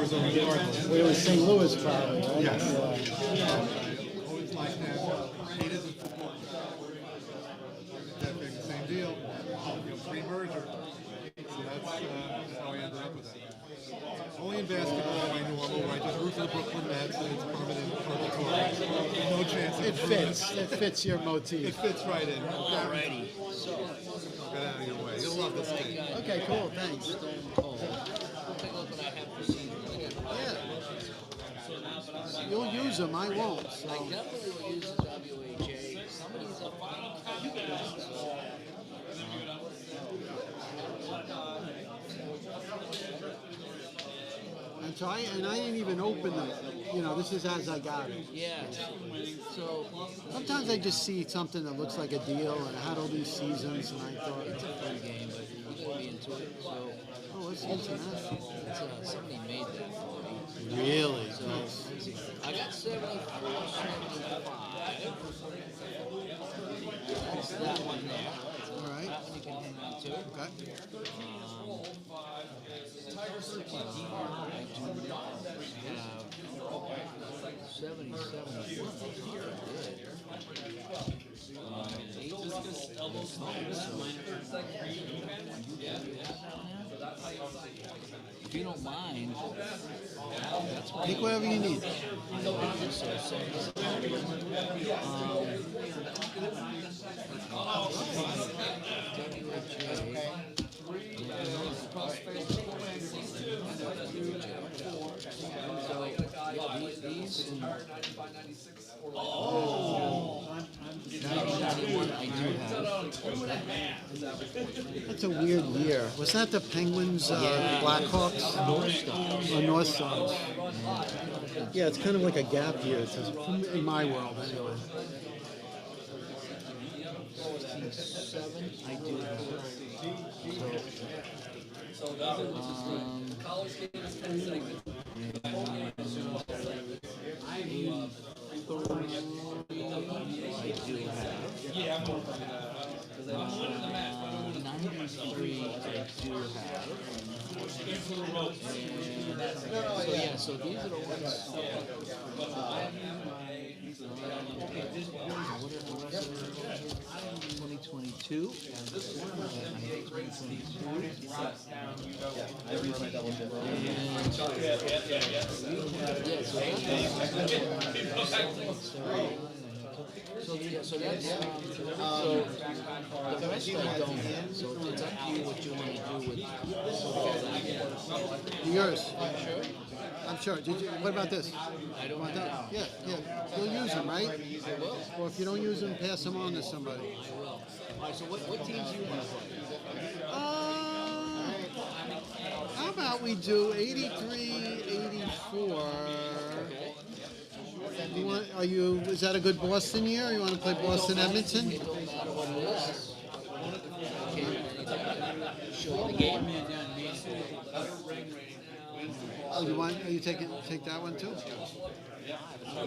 Arizona Cardinals. We were St. Louis probably, right? Yes. Yeah. I always liked them. Hated the football. That thing, same deal. Pre-merger. So that's how I ended up with that. Only in basketball am I normal. I just root for the Brooklyn Nets, and it's permanent purgatory. No chance of It fits. It fits your It motif. fits right in. Alrighty. So, Get out of your way. You'll love this team. Okay, cool. Thanks. Stone Cold. Take a look what I have for season. Yeah. You'll use them. I won't. I So. definitely will use the WHA. Somebody's a fine. And I didn't even open them. You know, this is as I got it. Yeah. So Sometimes I just see something that looks like a deal, and I had all these seasons, and I thought, it's a fun game, but you gotta be into it. So oh, what's international? it's, somebody made that for me. Really? So Nice. I got 74, 75. That's that one there. All right. That one you can hang on to. Okay. I do not have 70, 71. If you don't mind, that's what Take whatever you need. I do have. That's a weird year. Was that the Penguins, Blackhawks? North Stars. Or North Stars? Yeah, it's kind of like a gap year, in my world, anyway. 7, I do have. I do have. Yeah, I'm going to 93, I do have. So yeah, so these are the ones. Okay, what are the rest of them? 2022. So that's so the rest I don't have. So it's up to you what you want to do with Yours. I'm sure. Did you? What about this? I don't Want have that? Yeah, yeah. You'll use them, right? I will. Or if you don't use them, pass them on to somebody. All right, so what teams do you want to play? How about we do 83, 84? You want? Are you? Is that a good Boston year? Or you want to play Boston Edmonton? It don't matter what it is. Show the game. Oh, you want? Are you take that one too? Oh,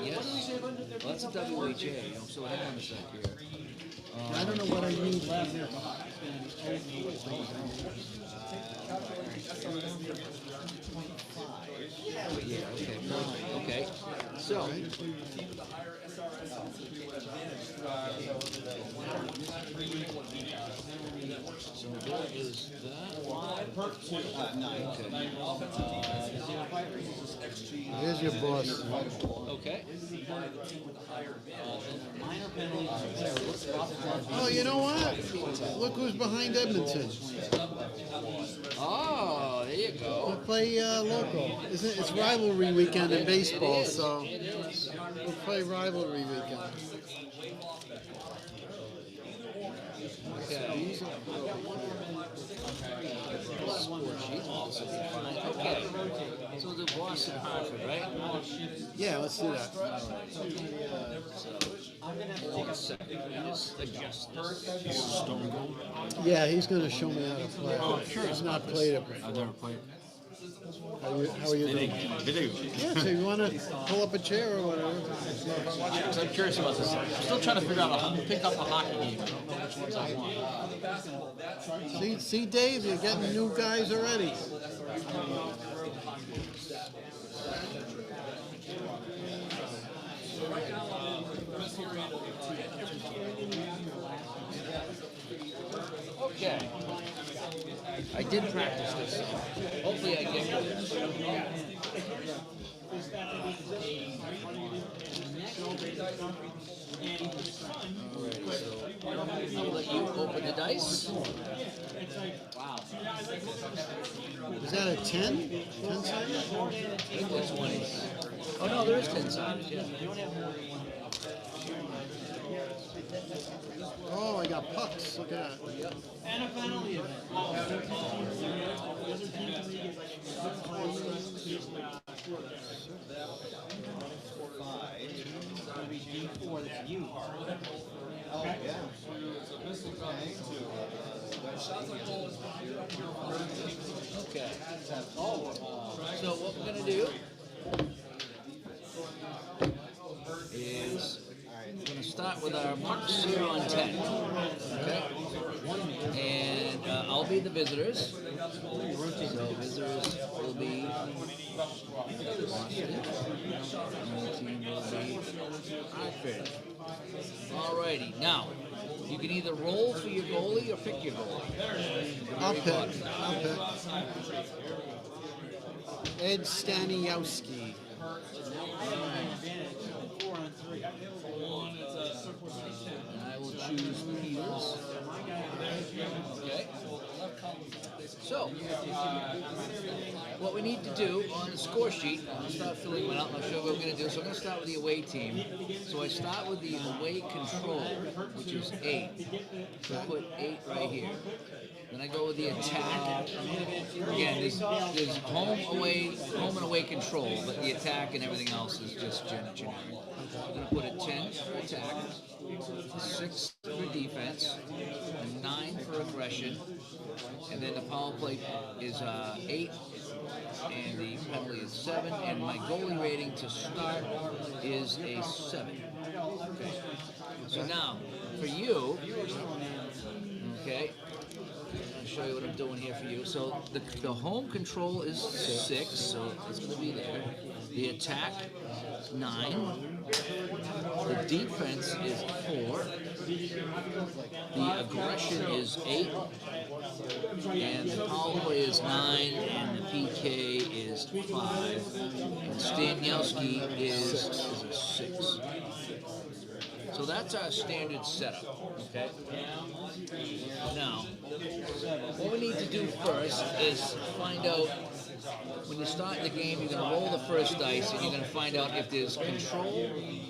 yes. Well, that's a WHA. So hang on a sec here. I don't know what I need left here. Yeah, okay. Okay. So, so that is that. Here's your boss. Okay. Oh, you know what? Look who's behind Edmonton. Oh, there you go. We'll play local. Isn't it? It's rivalry weekend in baseball, so we'll play rivalry weekend. Okay. Okay. So the Boston Hartford, right? Yeah, let's do that. Hold a second. Just adjust this. Yeah, he's going to show me how to play. Oh, sure. He's not played it before. I've never played. How are you doing? Video. Yeah, so you want to pull up a chair or whatever? So I'm curious about this. I'm still trying to figure out how to pick up a hockey game. I don't know which ones I want. See, Dave, you're getting new guys already. Okay. I did practice this. Hopefully I get good. I'll let you open the dice. Is that a 10? 10 sided? I think that's 20s. Oh no, there is 10 sided, yeah. Oh, I got pucks. Look at that. Okay. So what we're gonna do is we're gonna start with our pucks 0 on 10. Okay. And I'll be the visitors. So visitors will be Boston. And the team will be Hartford. Alrighty. Now, you can either roll for your goalie or pick your goalie. I'll pick. I'll pick. Ed Staniowski. And I will choose Peters. Okay. So, what we need to do on the score sheet, I'll start filling one out and I'll show you what we're going to do. So I'm going to start with the away team. So I start with the away control, which is 8. So I put 8 right here. Then I go with the attack. Again, there's home and away control, but the attack and everything else is just generic. I'm going to put a 10 for attack, 6 for defense, a 9 for aggression, and then the power play is 8, and the penalty is 7, and my goalie rating to start is a 7. Okay. So now, for you, okay, I'll show you what I'm doing here for you. So the home control is 6, so it's going to be there. The attack, 9. The defense is 4. The aggression is 8. And the power play is 9. And the PK is 5. And Staniowski is a 6. So that's our standard setup, okay? Now, what we need to do first is find out, when you start the game, you're going to roll the first dice and you're going to find out if there's control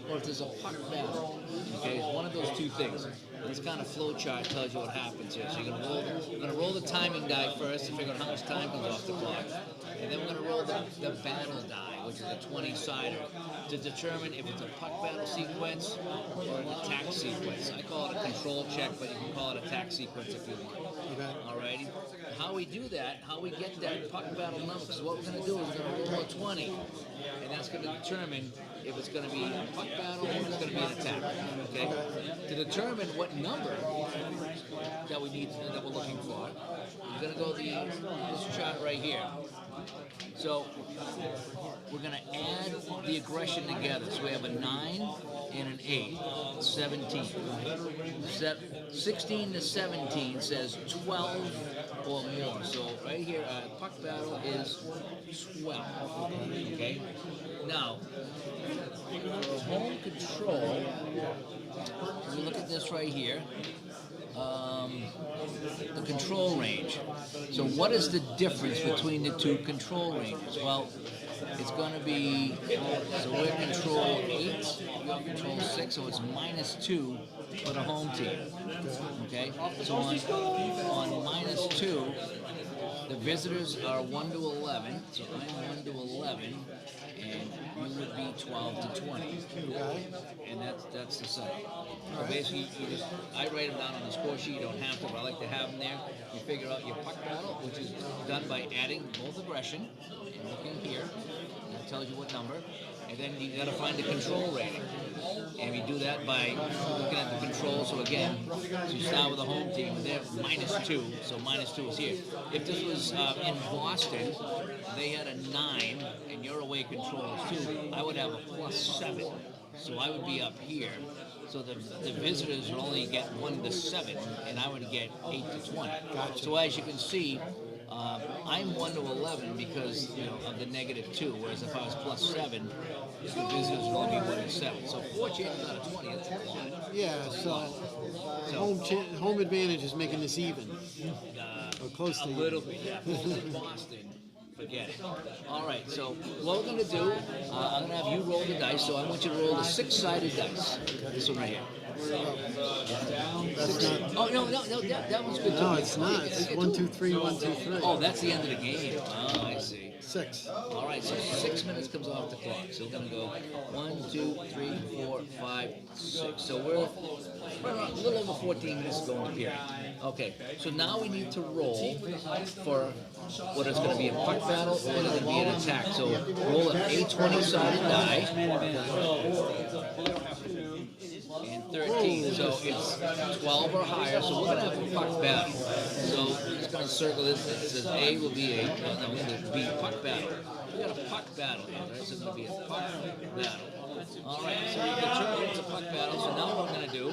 or if there's a puck battle. Okay, it's one of those two things. This kind of flow chart tells you what happens here. So you're going to roll the timing die first to figure out how much time comes off the clock. And then we're going to roll the battle die, which is a 20-sider, to determine if it's a puck battle sequence or an attack sequence. I call it a control check, but you can call it attack sequence if you want. Okay. Alrighty? How we do that, how we get that puck battle number, because what we're going to do is we're going to roll a 20, and that's going to determine if it's going to be a puck battle or if it's going to be an attack. Okay? To determine what number that we need, that we're looking for, we're going to go this chart right here. So we're going to add the aggression together. So we have a 9 and an 8, 17. 16 to 17 says 12 or more. So right here, puck battle is 12. Okay? Now, for home control, we look at this right here. The control range. So what is the difference between the two control ranges? Well, it's going to be, so we're control 8, you're control 6, so it's -2 for the home team. Okay? So on -2, the visitors are 1 to 11, so I'm 1 to 11, and you would be 12 to 20. And that's the setup. So basically, I write them down on the score sheet. You don't have to, but I like to have them there. You figure out your puck battle, which is done by adding both aggression and looking here. It tells you what number. And then you got to find the control rating. And we do that by looking at the control. So again, so you start with the home team, and they're -2, so -2 is here. If this was in Boston, they had a 9, and your away control is 2, I would have a +7. So I would be up here. So the visitors would only get 1 to 7, and I would get 8 to 20. Gotcha. So as you can see, I'm 1 to 11 because of the -2. Whereas if I was +7, the visitors would only be 1 to 7. So 4 chances out of 20. That's a lot. Yeah, so home advantage is making this even. Or close to A even. little bit, yeah. Boston, forget it. All right, so what we're going to do, I'm going to have you roll the dice. So I want you to roll the 6-sided dice. This one right here. That's not. Oh, no, that one's good too. No, it's not. It's 1, 2, 3, 1, 2, 3. Oh, that's the end of the game. Oh, I see. 6. All right, so 6 minutes comes off the clock. So we're going to go 1, 2, 3, 4, 5, 6. So we're a little over 14 minutes to go in the period. Okay, so now we need to roll for whether it's going to be a puck battle or whether it's going to be an attack. So roll an A20-sided die. And 13, so it's 12 or higher, so we're going to have a puck battle. So I'm just going to circle this. It says A will be a, no, we're going to be puck battle. We got a puck battle here, right? So it's going to be a puck battle. All right, so we determined it's a puck battle, so now what we're going to do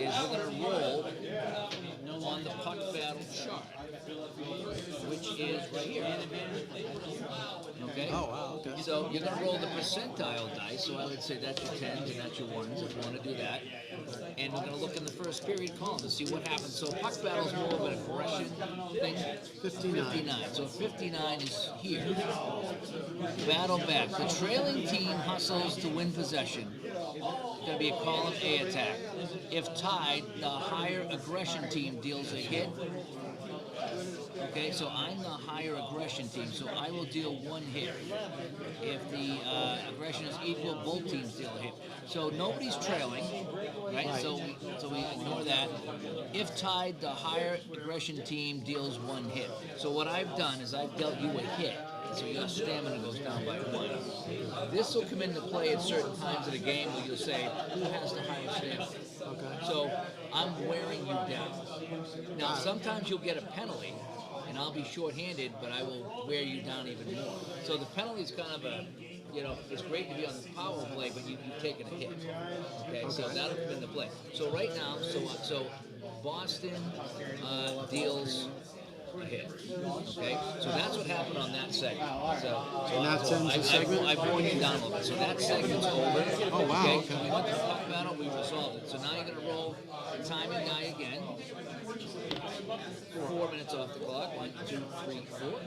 is we're going to roll on the puck battle chart, which is right here. Okay? Oh, wow, okay. So you're going to roll the percentile dice, so I would say that's your 10s and that's your 1s if you want to do that. And we're going to look in the first period column to see what happens. So puck battle is more of an aggression thing. 59. So 59 is here. Battle back. The trailing team hustles to win possession. It's going to be a column A attack. If tied, the higher aggression team deals a hit. Okay, so I'm the higher aggression team, so I will deal 1 hit. If the aggression is equal, both teams deal a hit. So nobody's trailing, right? So we ignore that. If tied, the higher aggression team deals 1 hit. So what I've done is I've dealt you a hit. So your stamina goes down by 1. This will come into play at certain times of the game where you'll say, who has the higher stamina? Okay. So I'm wearing you down. Now, sometimes you'll get a penalty, and I'll be short-handed, but I will wear you down even more. So the penalty is kind of a, it's great to be on the power play, but you've taken a hit. Okay, so that'll come into play. So right now, so Boston deals a hit. Okay, so that's what happened on that segment. And that ends the segment? I've worn you down a little bit. So that segment's over. Oh, wow, okay. We went to the puck battle, we resolved it. So now you're going to roll the timing die again. 4 minutes off the clock. 1, 2, 3, 4.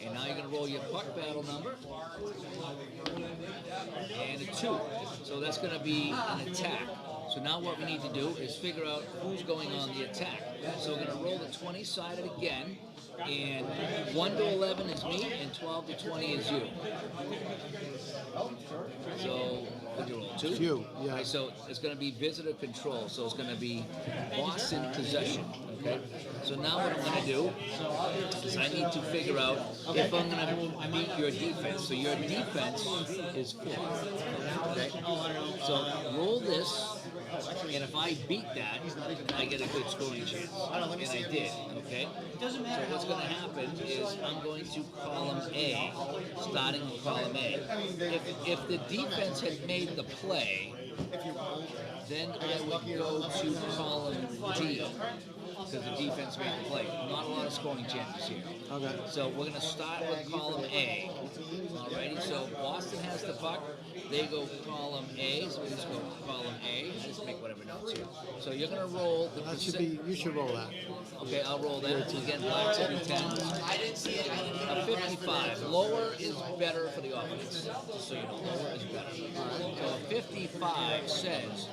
And now you're going to roll your puck battle number. And a 2. So that's going to be an attack. So now what we need to do is figure out who's going on the attack. So we're going to roll the 20-sided again. And 1 to 11 is me, and 12 to 20 is you. So, what'd you roll? 2? You, yeah. Right, so it's going to be visitor control. So it's going to be Boston possession. Okay. So now what I'm going to do is I need to figure out if I'm going to beat your defense. So your defense is 4. Okay. So roll this. And if I beat that, I get a good scoring chance. And I did, okay? So what's going to happen is I'm going to column A, starting with column A. If the defense had made the play, then I would go to column D, because the defense made the play. Not a lot of scoring chances here. Okay. So we're going to start with column A. Alrighty, so Boston has the puck. They go column A, so we just go column A. I just make whatever notes here. So you're going to roll the That should be. You should roll that. Okay, I'll roll that. So again, blacks every 10. A 55. Lower is better for the offense. Just so you know, lower is better. So a 55 says,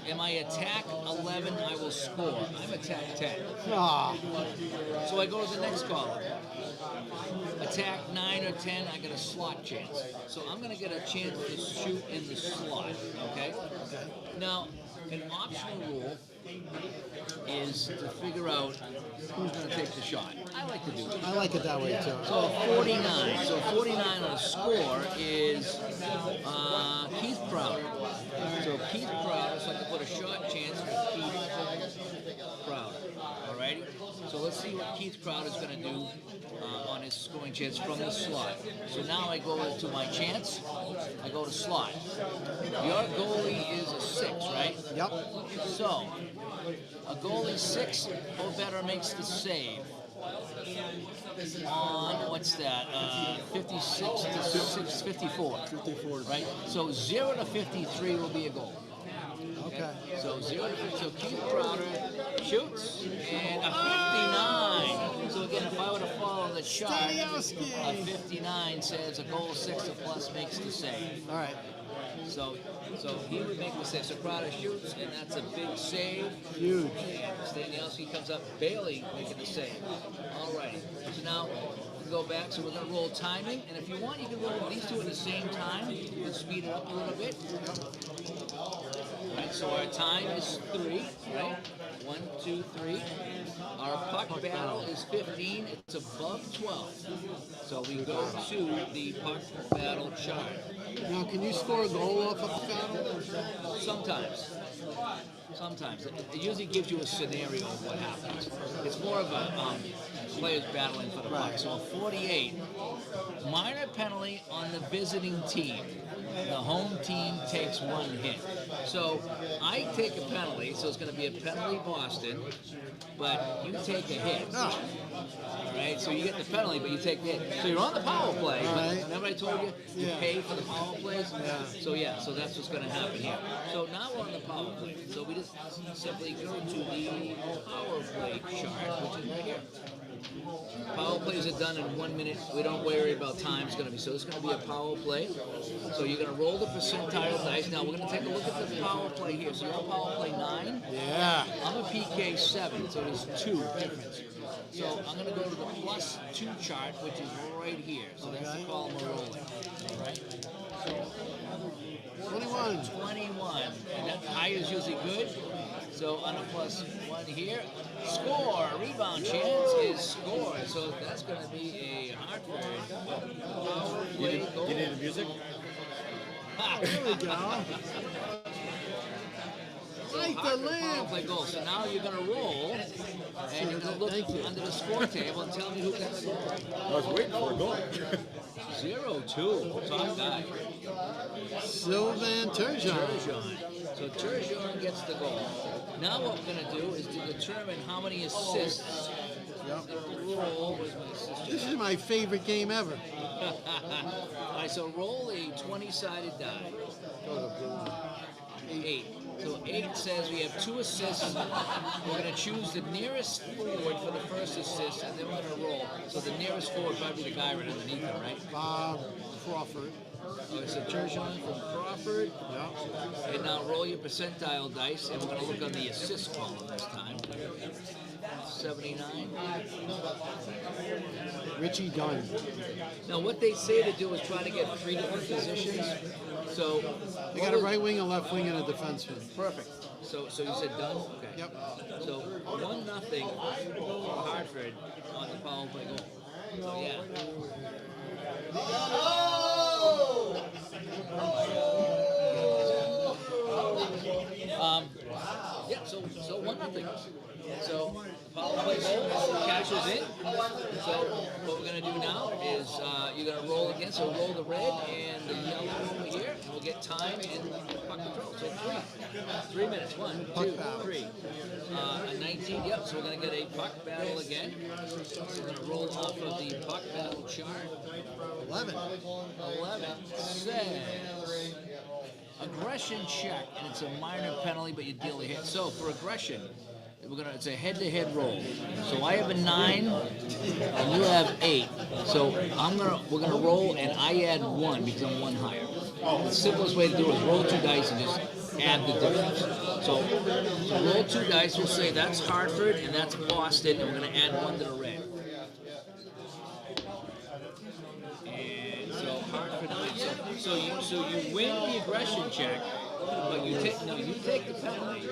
am I attack 11, I will score. I'm attack 10. Ah, So I go to the next column. Attack 9 or 10, I get a slot chance. So I'm going to get a chance to shoot in the slot, okay? Now, an optional rule is to figure out who's going to take the shot. I like to do that. I like it that way too. So 49. So 49 on a score is Keith Crowder. So Keith Crowder, so I can put a shot chance for Keith Crowder. Alrighty? So let's see what Keith Crowder's going to do on his scoring chance from the slot. So now I go to my chance. I go to slot. Your goalie is a 6, right? Yep. So, a goalie 6 or better makes the save on, what's that, 56 to 6, 54. 54. Right? So 0 to 53 will be a goal. Okay. So 0 to 50. So Keith Crowder shoots and a 59. So again, if I were to follow the chart, a 59 says a goal 6 or plus makes the save. All right. So he would make the save. So Crowder shoots, and that's a big save. Huge. And Staniowski comes up, Bailey making the save. All right. So now we go back. So we're going to roll timing, and if you want, you can roll these two at the same time. You can speed it up a little bit. Right. So our time is 3. Right. 1, 2, 3. Our puck battle is 15. It's above 12. So we go to the puck battle chart. Now, can you score a goal off of the battle? Sometimes. It usually gives you a scenario of what happens. It's more of a players battling for the puck. So a 48, minor penalty on the visiting team. The home team takes 1 hit. So I take a penalty, so it's going to be a penalty Boston, but you take a hit. All right, so you get the penalty, but you take the hit. So you're on the power play, but remember I told you, you pay for the power plays? So that's what's going to happen here. So now we're on the power play. So we just simply go to the power play chart, which is right here. Power plays are done in 1 minute. We don't worry about time. It's going to be so. It's going to be a power play. So you're going to roll the percentile dice. Now we're going to take a look at the power play here. So you're a power play 9. Yeah. I'm a PK 7. So there's 2 difference. So I'm going to go to the +2 chart, which is right here. So that's the column we're rolling. All right. 21. 21. And that high is usually good. So on a +1 here, score, rebound chance is scored. So that's going to be a Hartford power play goal. You need the music? There we go. Light the Power lamp. play goal. So now you're going to roll, and you're going to look under the score table and tell me who got the goal. I was waiting for a goal. 0-2. Top guy. Sylvan Turgeon. Turgeon. So Turgeon gets the goal. Now what we're going to do is to determine how many assists. Roll. Where's my assist? This is my favorite game ever. All right, so roll a 20-sided die. 8. So 8 says we have 2 assists. We're going to choose the nearest forward for the first assist, and then we're going to roll. So the nearest forward would probably be the guy right underneath him, right? Crawford. Okay, so Turgeon from Crawford. Yeah. And now roll your percentile dice, and we're going to look on the assist column this time. 79. Richie Dunn. Now what they say to do is try to get 3 different positions. So They got a right wing, a left wing, and a defenseman. perfect. So you said done? Okay. Yep. So 1-0 for Hartford on the power play goal. So yeah. Yeah, so 1-0. So power play goal, cashes in. So what we're gonna do now is you're gonna roll again. So roll the red and the yellow over here, and we'll get time and puck control. So 3 minutes. 1, 2, 3. A 19. Yep. So we're gonna get a puck battle again. So we're gonna roll off of the puck battle chart. 11. 11 says aggression check, and it's a minor penalty, but you deal a hit. So for aggression, it's a head-to-head roll. So I have a 9, and you have 8. So we're gonna roll, and I add 1 because I'm 1 higher. The simplest way to do it is roll 2 dice and just add the difference. So roll 2 dice. We'll say that's Hartford and that's Boston, and we're gonna add 1 to the red. And so Hartford wins. So you win the aggression check, But you take the penalty,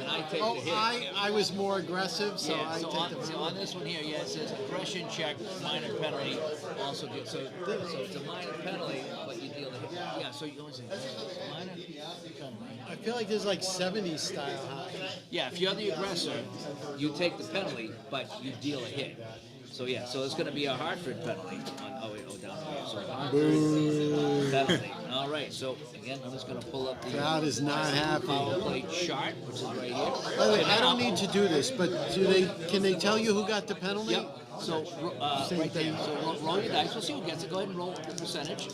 and I take Oh, the hit. I was more aggressive, so Yeah, I so take on, the so on this one here, yeah, it says aggression check, minor penalty, also good. So it's a minor penalty, but you deal the hit. Yeah, so you always say minor penalty. I feel like there's like 70s style hockey. Yeah, if you're the aggressor, you take the penalty, but you deal a hit. So yeah, so it's going to be a Hartford penalty. Down here. So Hartford penalty. All right. So again, I'm just going to pull up the Crowd is not happy. power play chart, which is right here. By the way, So I now- don't need to do this, but can they tell you who got the penalty? Yep. So Same right there. thing. So roll your dice. We'll see who gets it. Go ahead and roll the percentage.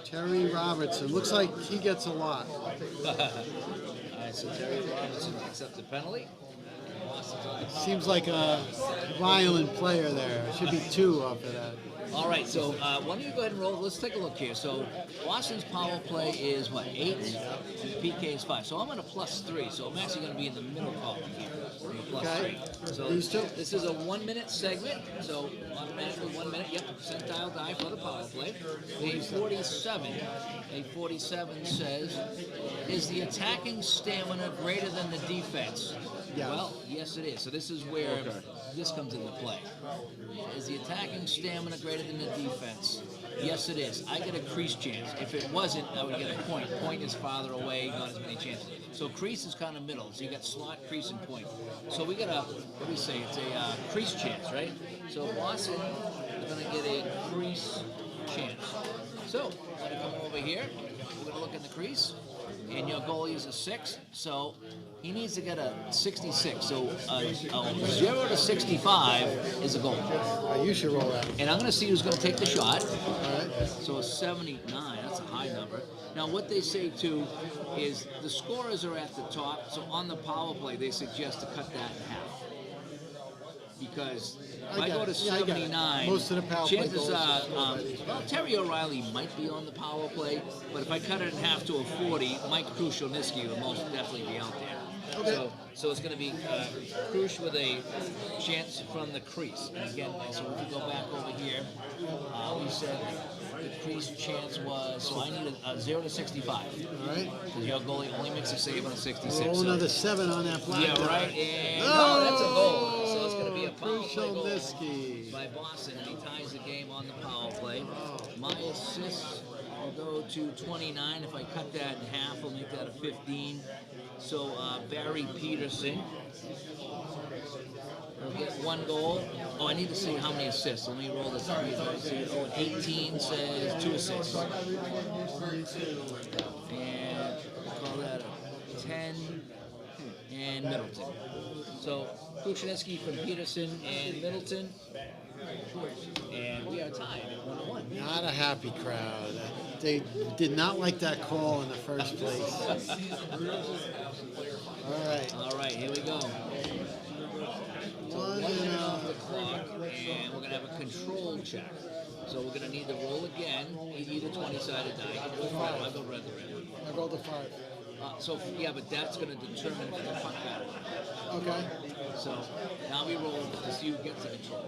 Terry Robertson. Looks like he gets a lot. All right. So Terry Robinson accepts the penalty. Seems like a violent player there. Should be 2 off of that. All right, so why don't you go ahead and roll? Let's take a look here. So Boston's power play is what, 8, and PK is 5. So I'm at a +3. So I'm actually going to be in the middle column here. Okay. +3. So These two? this is a 1-minute segment. So automatically 1 minute. Yep, percentile die for the power play. A 47. A 47 says, is the attacking stamina greater than the defense? Yeah. Well, yes it is. So this is where this comes into play. Is the attacking stamina greater than the defense? Yes, it is. I get a crease chance. If it wasn't, I would get a point. Point is farther away, not as many chances. So crease is kind of middle. So you got slot, crease, and point. So we got what do we say? It's a crease chance, right? So Boston is going to get a crease chance. So I'm going to come over here. We're going to look in the crease. And your goalie is a 6, so he needs to get a 66. So a 0 to 65 is a goal. You should roll that. And I'm going to see who's going to take the shot. All right. So a 79, that's a high number. Now what they say too is the scorers are at the top, so on the power play they suggest to cut that in half. Because if I go to 79, Most of the power play chances goals are, are scored. well, Terry O'Reilly might be on the power play, but if I cut it in half to a 40, Mike Krushelniski will most definitely be out there. Okay. So it's going to be Krush with a chance from the crease. And again, so if we go back over here, we said the crease chance was, so I need a 0 to 65. All right. Because your goalie only makes a save on a 66. Roll so- another 7 on that black yeah, die. right. And no, that's a goal. So it's going to be a power play goal Krushelniski. by Boston, and he ties the game on the power play. My assists will go to 29. If I cut that in half, I'll make that a 15. So Barry Peterson will get 1 goal. Oh, I need to see how many assists. Let me roll this. Oh, an 18 says 2 assists. And we'll call that a 10. And Middleton. So Kuchinski from Peterson and Middleton. And we are tied at 1-1. Not a happy crowd. They did not like that call in the first place. All right. Here we go. 1 minute and off the clock, and we're going to have a control check. So we're going to need to roll again, either 20-sided die. I go red. I rolled a 5. Yeah, but that's going to determine if the puck battle. Okay. So now we roll to see who gets the control.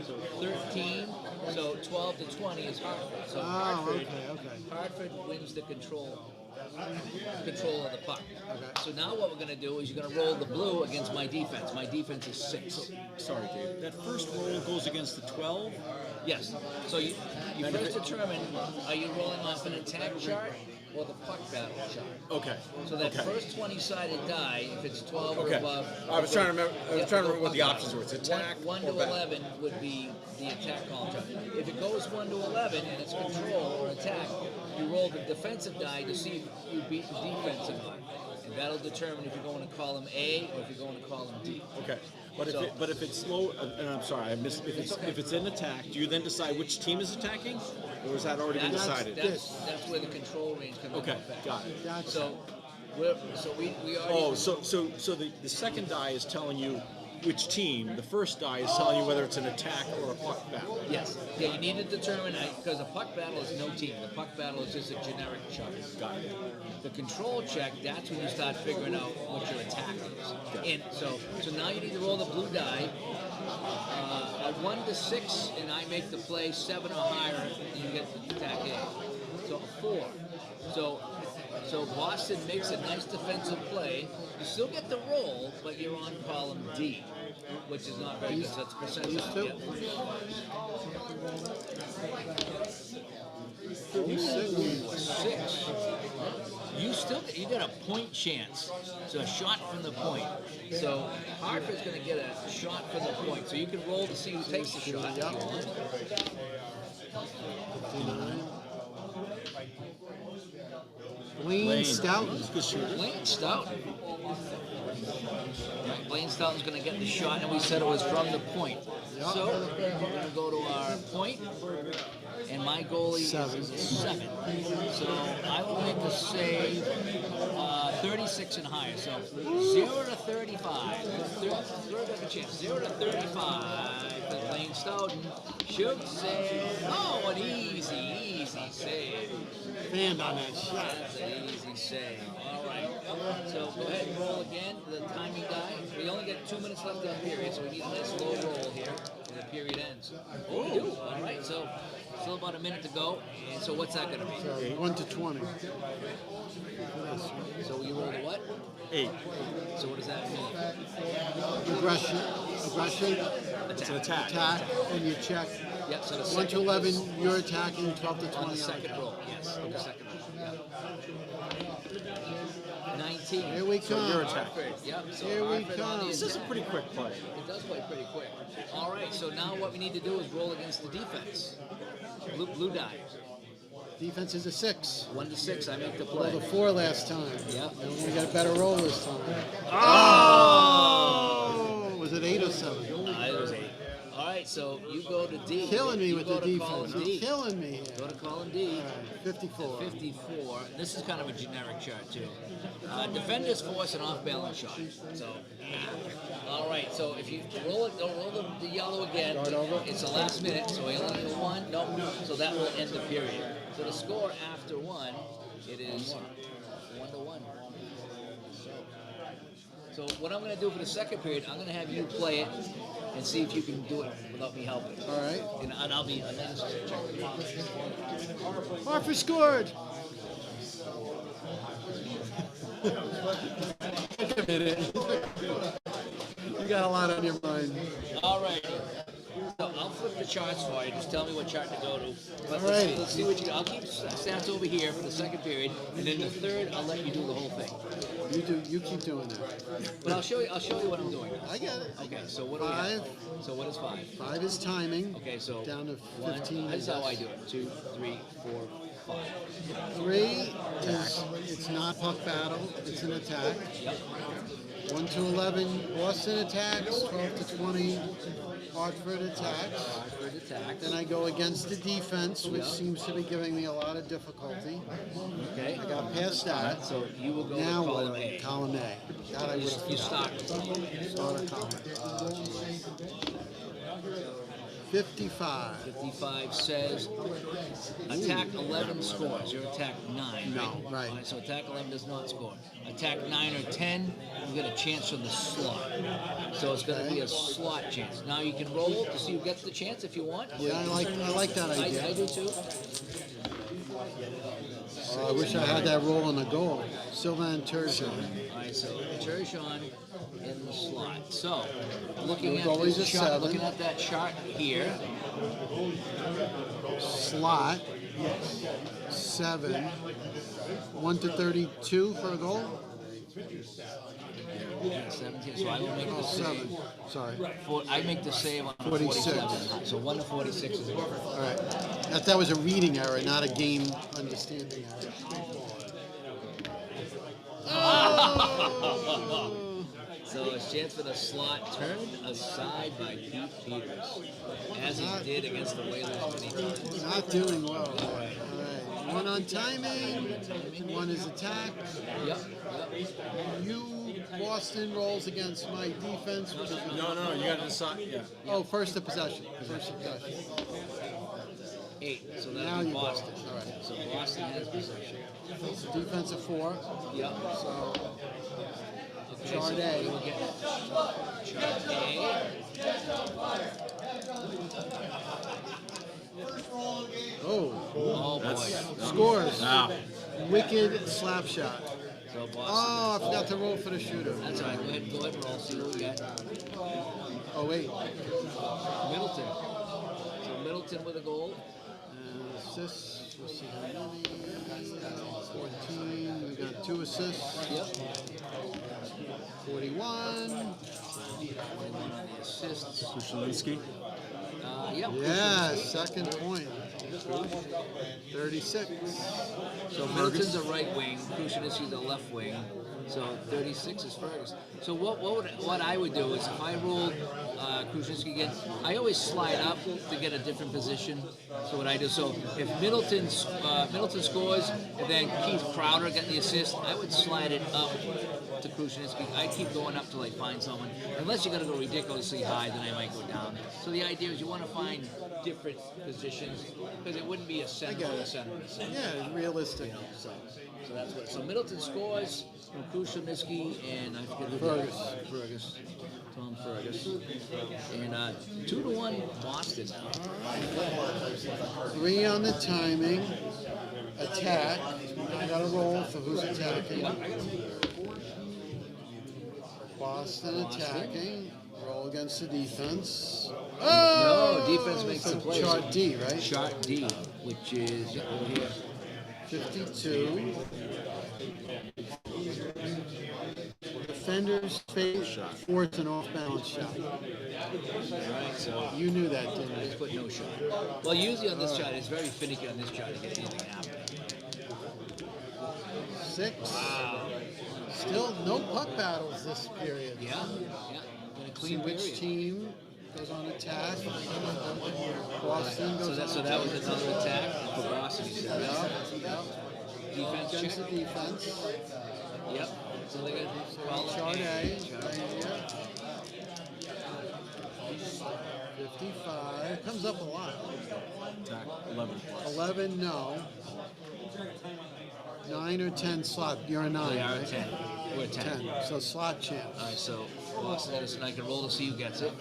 So 13, so 12 to 20 is Hartford. So Hartford wins the control of the puck. Okay. So now what we're going to do is you're going to roll the blue against my defense. My defense is 6. Sorry, Dave. That first roll goes against the 12. Yes. So you first determine, are you rolling off an attack chart or the puck battle chart? Okay. So that first 20-sided die, if it's 12 or Okay. above. I was trying to remember. I was trying to remember what the puck options battle. were. It's attack 1 or to back. 11 would be the attack column chart. If it goes 1 to 11 and it's control or attack, you roll the defensive die to see if you beat the defensive die. And that'll determine if you're going to column A or if you're going to column D. Okay. But So- if it's slow, and I'm sorry, I missed. If it's in attack, do you then decide which team is attacking, or has that already been decided? That's where the control range comes Okay, into effect. got it. That's So we already. Oh, so the second die is telling you which team, the first die is telling you whether it's an attack or a puck battle. Yes. Yeah, you need to determine, because a puck battle is no team. The puck battle is just a generic check. Got it. The control check, that's when you start figuring out what your attack is. And so now you need to roll the blue die. A 1 to 6, and I make the play 7 or higher, and you get the attack A. So a 4. So Boston makes a nice defensive play. You still get the roll, but you're on column D, which is not very good. So that's percentile. Yeah. Ooh, a 6. You get a point chance. So a shot from the point. So Hartford's going to get a shot from the point. So you can roll to see who takes the shot. Yep. 59. Blaine Stoughton. Good shooter. Blaine Stoughton. Right, Blaine Stoughton's going to get the shot, and we said it was from the point. So we're going to go to our point, and my goalie is a 7. So I will make the save 36 and higher. So 0 to 35. Third of a chance. 0 to 35 for Blaine Stoughton. Shoots save. Oh, an easy save. Band on that shot. That's an easy save. All right. So go ahead and roll again. The timing die. We only got 2 minutes left in the period, so we need a nice low roll here when the period ends. Oh, we do. All right. So still about a minute to go. And so what's that going to be? So 1 to 20. So you rolled a what? 8. So what does that mean? Aggression, It's an attack. attack, and you check. Yep. So the 1 to second 11, you're attacking. 12 to 20. on the second roll. Yes. On the second roll. Yep. 19. Here we So you're come. attacking. Hartford. Yep. So Here we Hartford on the come. This is a attack. pretty quick play. It does play pretty quick. All right, so now what we need to do is roll against the defense. Blue die. Defense is a 6. 1 to 6, I make the Rolled play. a 4 last time. Yep. And we got a better roll this time. Oh! Was it 8 or 7? It was 8. All right, so you go to D. Killing me You with go the to defense. column He's D. killing me here. Go to column D. All right, 54. 54. This is kind of a generic chart too. Defenders force an off-balance shot. So, all right. So if you roll it, don't roll the yellow again. Start over. It's the last minute, so we only need a 1. No, so that will end the period. So the score after 1, it is 1 to 1. So what I'm going to do for the second period, I'm going to have you play it and see if you can do it without me helping. All right. And I'll be. Hartford scored. Wait a minute. You got a lot on your mind. All right. So I'll flip the charts for you. Just tell me what chart to go to. But Alrighty. let's see what you do. I'll keep stats over here for the second period, and then the third, I'll let you do the whole thing. You keep doing that. But I'll show you what I'm doing. I get it. Okay. So what do we 5. have? So what is 5? 5 is timing. Okay. So Down to 1. 15. This is how I do it. 2, 3, 4, 5. 3 is it's not puck battle. It's an attack. Yep. 1 to 11, Boston attacks. 12 to 20, Hartford attacks. Hartford attack. Then I go against the defense, which seems to be giving me a lot of difficulty. Okay. I got past that. So you will go Now to what column do I A. Column A. That I would have You start. Start a column. 55. 55 says attack 11 scores. Your attack 9. No, right. All right, so attack 11 does not score. Attack 9 or 10, you get a chance from the slot. So it's going to be a slot chance. Now you can roll to see who gets the chance if you want. Yeah, I like that I idea. do too. I wish I had that roll on the goal. Sylvain Turgeon. All right, so Turgeon in the slot. So looking Your at goalie's this a chart, 7. looking at that chart here. Slot. 7. 1 to 32 for a goal. Yeah, 17. So I will make the Oh, save. 7. Sorry. I make the save on 46. 47. So 1 to 46 is over. All right. That was a reading error, not a game understanding error. So a chance for the slot turned aside by Pete Peters, as he did against the Whalers many times. Not doing well. All right. 1 on timing. 1 is attack. Yep. You Boston rolls against my defense. Which is No, you gotta decide. Yeah. oh, first the possession. First the possession. 8. So Now that'll be you go. Boston. All right. So Boston has possession. Defense of 4. Yep. So Okay, Chard so A. we'll get Chard A. oh, Oh boy. scores. Wow. Wicked slap shot. So Boston. Oh, I forgot to roll for the shooter. That's all right. Go ahead and roll. See what we got. Oh wait. Middleton. So Middleton with a goal. Assists. Let's see how many. 14. We got 2 assists. Yep. 41. 21 on the assists. Kushelinski. Yep. Yeah, second point. 36. So Middleton's a right wing, Kushelinski's a left wing. So 36 is Fergus. So what I would do is if I rolled Kushelinski again, I always slide up to get a different position. So what I do, so if Middleton scores and then Keith Crowder got the assist, I would slide it up to Kushelinski. I keep going up till I find someone. Unless you're going to go ridiculously high, then I might go down. So the idea is you want to find different positions because it wouldn't be a center or a center. Yeah, realistic. So that's what. So Middleton scores from Kushelinski and I forget who Fergus. Tom Fergus. And 2-1 Boston. 3 on the timing. Attack. I got to roll for who's attacking. Boston attacking. Roll against the defense. Oh! No, defense makes the play. Chart D, right? Chart D, which is over here. 52. Defenders face force an off-balance shot. Alright, so You knew that, didn't I you? just put no shot. Well, usually on this chart, it's very finicky on this chart to get anything happening. 6. Wow. Still no puck battles this period. Yeah. Been a See clean which period. team goes on attack. Boston goes on So that was another attack for Boston, you said. Yep. Defense Against check. the defense. Yep. So they got 12. Chart A. Chart Right here. 55. Comes up a lot. Attack 11 plus. 11, no. 9 or 10 slot. You're a 9. They are a right? 10. We're a 10. 10. So slot chance. All right, so Boston got us, and I can roll to see who gets it.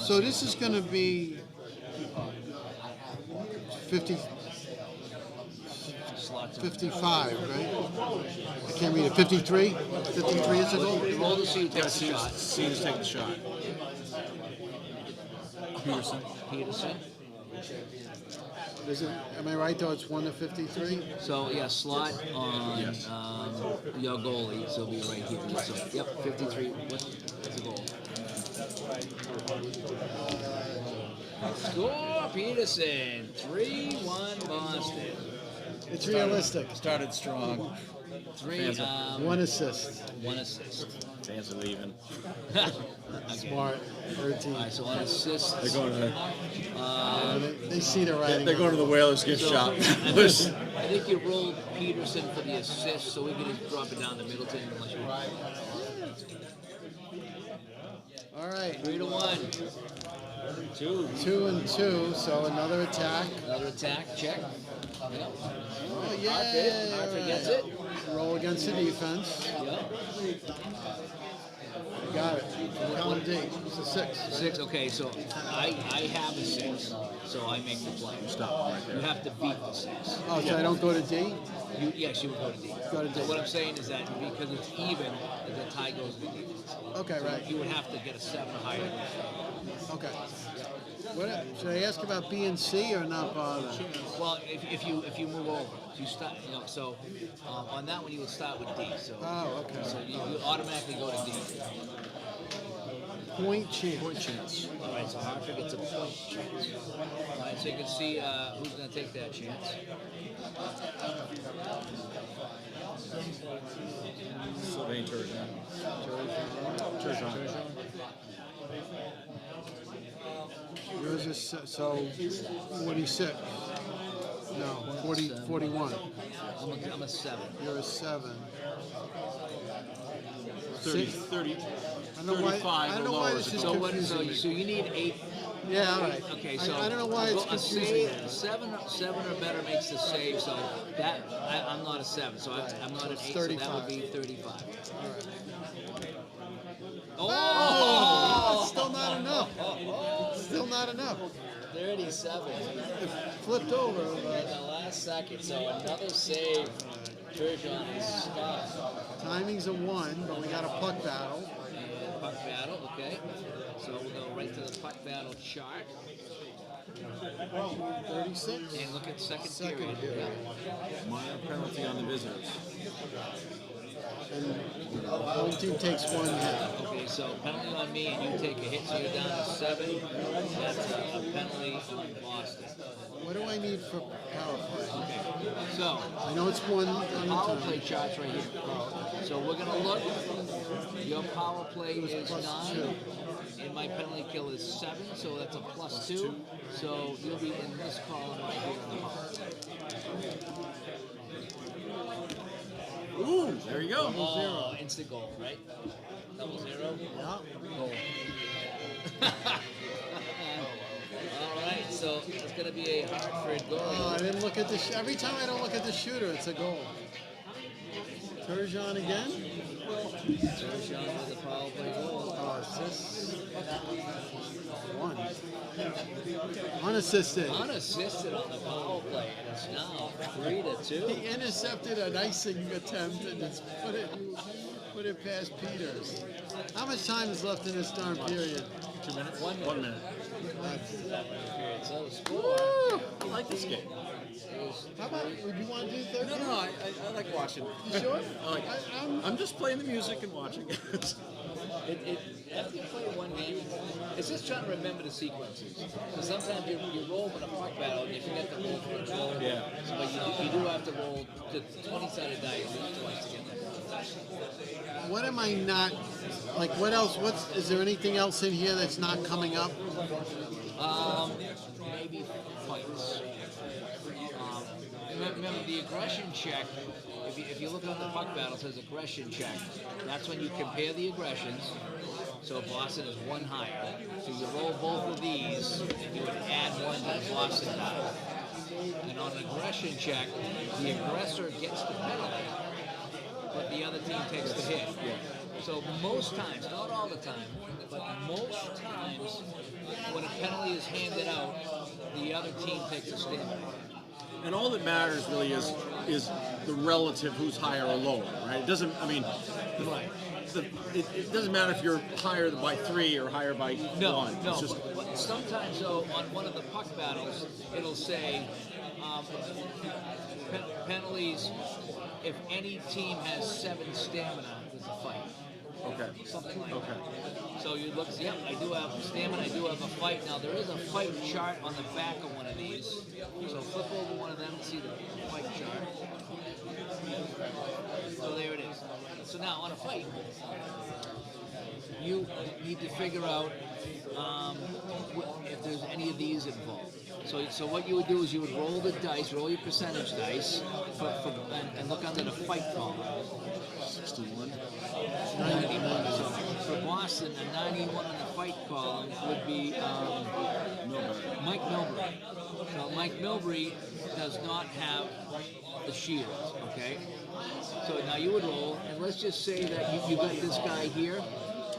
So this is going to be 50, Slots on. 55, right? I can't read it. 53? 53 is the goal? Roll to see who takes the See shot. who's taking the shot. Peterson. Is it, am I right though? It's 1 to 53? So yeah, slot on Yes. your goalie, so it'll be right here. So yep, 53. What's the goal? Score Peterson, 3-1 Boston. It's realistic. Started strong. 1 assist. 1 assist. Fans are leaving. Okay. Smart. 13. All right, so on assists. They're going to They see the writing. they're going to the Whalers gift So, shop. I think you rolled Peterson for the assist, so we can just drop it down to Middleton unless you. All right. 3-1. 2 and 2. So another attack. Another attack, check. Yep. Oh, yeah. Hartford gets it. Roll against the defense. Yep. Got it. Count D. It's a 6. 6, okay, so I have a 6, so I make the play. Stop right You there. have to beat the 6. Oh, so I don't go to D? Yes, you would go to D. Go to D. So what I'm saying is that because it's even, the tie goes to the defense. Okay, right. You would have to get a 7 higher. Okay. What, should I ask about B and C or not bother? Well, if you move over, you start, so on that one you would start with D. So Oh, okay. so you automatically go to D. Point chance. Point chance. All right, so Hartford gets a point chance. All right, so you can see who's going to take that chance. Sylvain Turgeon. Yours is so 46. No, 40, 41. I'm a 7. You're a 7. 30, I don't know why. 35 I don't or know why lower this is is a goal. confusing me. So you need 8. Yeah, all right. Okay, so I don't know why it's a confusing. save, seven or better makes the save. So that I'm not a 7, so I'm not an 8. So that would be 35. Oh, still not enough. Still not enough. 37 It flipped over. in the last second. So another save. Turgeon is stuck. Timing's a 1, but we got a puck battle. And puck battle, okay. So we'll go right to the puck battle chart 36. and look at second Second period. period. Yeah. Minor penalty on the visitors. And one team takes 1 hit. Okay, so penalty on me and you take a hit, so you're down to 7. That's a penalty on Boston. What do I need for power play? Okay, so I know it's 1 on the power time. play chart's right here. So we're gonna look. Your power play is plus 9, and my penalty kill is 7, so that's a +2. So you'll be in this column right here on the power play. Ooh, there you go. Oh, instant goal, right? 0-0. Yeah. Goal. All right, so it's gonna be a Hartford goal. Oh, I didn't look at the. Every time I don't look at the shooter, it's a goal. Turgeon again. Turgeon with a power play goal. Oh, assist. 1. Unassisted. Unassisted on the power play, and it's now 3-2. He intercepted an icing attempt and just put it past Peters. How much time is left in this darn period? 2 minutes? 1 minute. 1 minute. So the score I like this game. is How about, would you want to do 13? No, I like watching. You sure? I like I'm just playing the music and watching. after you play one game, it's just trying to remember the sequences. So sometimes you roll in a puck battle and you forget to roll for a goal. Yeah. So, but you do have to roll the 20-sided die at least twice to get that. What am I not, like what else, is there anything else in here that's not coming up? Maybe fights. Remember the aggression check. If you look on the puck battle, it says aggression check. That's when you compare the aggressions. So Boston is 1 higher. So you roll both of these, and you would add 1 to the Boston die. And on an aggression check, the aggressor gets the penalty, but the other team takes the hit. So most times, not all the time, but most times, when a penalty is handed out, the other team takes a stand. And all that matters really is the relative who's higher or lower, right? It doesn't. I mean, Right. it doesn't matter if you're higher by 3 or higher by 1. No. It's just, But sometimes, though, on one of the puck battles, it'll say penalties. If any team has 7 stamina, there's a fight. okay. Something like Okay. that. So you look, yep, I do have stamina, I do have a fight. Now there is a fight chart on the back of one of these. So flip over one of them and see the fight chart. So there it is. So now on a fight, you need to figure out if there's any of these involved. So what you would do is you would roll the dice, roll your percentage dice, and look under the fight column. 61. 91. So for Boston, a 91 on the fight column would be Mike Milbury. So Mike Milbury does not have the shield, okay? So now you would roll, and let's just say that you got this guy here.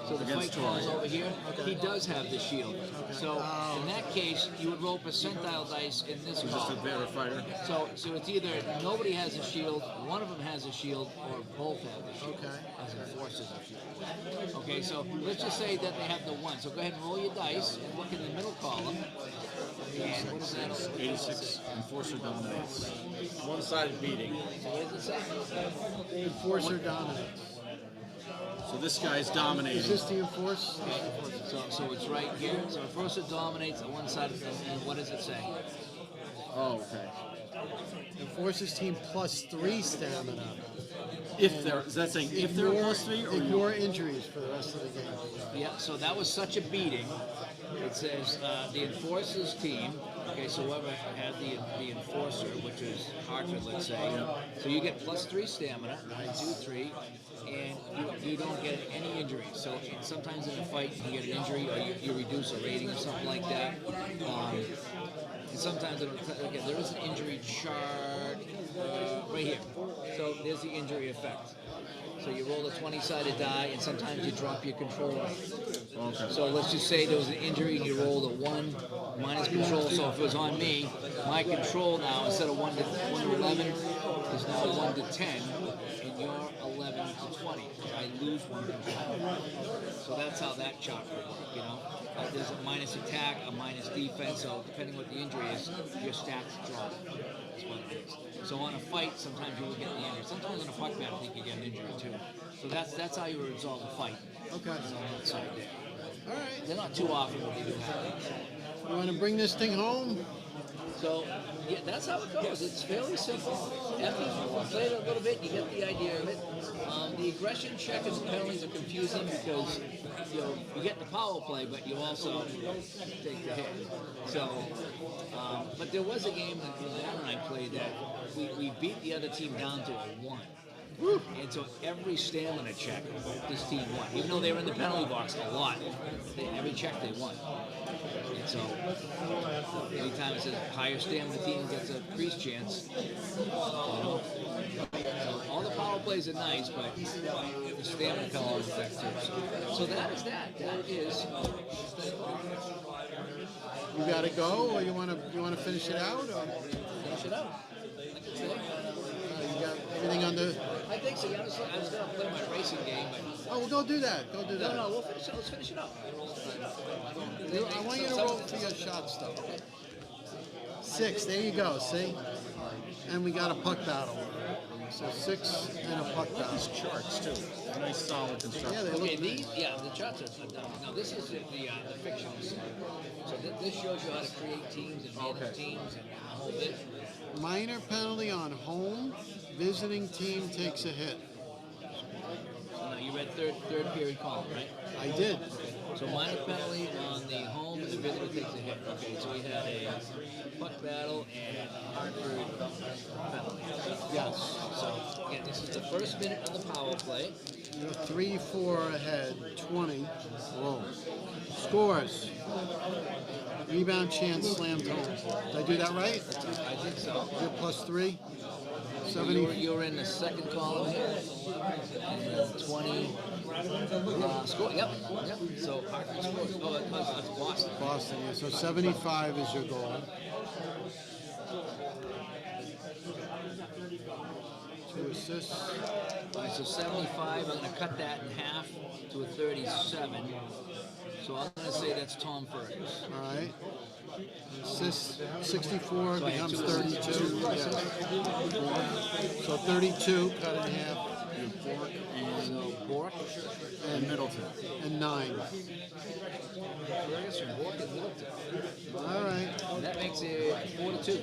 So the Against fight column's Torrey. over here. He does have the shield. So in that case, you would roll percentile dice in this Just a column. better fighter. So it's either nobody has a shield, one of them has a shield, or both have a shield. Okay. As enforcers a shield. Okay, so let's just say that they have the 1. So go ahead and roll your dice and look in the middle column. And what is that? 86. Enforcer dominates. One-sided beating. So what does it say? Enforcer dominates. So this guy's Is dominating. this the enforce? Okay. So it's right here. So enforcer dominates on one side, and what does it say? Oh, okay. Enforcer's team plus 3 stamina. If they're, is that saying if they're plus 3 or ignore injuries for the rest of the game. Yeah, so that was such a beating It says the enforcer's team. Okay, so whoever had the enforcer, which is Hartford, let's say. So you get +3 stamina, 1, 2, 3, and you don't get any injuries. So sometimes in a fight you get an injury or you reduce a rating or something like that. And sometimes okay, there is an injury chart right here. So there's the injury effect. So you roll a 20-sided die, and sometimes you drop your control rate. Okay. So let's just say there was an injury, and you rolled a 1 minus control. So if it was on me, my control now, instead of 1 to 11, is now 1 to 10, and you're 11 to 20. I lose 1 control. So that's how that chart would work, you know. There's a minus attack, a minus defense, so depending what the injury is, your stats drop. That's what it is. So on a fight, sometimes you will get the injury. Sometimes in a puck battle, I think you get an injury too. So that's how you resolve a fight. Okay. On that side there. All right. They're not too often, but they do happen. You want to bring this thing home? So, yeah, that's how it goes. It's fairly simple. After you play it a little bit, you get the idea of it. The aggression check and the penalties are confusing because you get the power play, but you also take the hit. So, but there was a game that Dan and I played that we beat the other team down to a 1. And so every stamina check, this team won. Even though they were in the penalty box a lot, every check they won. And so anytime it says higher stamina team gets a increased chance, So all the power plays are nice, but the stamina penalty is effective. So that is that. That is. You got to go, or you want to finish it out, or Finish it out. I can say. you got everything on the? I think so. Yeah, I was going to play my racing game, but Oh, well, go do that. Go do that. no, we'll finish it. Let's finish it up. I want you to roll for your shot stuff. 6. There you go. See, and we got a puck battle. So 6 and a puck battle. Charts too. Nice solid construction. Yeah, they Okay, look. these, the charts are now this is the fictional side. So this shows you how to create teams and manage teams and the whole bit. Minor penalty on home. Visiting team takes a hit. So now you read third period column, right? I did. So minor penalty on the home and the visitor takes a hit. Okay, so we had a puck battle and Hartford penalty. Yes. So again, this is the first minute of the power play. You're 3-4 ahead. 20. Whoa. Scores. Rebound chance slammed home. Did I do that right? I think so. You're +3. So 70. you're in the second column here. And 20 score. Yep. So Hartford scores. Oh, that's Boston. Boston. Yeah. So 75 is your goal. 2 assists. All right, so 75. I'm going to cut that in half to a 37. So I'm going to say that's Tom Fergus. All right. Assists 64 So I have becomes 2 assists. 32. Yeah. So 32 cut in half. So Bork And Middleton. And 9. Fergus and Bork and Middleton. All right. And that makes it 4-2.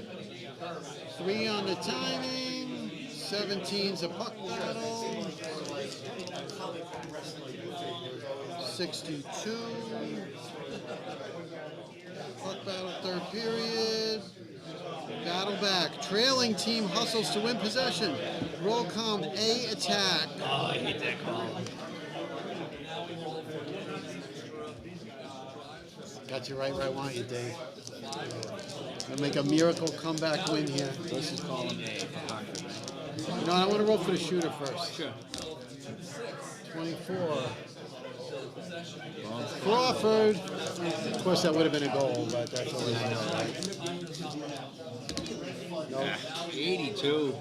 3 on the timing. 17's a puck battle. 62. Puck battle, third period. Battle back. Trailing team hustles to win possession. Roll comp A attack. Oh, I hate that call. Got you right where I want you, Dave. Gonna make a miracle comeback win here. This is column A for Hartford. You know, I want to roll for the shooter first. Sure. 24. Crawford. Of course, that would have been a goal, but that's always right. No. 82.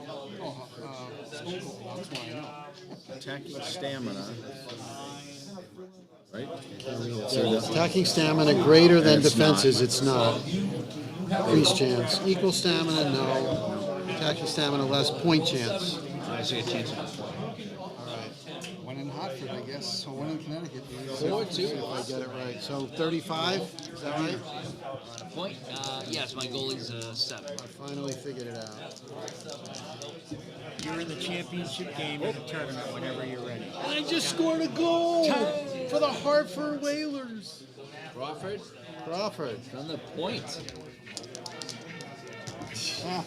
Attacking stamina. Right? Attacking stamina greater than It's not. defenses, it's not. Increased chance. Equal stamina, no. Attacking stamina less. Point chance. I see a chance of One in Hartford, I guess. So one in Connecticut. 4-2. See if I get it right. So 35, is that right? Point? Yes, my goalie's 7. I finally figured it out. You're in the championship game in the tournament whenever you're ready. I just scored a goal for the Hartford Whalers. Crawford Crawford. from the point.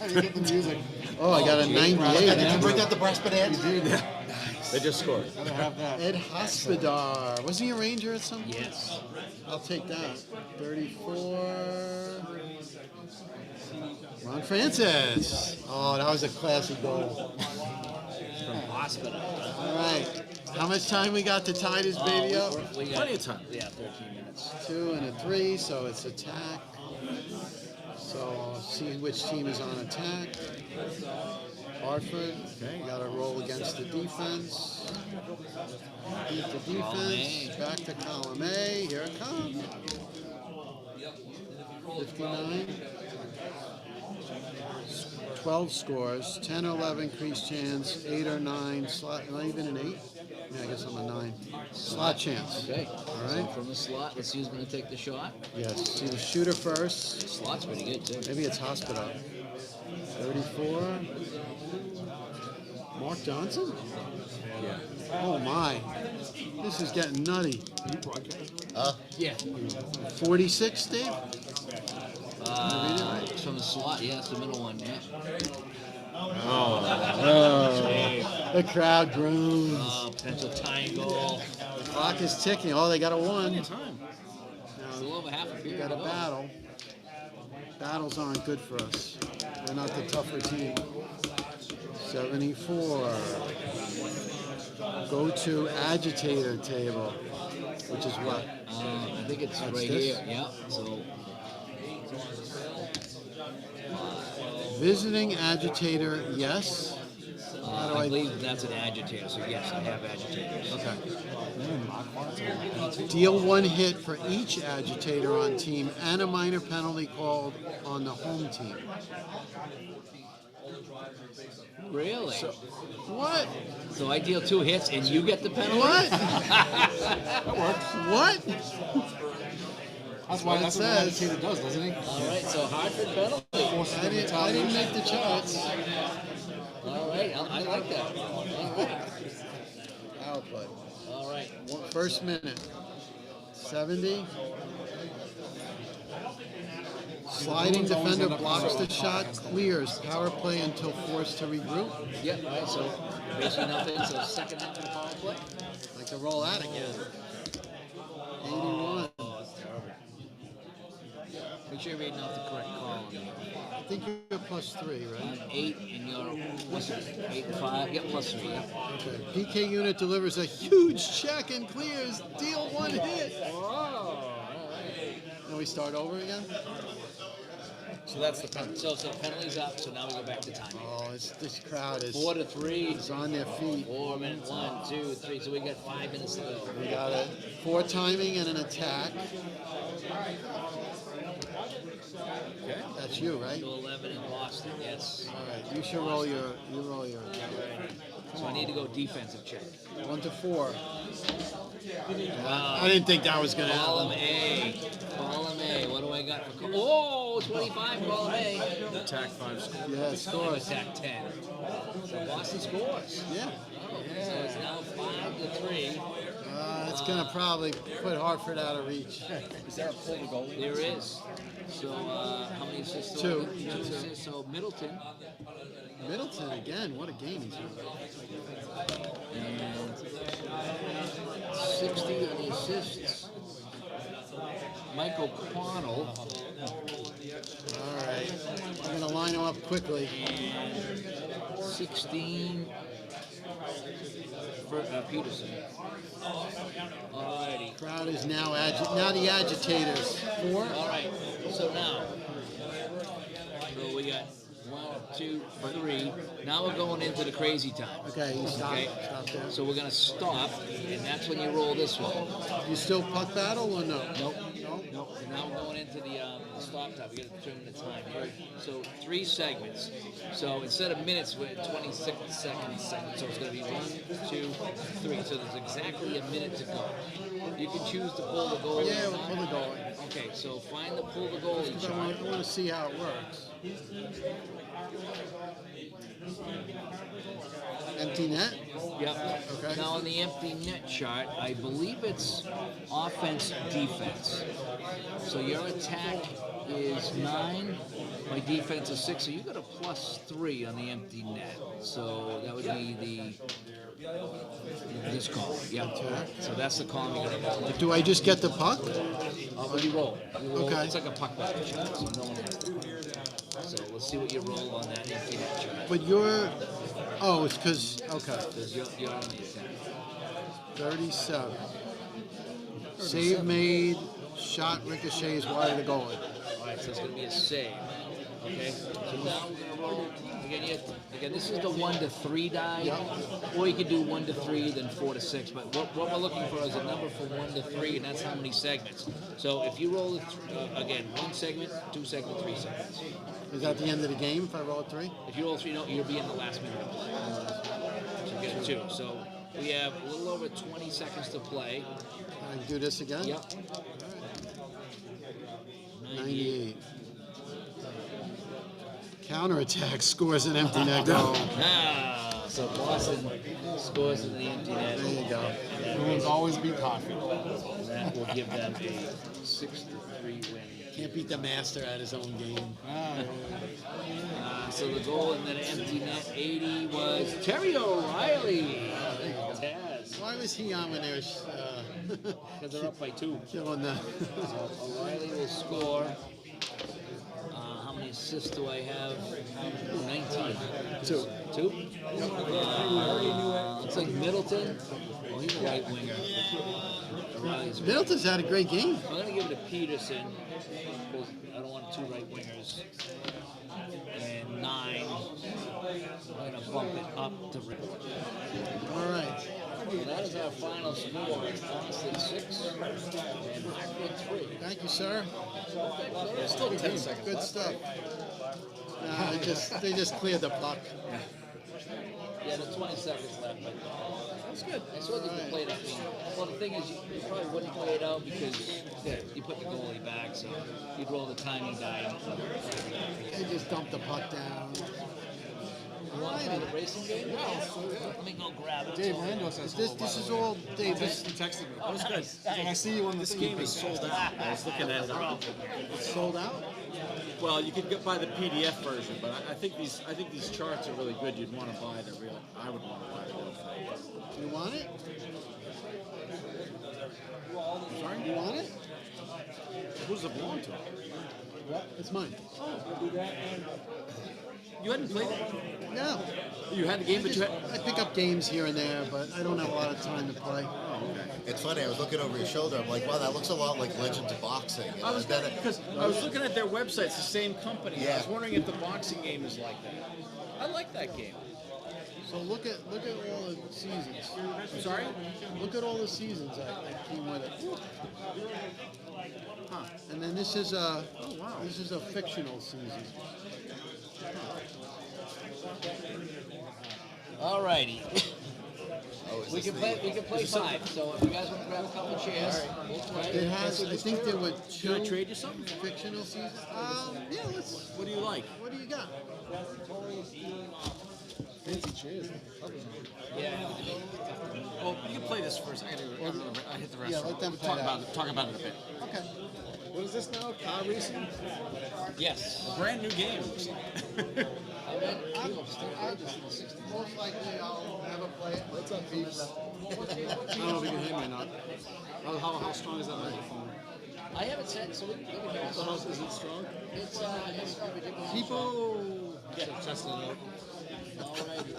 You get the music. Oh, I got a 98. Did you break out the brass bands? They just scored. Gotta have that. Ed Hospodar. Wasn't he a Ranger at some point? Yes. I'll take that. 34. Ron Francis. Oh, that was a classic goal. From Hospital. All right. How much time we got to tie this baby up? We got, Plenty of time. Yeah, 13 minutes. 2 and a 3, so it's attack. So see which team is on attack. Hartford. Okay. Got to roll against the defense. Beat the defense. Back to column A. Here it comes. 59. 12 scores. 10 or 11 crease chance. 8 or 9 slot. Am I even an 8? Yeah, I guess I'm a 9. Slot chance. Okay. All So right. from the slot, let's see who's going to take the shot. Yes. See the shooter first. Slot's pretty good, too. Maybe it's Hospital. 34. Mark Johnson? Yeah. Oh my. This is getting nutty. Yeah. 46, Steve? It's from the slot. Yeah, it's the middle one. Yeah. The crowd groans. Potential tying goal. Clock is ticking. Oh, they got a 1. Time. It's a little over half a We period. got a to go. battle. Battles aren't good for us. We're not the tougher team. 74. Go to agitator table, which is what? I think it's That's right this? here. Yeah. So Visiting agitator, yes. How do I I believe that's an agitator. So yes, I have agitators. Okay. Deal 1 hit for each agitator on team and a minor penalty called on the home team. Really? What? So I deal 2 hits and you get the penalty? What? What? That's why it that's what says. the agitator does, doesn't he? All right. So Hartford penalty. I didn't make the charts. All right. I like that. All right. Output. All right. First minute. 70. Sliding defender blocks the shot, clears. Power play until forced to regroup. Yep. All right. So basically nothing. So second half of the power play. Like to roll that again. 81. Make sure you're reading off the correct column. I think you're +3, right? I'm 8 and you're what's it? 8 and 5. Yep. +3. Yep. Okay. PK unit delivers a huge check and clears. Deal 1 hit. Now we start over again? So that's the penalty. So penalty's up. So now we go back to time. Oh, this crowd is 4 to 3. is on their feet. 4 minutes. 1, 2, 3. So we got 5 minutes to go. We got a 4 timing and an attack. Okay. That's you, right? To 11 in Boston. Yes. All right. You should roll your. You roll your. So I need to go defensive check. 1 to 4. Wow. I didn't think that was gonna Column happen. A. Column A. What do I got for? Oh, 25. Column A. Attack 5 score. Yeah, scores. Attack 10. So Boston scores. Yeah. So it's now 5 to 3. It's gonna probably put Hartford out of reach. Is there a pull the goalie? There is. So how many assists? do I 2. got? 2 assists. So Middleton. Middleton again. What a game he's having. And 60 on the assists. Michael Connell. All right. I'm gonna line him up quickly. 16 for Peterson. Alrighty. Crowd is now now the agitators. 4. Alright. So now. So we got 1, 2, 3. Now we're going into the crazy time. Okay, you stop. Okay. Stop there. So we're gonna stop, and that's when you roll this one. You still puck battle or no? Nope. Nope. And now we're going into the stop time. We got to determine the time here. So 3 segments. So instead of minutes, we're at 26 seconds. So it's going to be 1, 2, 3. So there's exactly a minute to go. You can choose to pull the goal. Yeah, we'll pull the goal. Okay. So find the pull the goalie I chart. want to see how it works. Empty net? Yep. Okay. Now on the empty net chart, I believe it's offense, defense. So your attack is 9, my defense is 6. So you got a +3 on the empty net. So that would be this column. Yep. So that's the column you're gonna roll. Do I just get the puck? When you roll. Okay. It's like a puck back chart, so no one has to. So let's see what you roll on that empty net chart. But you're. Oh, it's because. Okay. Because you're on the attack. 37. Save made. Shot ricochets wide of the goalie. All right, so it's going to be a save. Okay. So now we're going to roll. Again, this is the 1 to 3 die, or you can do 1 to 3, then 4 to 6. But what we're looking for is a number from 1 to 3, and that's how many segments. So if you roll it again, 1 segment, 2 segment, 3 segments. Is that the end of the game if I roll a 3? If you roll 3, no, you'll be in the last minute of play. So you get a 2. So we have a little over 20 seconds to play. I can do this again? Yep. 98. Counterattack scores an empty net goal. Ah, so Boston scores in the empty net. There you go. Bruins always beat coffee. And that will give them a 6-3 win. Can't beat the master at his own game. So the goal in that empty net 80 was Terry O'Reilly. Taz. Why was he on when they were Because they're up by 2. killing the... O'Reilly will score. How many assists do I have? Ooh, 19. 2. 2? Looks like Middleton. Oh, he's a right winger. O'Reilly's Middleton's had a great game. I'm going to give it to Peterson because I don't want 2 right wingers. And 9. I'm going to bump it up to Rick. All right. So that is our final score. Boston 6 and Hartford 3. Thank you, sir. There's still 10 seconds. Good stuff. Nah, they just cleared the puck. Yeah, there's 20 seconds left. But that's good. I saw that you played out. Well, the thing is, you probably wouldn't play it out because you put the goalie back, so you'd roll the timing die. They just dumped the puck down. You want to try the racing game? Let me go grab it. Dave Randall says This is all Dave. He texted me. That was good. And I see you on This game is sold out. I was looking at it. It's sold out. Well, you could buy the PDF version, but I think these charts are really good. You'd want to buy the real. I would want to buy the real thing. You want it? Sorry? You want it? Who's it belong to? It's mine. You hadn't played it. No. You had the game, but you had. I pick up games here and there, but I don't have a lot of time to play. It's funny, I was looking over your shoulder, I'm like, wow, that looks a lot like Legends of Boxing. I was because I was looking at their website. It's the same company. I was Yeah. wondering if the boxing game is like that. I like that game. So look at all the seasons. I'm sorry. Look at all the seasons that came with it. Huh. And then this is a fictional season. All righty. We can play 5. So if you guys want to grab a couple chairs, we'll play. It has. I think there were Should I 2 trade you something? fictional seasons. Yeah. Let's. What do you like? What do you got? Fancy chairs. Yeah. Well, you can play this first. I hit the rest. Yeah, let them play talk that. about it. Talk about it a bit. Okay. What is this now? Car racing? Yes. Brand new game. Most likely I'll never play it. What's up, peeps? I don't know if you can hear me or not. How strong is that microphone? I have it set, so we can hear it. So is it strong? It's not ridiculous. People. Testing it out. All righty.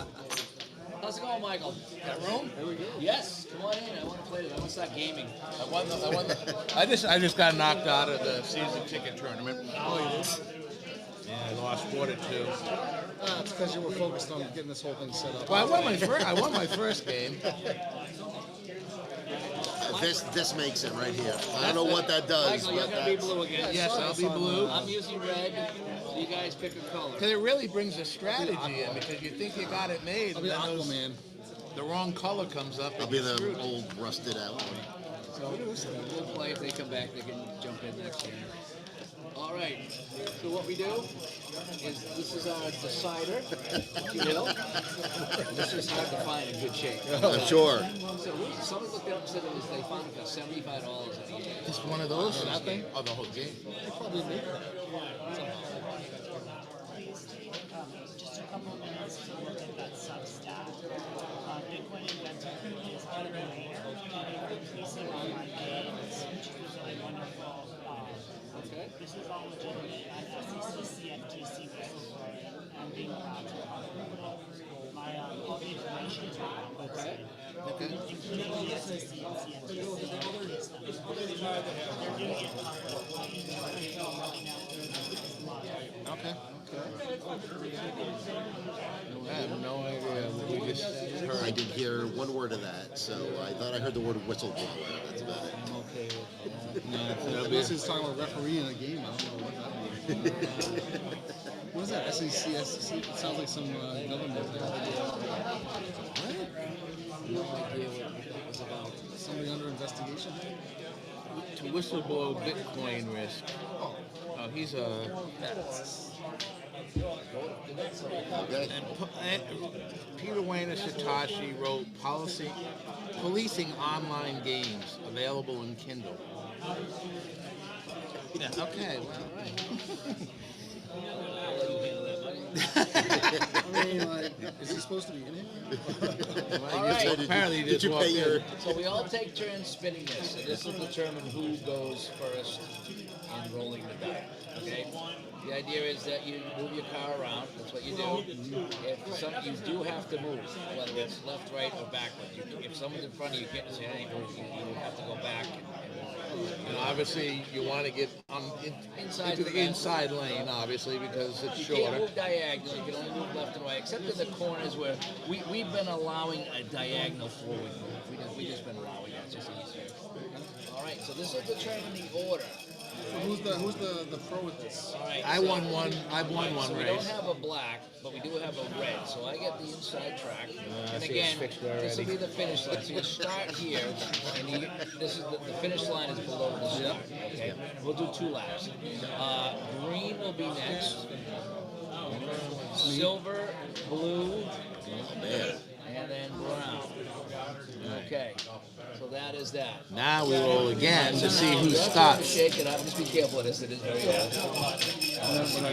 How's it going, Michael? Got room? There we go. Yes. Come on in. I want to play this. I want to start gaming. I just got knocked out of the season ticket tournament. Oh, you did? Yeah, I lost 4-2. It's because you were focused on getting this whole thing set up. Well, I won my first game. This makes it right here. I don't know what that does, Michael, you're but going to be that's... blue again. Yes, I'll be blue. I'm using red. So you guys pick a color. Because it really brings a strategy in, because you think you got it made, I'll and be then Aquaman. the wrong color comes up. I'll And be you're the screwed. old rusted out one. So we'll play. If they come back, they can jump in next game. right. So what we do is this is our decider, if you will. This is hard to find in good shape. I'm sure. So someone looked at it and said they found it for $75 at the game. Just one of those? Nothing? Oh, the whole game. Just a couple of minutes to look at that Substack. Bitcoin Inventor is on the way. Increasing online games, which is really wonderful. This is all legitimate at SEC, CFTC whistleblowing, and being proud to my all the information is on my website. Including the SEC and CFTC. They're doing it Okay. I have no idea. We just heard. I didn't hear one word of that, so I thought I heard the word whistleblower. That's about it. I'm okay with No, This is talking about referee in a game. I don't know what that means. What is that? SEC, SEC? It sounds like some government. no idea what it was about. Somebody under investigation? To whistleblow Bitcoin risk. Oh, he's a. Okay. And Peter Wayne Satoshi wrote Policing Online Games, available in Kindle. Yeah, okay, well, all right. I mean, like, is he supposed to be in here? All right. Apparently, Did you pay your? So we all take turns spinning this, and this will determine who goes first in rolling the die. Okay? The idea is that you move your car around. That's what you do. If you do have to move, whether it's left, right, or backward. If someone's in front of you, you can't say anything. You have to go back. And obviously, you want to get into the inside lane, obviously, because it's You shorter. can't move diagonal. You can only move left and right, except in the corners where we've been allowing a diagonal forward move. We've just been allowing it. It's just easier. All right. So this will determine the order. So who's the pro with this? All right. I've won one So we don't race. have a black, but we do have a red. So I get the inside track. And see, again, it's fixed this will already. be the finish line. So you start here, and this is the finish line is below the start. Okay. We'll do 2 laps. Green will be next. Silver, blue, Man. and then brown. Okay. So that is that. Now we roll again to see who Just starts. Shake it up. Just be careful with this. It is very old. And I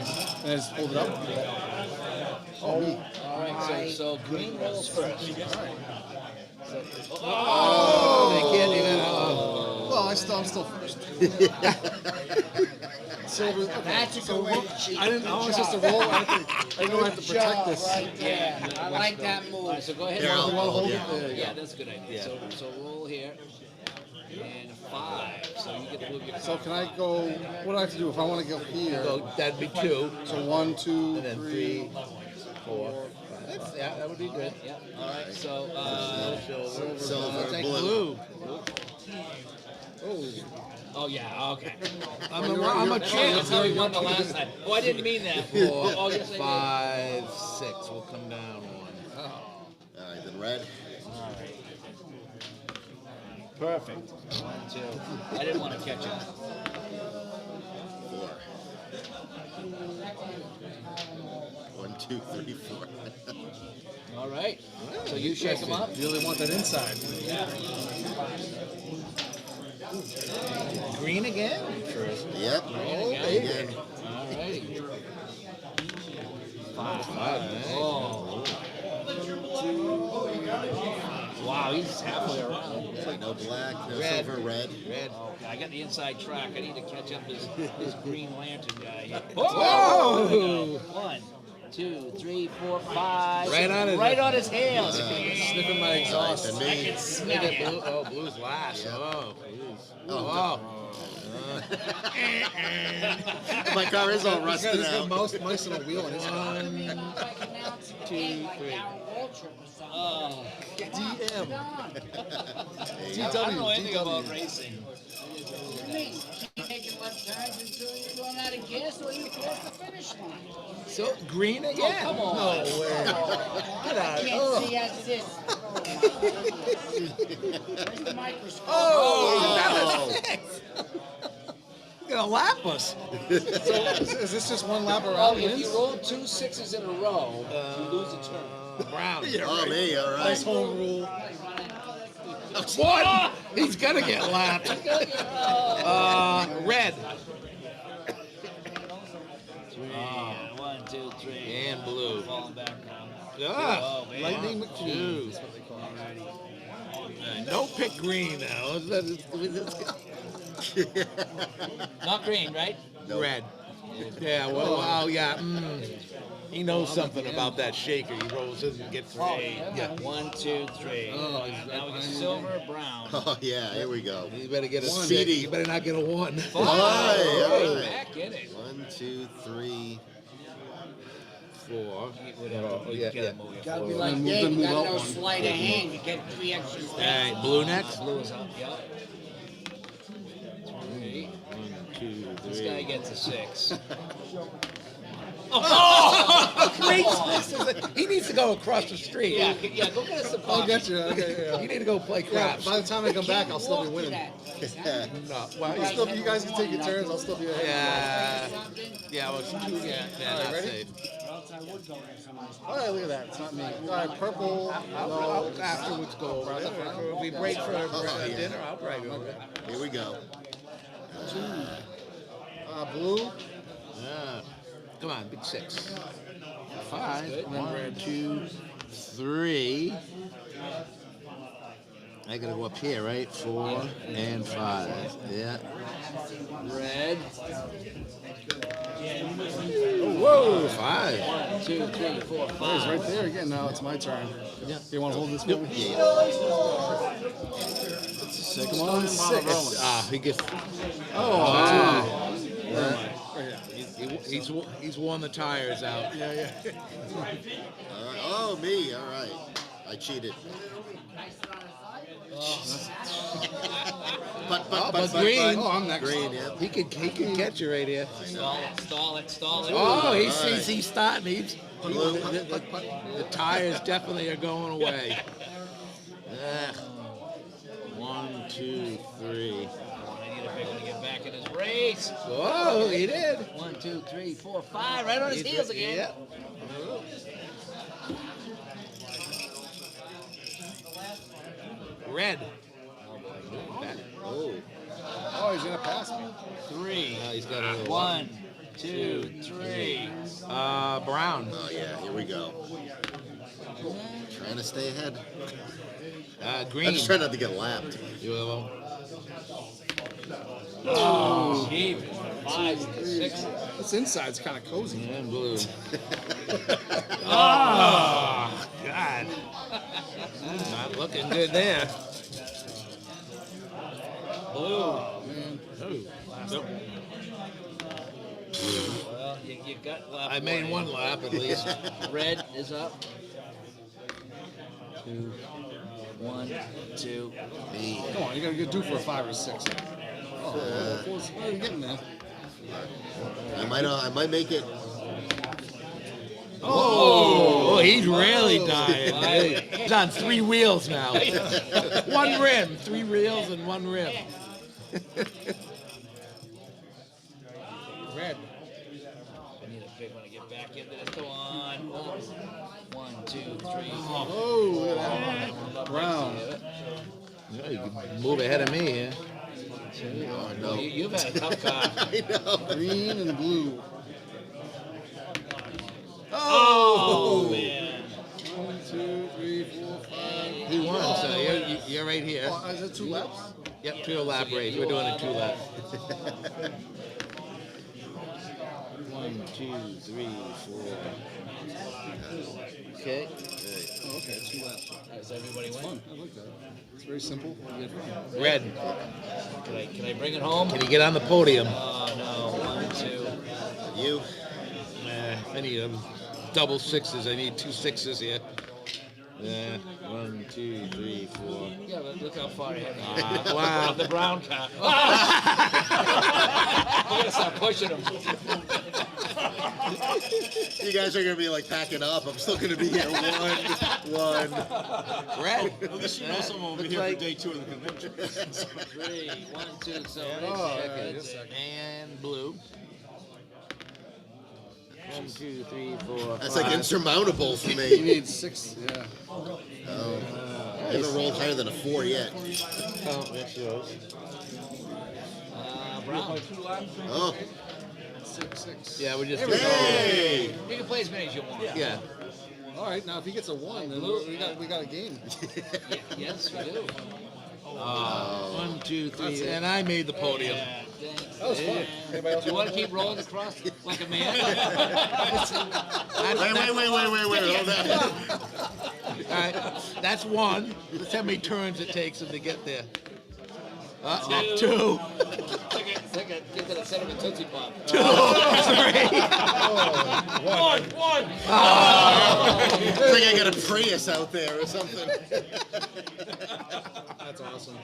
just pulled it up. Oh, me. All right. So green rolls first. They can't even. Well, I'm still first. Silver. Okay. That's a So good way to cheat. I didn't. I was just a roll. I didn't know I have to protect this. Yeah, I like that move. All right, so go ahead. Here, and I'll roll. hold it. Yeah, that's a good idea. So roll here. And 5. So you get to move your So car. can I go? What do I have to do if I want to go here? So that'd be 2, So 1, 2, and then 3, 4. Yeah, that would be good. Yep. All right. So Silver, I'll take blue. blue. oh yeah. Okay. I'm a That's champ. how we won the last time. Oh, I didn't mean that. 4, Oh, yes, I did. 5, 6 will come down 1. All right, then red. Perfect. 1, 2. I didn't want to catch it. 4. 1, 2, 3, 4. All right. So you shake them up. You really want that inside. Green again? Yep. Again. All righty. 5, man. Oh. Wow, he's halfway around. No black, no Red. silver, red. Red. Okay, I got the inside track. I need to catch up this Green Lantern guy here. Whoa! 1, 2, 3, 4, 5. Right on his- Right on his heels. Sniffing my exhaust. All right, then me. Smell it. Blue, oh, blue's last. Yeah. Oh, blues. Oh, Oh. My car is all He's rusted got out. mice on a wheel in his car. 1, 2, 3. Oh. DM. I don't know anything about racing. Taking left turns until you're running out of gas or you cross the finish line. So green again? Oh, come on. No way. Get out. Can't see as it is. Where's the microscope? Oh, that was 6. gonna lap us. Is this just one lap Well, around? if you roll 2 6s in a row, you lose a turn. Brown. Oh, me, all Nice right. home rule. What? He's gonna get lapped. Red. 1, 2, 3. And blue. Falling back now. Ah, Oh, man. Lightning Two. McQueen. That's what they call it. No pick green now. Not green, right? Red. Yeah, well, yeah. He knows something about that shaker. He rolls in and gets Oh, yeah. 1, 2, 3. Oh, Now we get silver, brown. Oh, yeah, here we go. You better get a One. six. Speedy. You better not get a 1. All right, all right. Back in it. 1, 2, 3. 4. Oh, yeah, yeah. Gotta be like Dave, you got no sleight of hand. You get 3 extra All right, blue next. Blue is up, yep. 3. 1, 2, 3. This guy gets a 6. Great sixes. He needs to go across the street. Yeah, go get us some I'll coffee. get you. Okay, You need to go play yeah. craps. By the time I come back, I'll still be winning. No, well, You guys can take your turns. I'll still be ahead. yeah, well, not ready? safe. All right, look at that. It's not me. All right, purple. I'll afterwards go over there. If we break for yeah. dinner, I'll break over there. Here we go. Blue. Yeah. Come on, big 6. 5. 1, 2, 3. I gotta go up here, right? 4 and 5. Yeah. Red. Whoa! 5. 1, 2, 3, 4, It's 5. right there again. Now it's my turn. Yeah. You want to hold this for me? Yeah. Come on, 6. He gets. He's worn the tires out. Yeah. All right. Oh, me. All right. I cheated. But green. Oh, I'm next. Green, yeah. He could get you right here. Stall it. Oh, he All sees right. he's starting. Blue. The tires definitely are going away. 1, 2, 3. I need a big one to get back in his race. Oh, he did. 1, 2, 3, 4, 5. Right on his heels again. Yep. Red. Oh. Oh, he's gonna pass me. 3. He's got a little 1, 2, 3. brown. Oh, yeah. Here we go. Trying to stay ahead. Green. I'm just trying not to get lapped. Oh, Steve. 5, 6. This inside's kind of cozy. And blue. Oh, God. Not looking good there. Blue. Man. Well, you got left. I made one lap at least. Red is up. 2, 1, 2. Come on, you gotta get due for a 5 or 6. Oh, you're getting there. I might make it. Oh, he's really dying. He's on 3 wheels now. 1 rim. 3 wheels and 1 rim. Red. I need a big one to get back into this. Go on. 1, 2, 3. Oh, look at that. Brown. Yeah, you can move ahead of me here. Oh, no. You've had a tough car. I know. Green and blue. Oh, man. 1, 2, 3, 4, 5. He won, so you're right here. Oh, is it 2 laps? Yep, 2 lap race. We're doing a 2 lap. 1, 2, 3, 4. Okay. Oh, okay, 2 laps. Does everybody win? Fun. I like that. It's very simple. Red. Can I bring it home? Can you get on the podium? Oh, no. 1, 2. You. I need double 6s. I need 2 6s here. 1, 2, 3, 4. Yeah, but look how far ahead he is. Wow. The brown car. We gotta start pushing him. You guys are gonna be like packing up. I'm still gonna be here. One. Red. At least you know someone will be here for day 2 of the convention. 3, 1, 2, so And blue. 1, 2, 3, 4, That's 5. like insurmountable for You me. need 6, yeah. Oh, I haven't rolled higher than a 4 yet. Oh, that's yours. Brown. Oh, 6. Yeah, we just. hey! You can play as many as you want. Yeah. All right, now if he gets a 1, then we got a game. Yes, we do. 1, 2, 3, and I made the podium. That was fun. Anybody else You want to keep rolling across like a man? Wait, hold on. All right, that's 1. Let's see how many turns it takes him to get there. 2. It's like a kid that set up a Tootsie Pop. 2, 3. One. It's like I got a Prius out there or something. That's awesome.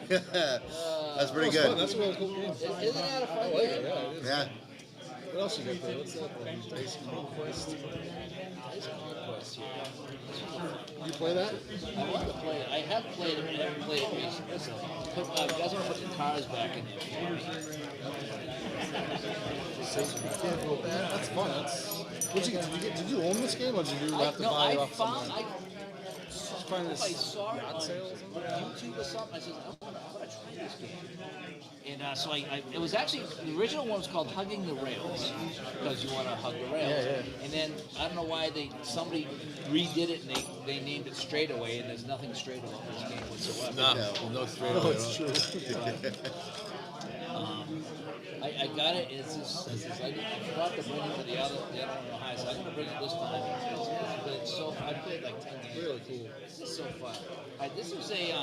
That's pretty That was fun. good. That's a really cool game. Isn't that a fun I like it, yeah, it is. Yeah. What else you got there? What's that? Dice Conquest. You play that? I want to play it. I have played it, but I haven't played it recently. So, you guys want to put the cars back in there? That's fun. Did you own this game or did you have to No, buy it I off found. somewhere? I Find I this saw it yard on sales or something? YouTube or something. I said, I want to try this game. And so it was actually, the original one was called Hugging the Rails, because you want to hug the rails. And then, I don't know why somebody redid it and they named it Straight Away, and there's nothing straight about this game whatsoever. No straight Oh, away. it's true. I got it, it's just, I forgot to bring it to the other one in Ohio, so I'm going to bring it this time. It's so, I played like 10 games. Really cool. This is so fun. This is a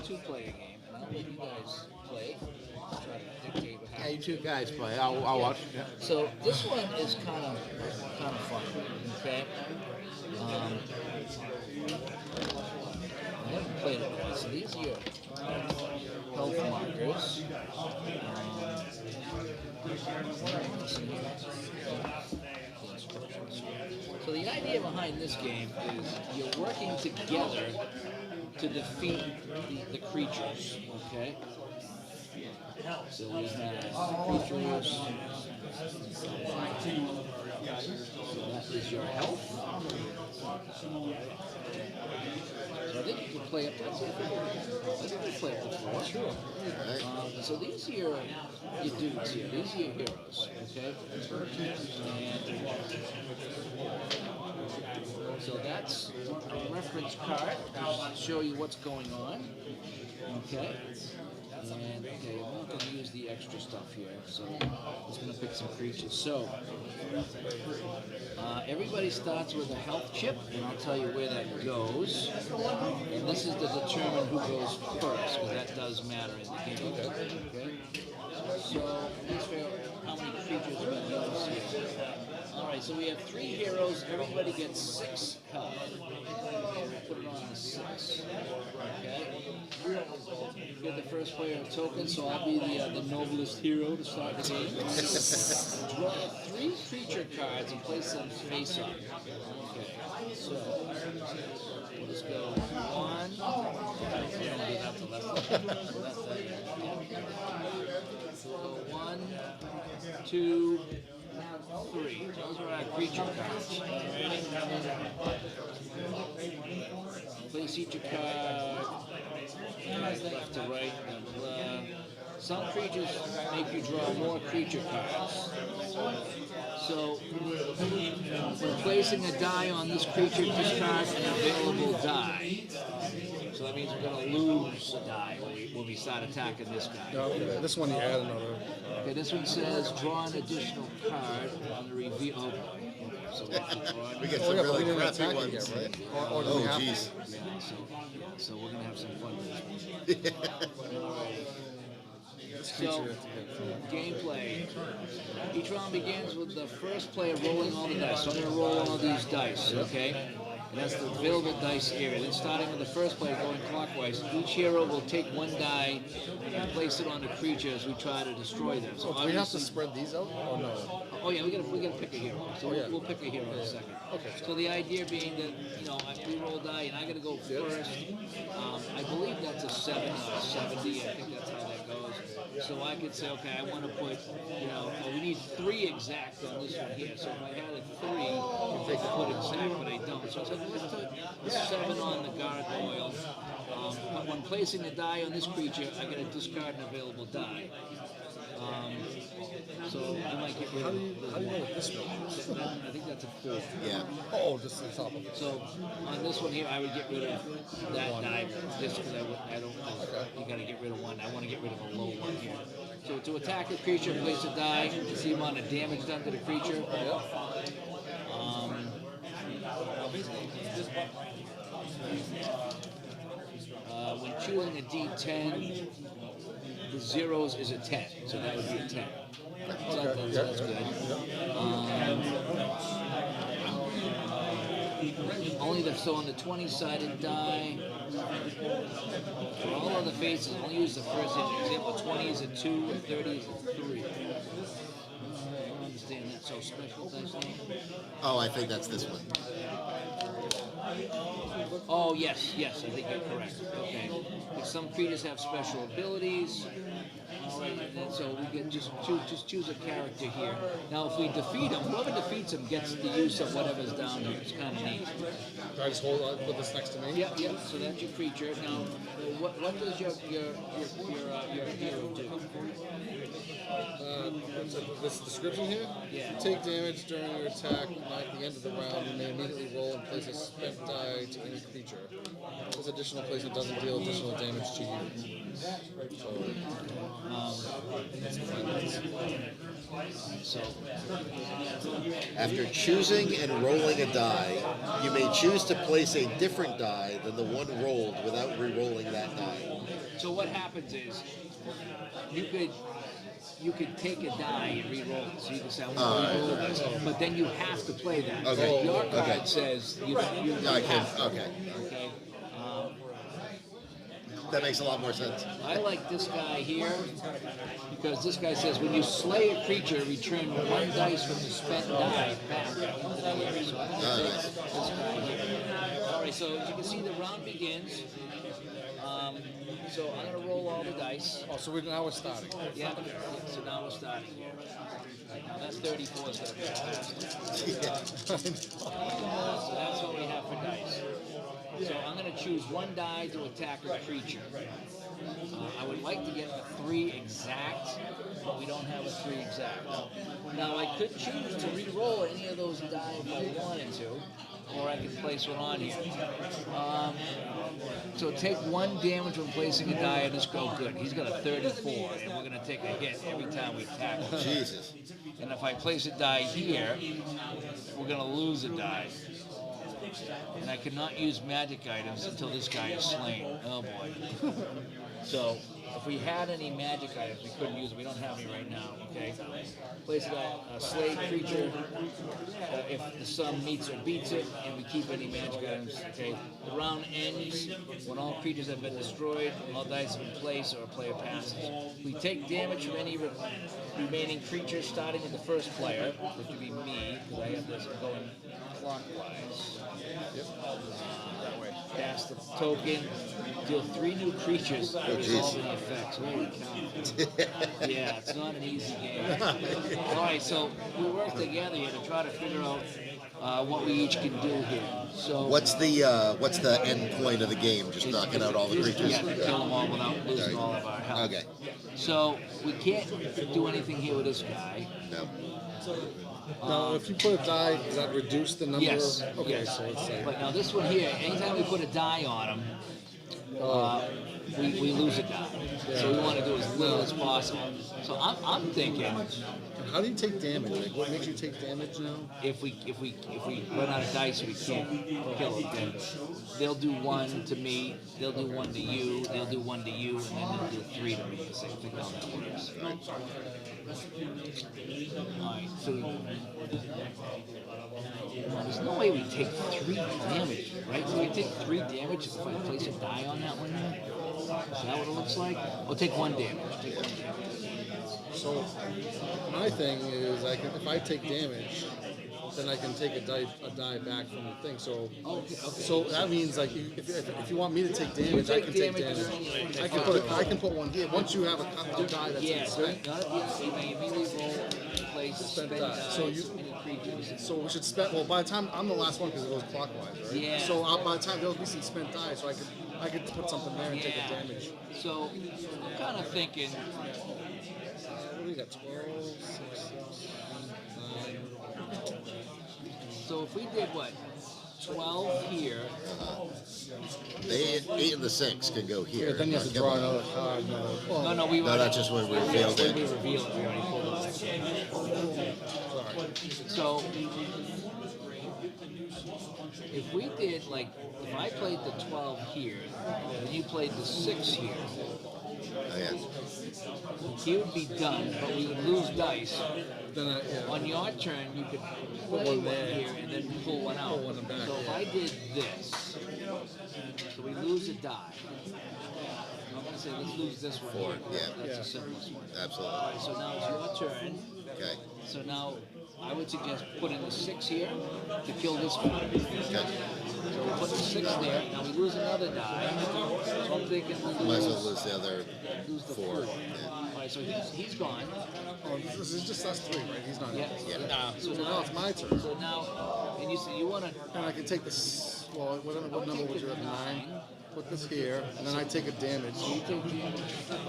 2-player game, and I'll let you guys play. I'll try to dictate what Yeah, happens. you 2 guys play. I'll watch. Yeah. So this one is kind of fun, okay? I haven't played it before, so these are your health markers. So the idea behind this game is you're working together to defeat the creatures, okay? So we have creatures. So that is your health. So I think you can play up. I think you play up to 4. Sure. So these are your dudes here. These are your heroes. Okay. And so that's a reference card to show you what's going on. Okay. And okay, I'm not going to use the extra stuff here, so I'm just going to pick some creatures. So everybody starts with a health chip, and I'll tell you where that goes. And this is to determine who goes first, because that does matter in the game. Okay. So let's figure out how many creatures we're going to use here. All right, so we have 3 heroes. Everybody gets 6 health. Put it on the 6. Okay. Get the first player a token, so I'll be the noblest hero to start the game. Draw 3 creature cards and place them face up. Okay, so we'll just go 1. We don't do that to left. So that's that. So we'll go 1, 2, 3. Those are our creature cards. Place each card left to right. Some creatures make you draw more creature cards. So when placing a die on this creature, discard an available die. So that means we're going to lose a die when we start attacking this guy. No, this one you add another. Okay, this one says draw an additional card on the reveal. Oh, so we have to draw We get Oh, some yeah, but we really didn't crappy attack it ones. yet, right? Or do Oh, we have to? jeez. so we're gonna have some fun with this one. So, gameplay. Each round begins with the first player rolling all the dice. So I'm gonna roll all these dice, okay? And that's the available dice area. Then starting with the first player going clockwise, each hero will take one die and place it on the creature as we try to destroy them. So Do we have to obviously, spread these out or no? oh yeah, we gotta pick a hero. So we'll pick a hero in a second. Okay. So the idea being that we roll die and I gotta go first. I believe that's a 7 or 70. I think that's how that goes. So I could say, okay, I want to put, we need 3 exact on this one here. So if I had a 3, I could put exact, but I don't. So I said, let's put a 7 on the gargoyle. But when placing a die on this creature, I gotta discard an available die. So I might get rid of How do you know what this one? I think that's a 4. Yeah. Oh, just the top of it. So on this one here, I would get rid of that die just because I don't. You gotta get rid of one. I want to get rid of a low one here. So to attack a creature, place a die to see the amount of damage done to the creature. When choosing a D10, the zeros is a 10, so that would be a 10. So that's good. So on the 20-sided die, for all other faces, only use the first digit. Example, 20 is a 2, and 30 is a 3. I don't understand that. So special dice name? Oh, I think that's this one. Oh, yes, I think you're correct. Okay. If some creatures have special abilities, all right, and so we can just choose a character here. Now, if we defeat them, whoever defeats them gets the use of whatever's down here. It's kind of neat. Can I just put this next to me? Yep. So that's your creature. Now, what does your hero do? This description here? Yeah. Take damage during your attack, and at the end of the round, you may immediately roll and place a spent die to any creature. This additional placement doesn't deal additional damage to you. So, After choosing and rolling a die, you may choose to place a different die than the one rolled without re-rolling that die. so what happens is you could take a die and re-roll it. So you can say, I want to re-roll this, but then you have to play that. Okay. Your card Okay. says you I have to. can. Okay. Okay. That makes a lot more sense. I like this guy here because this guy says when you slay a creature, return 1 dice from the spent die back into the area. So I'm going to take this guy here. All right, so as you can see, the round begins. So I'm going to roll all the dice. Oh, so now we're starting. Yeah, so now we're starting here. Now that's 34 is going to be fast. So that's what we have for dice. So I'm going to choose 1 die to attack a creature. I would like to get a 3 exact, but we don't have a 3 exact. Now I could choose to re-roll any of those die if I wanted to, or I could place one on here. So take 1 damage when placing a die and just go good. He's got a 34, and we're going to take a hit every time we attack him. Jesus. And if I place a die here, we're going to lose a die. And I cannot use magic items until this guy is slain. Oh boy. So, if we had any magic items, we couldn't use them. We don't have any right now, okay? Place a slave creature if the sum meets or beats it, and we keep any magic items, okay? The round ends when all creatures have been destroyed, all dice have been placed, or a player passes. We take damage from any remaining creatures, starting with the first player, which would be me, because I have this going clockwise. Pass the token, deal 3 new creatures that resolve any effects. Holy cow. Yeah, it's not an easy game. Alright, so we work together here to try to figure out what we each can do here. So What's the end point of the game? Just knocking out all the creatures? Yeah, kill them all without losing all of our health. Okay. So we can't do anything here with this guy. No. Now, if you put a die, does that reduce the number? Yes. Okay, yes. so let's say. But now this one here, anytime we put a die on him, we lose a die. So we want to do as little as possible. So I'm thinking, How do you take damage? Like, what makes you take damage now? if we run out of dice, we can't kill them. Then they'll do 1 to me, they'll do 1 to you, they'll do 1 to you, and then they'll do 3 to me. So I think how that works. Alright, so there's no way we take 3 damage, right? So we take 3 damage if I place a die on that one there? Is that what it looks like? Or take 1 damage. Take 1 damage. So my thing is, if I take damage, then I can take a die back from the thing. So so that means like if you want me to take damage, I can take damage. I can put one here. Once you have a die that's Yeah, been so spent. you may immediately roll, place, Spent spend die. dice, So you- any creatures. So we should spend. Well, by the time I'm the last one because it goes clockwise, right? Yeah. So by the time there'll be some spent die, so I could put something there and take a damage. So I'm kind of thinking, What do we got? 12, 6, 9. so if we did what? 12 here. The 8 and the 6 can go here. Yeah, then you have to draw another card. No, no, we No, already, that's just when we revealed when we it. reveal it, we already pulled it. So if we did like, if I played the 12 here, and you played the 6 here, Oh, yeah. he would be done, but we would lose dice. Then On your turn, you could play one here and then pull one out. Pull one back, So if I did this, so we lose a die. I'm gonna say let's lose this one. 4, here. yeah. That's Yeah. the simplest one. Absolutely. So now it's your turn. Okay. So now I would suggest putting the 6 here to kill this one. Okay. So we put the 6 there. Now we lose another die. So I'm thinking we Might as well lose, lose the other lose the 4. 4. Yeah. All right, so he's gone. Oh, this is just us 3, right? He's not. Yeah. Yeah. So So now now it's my turn. So now, and you say you want to. And I can take this. Well, what number would you have? 9. Put this here, and then I take a damage. You take damage.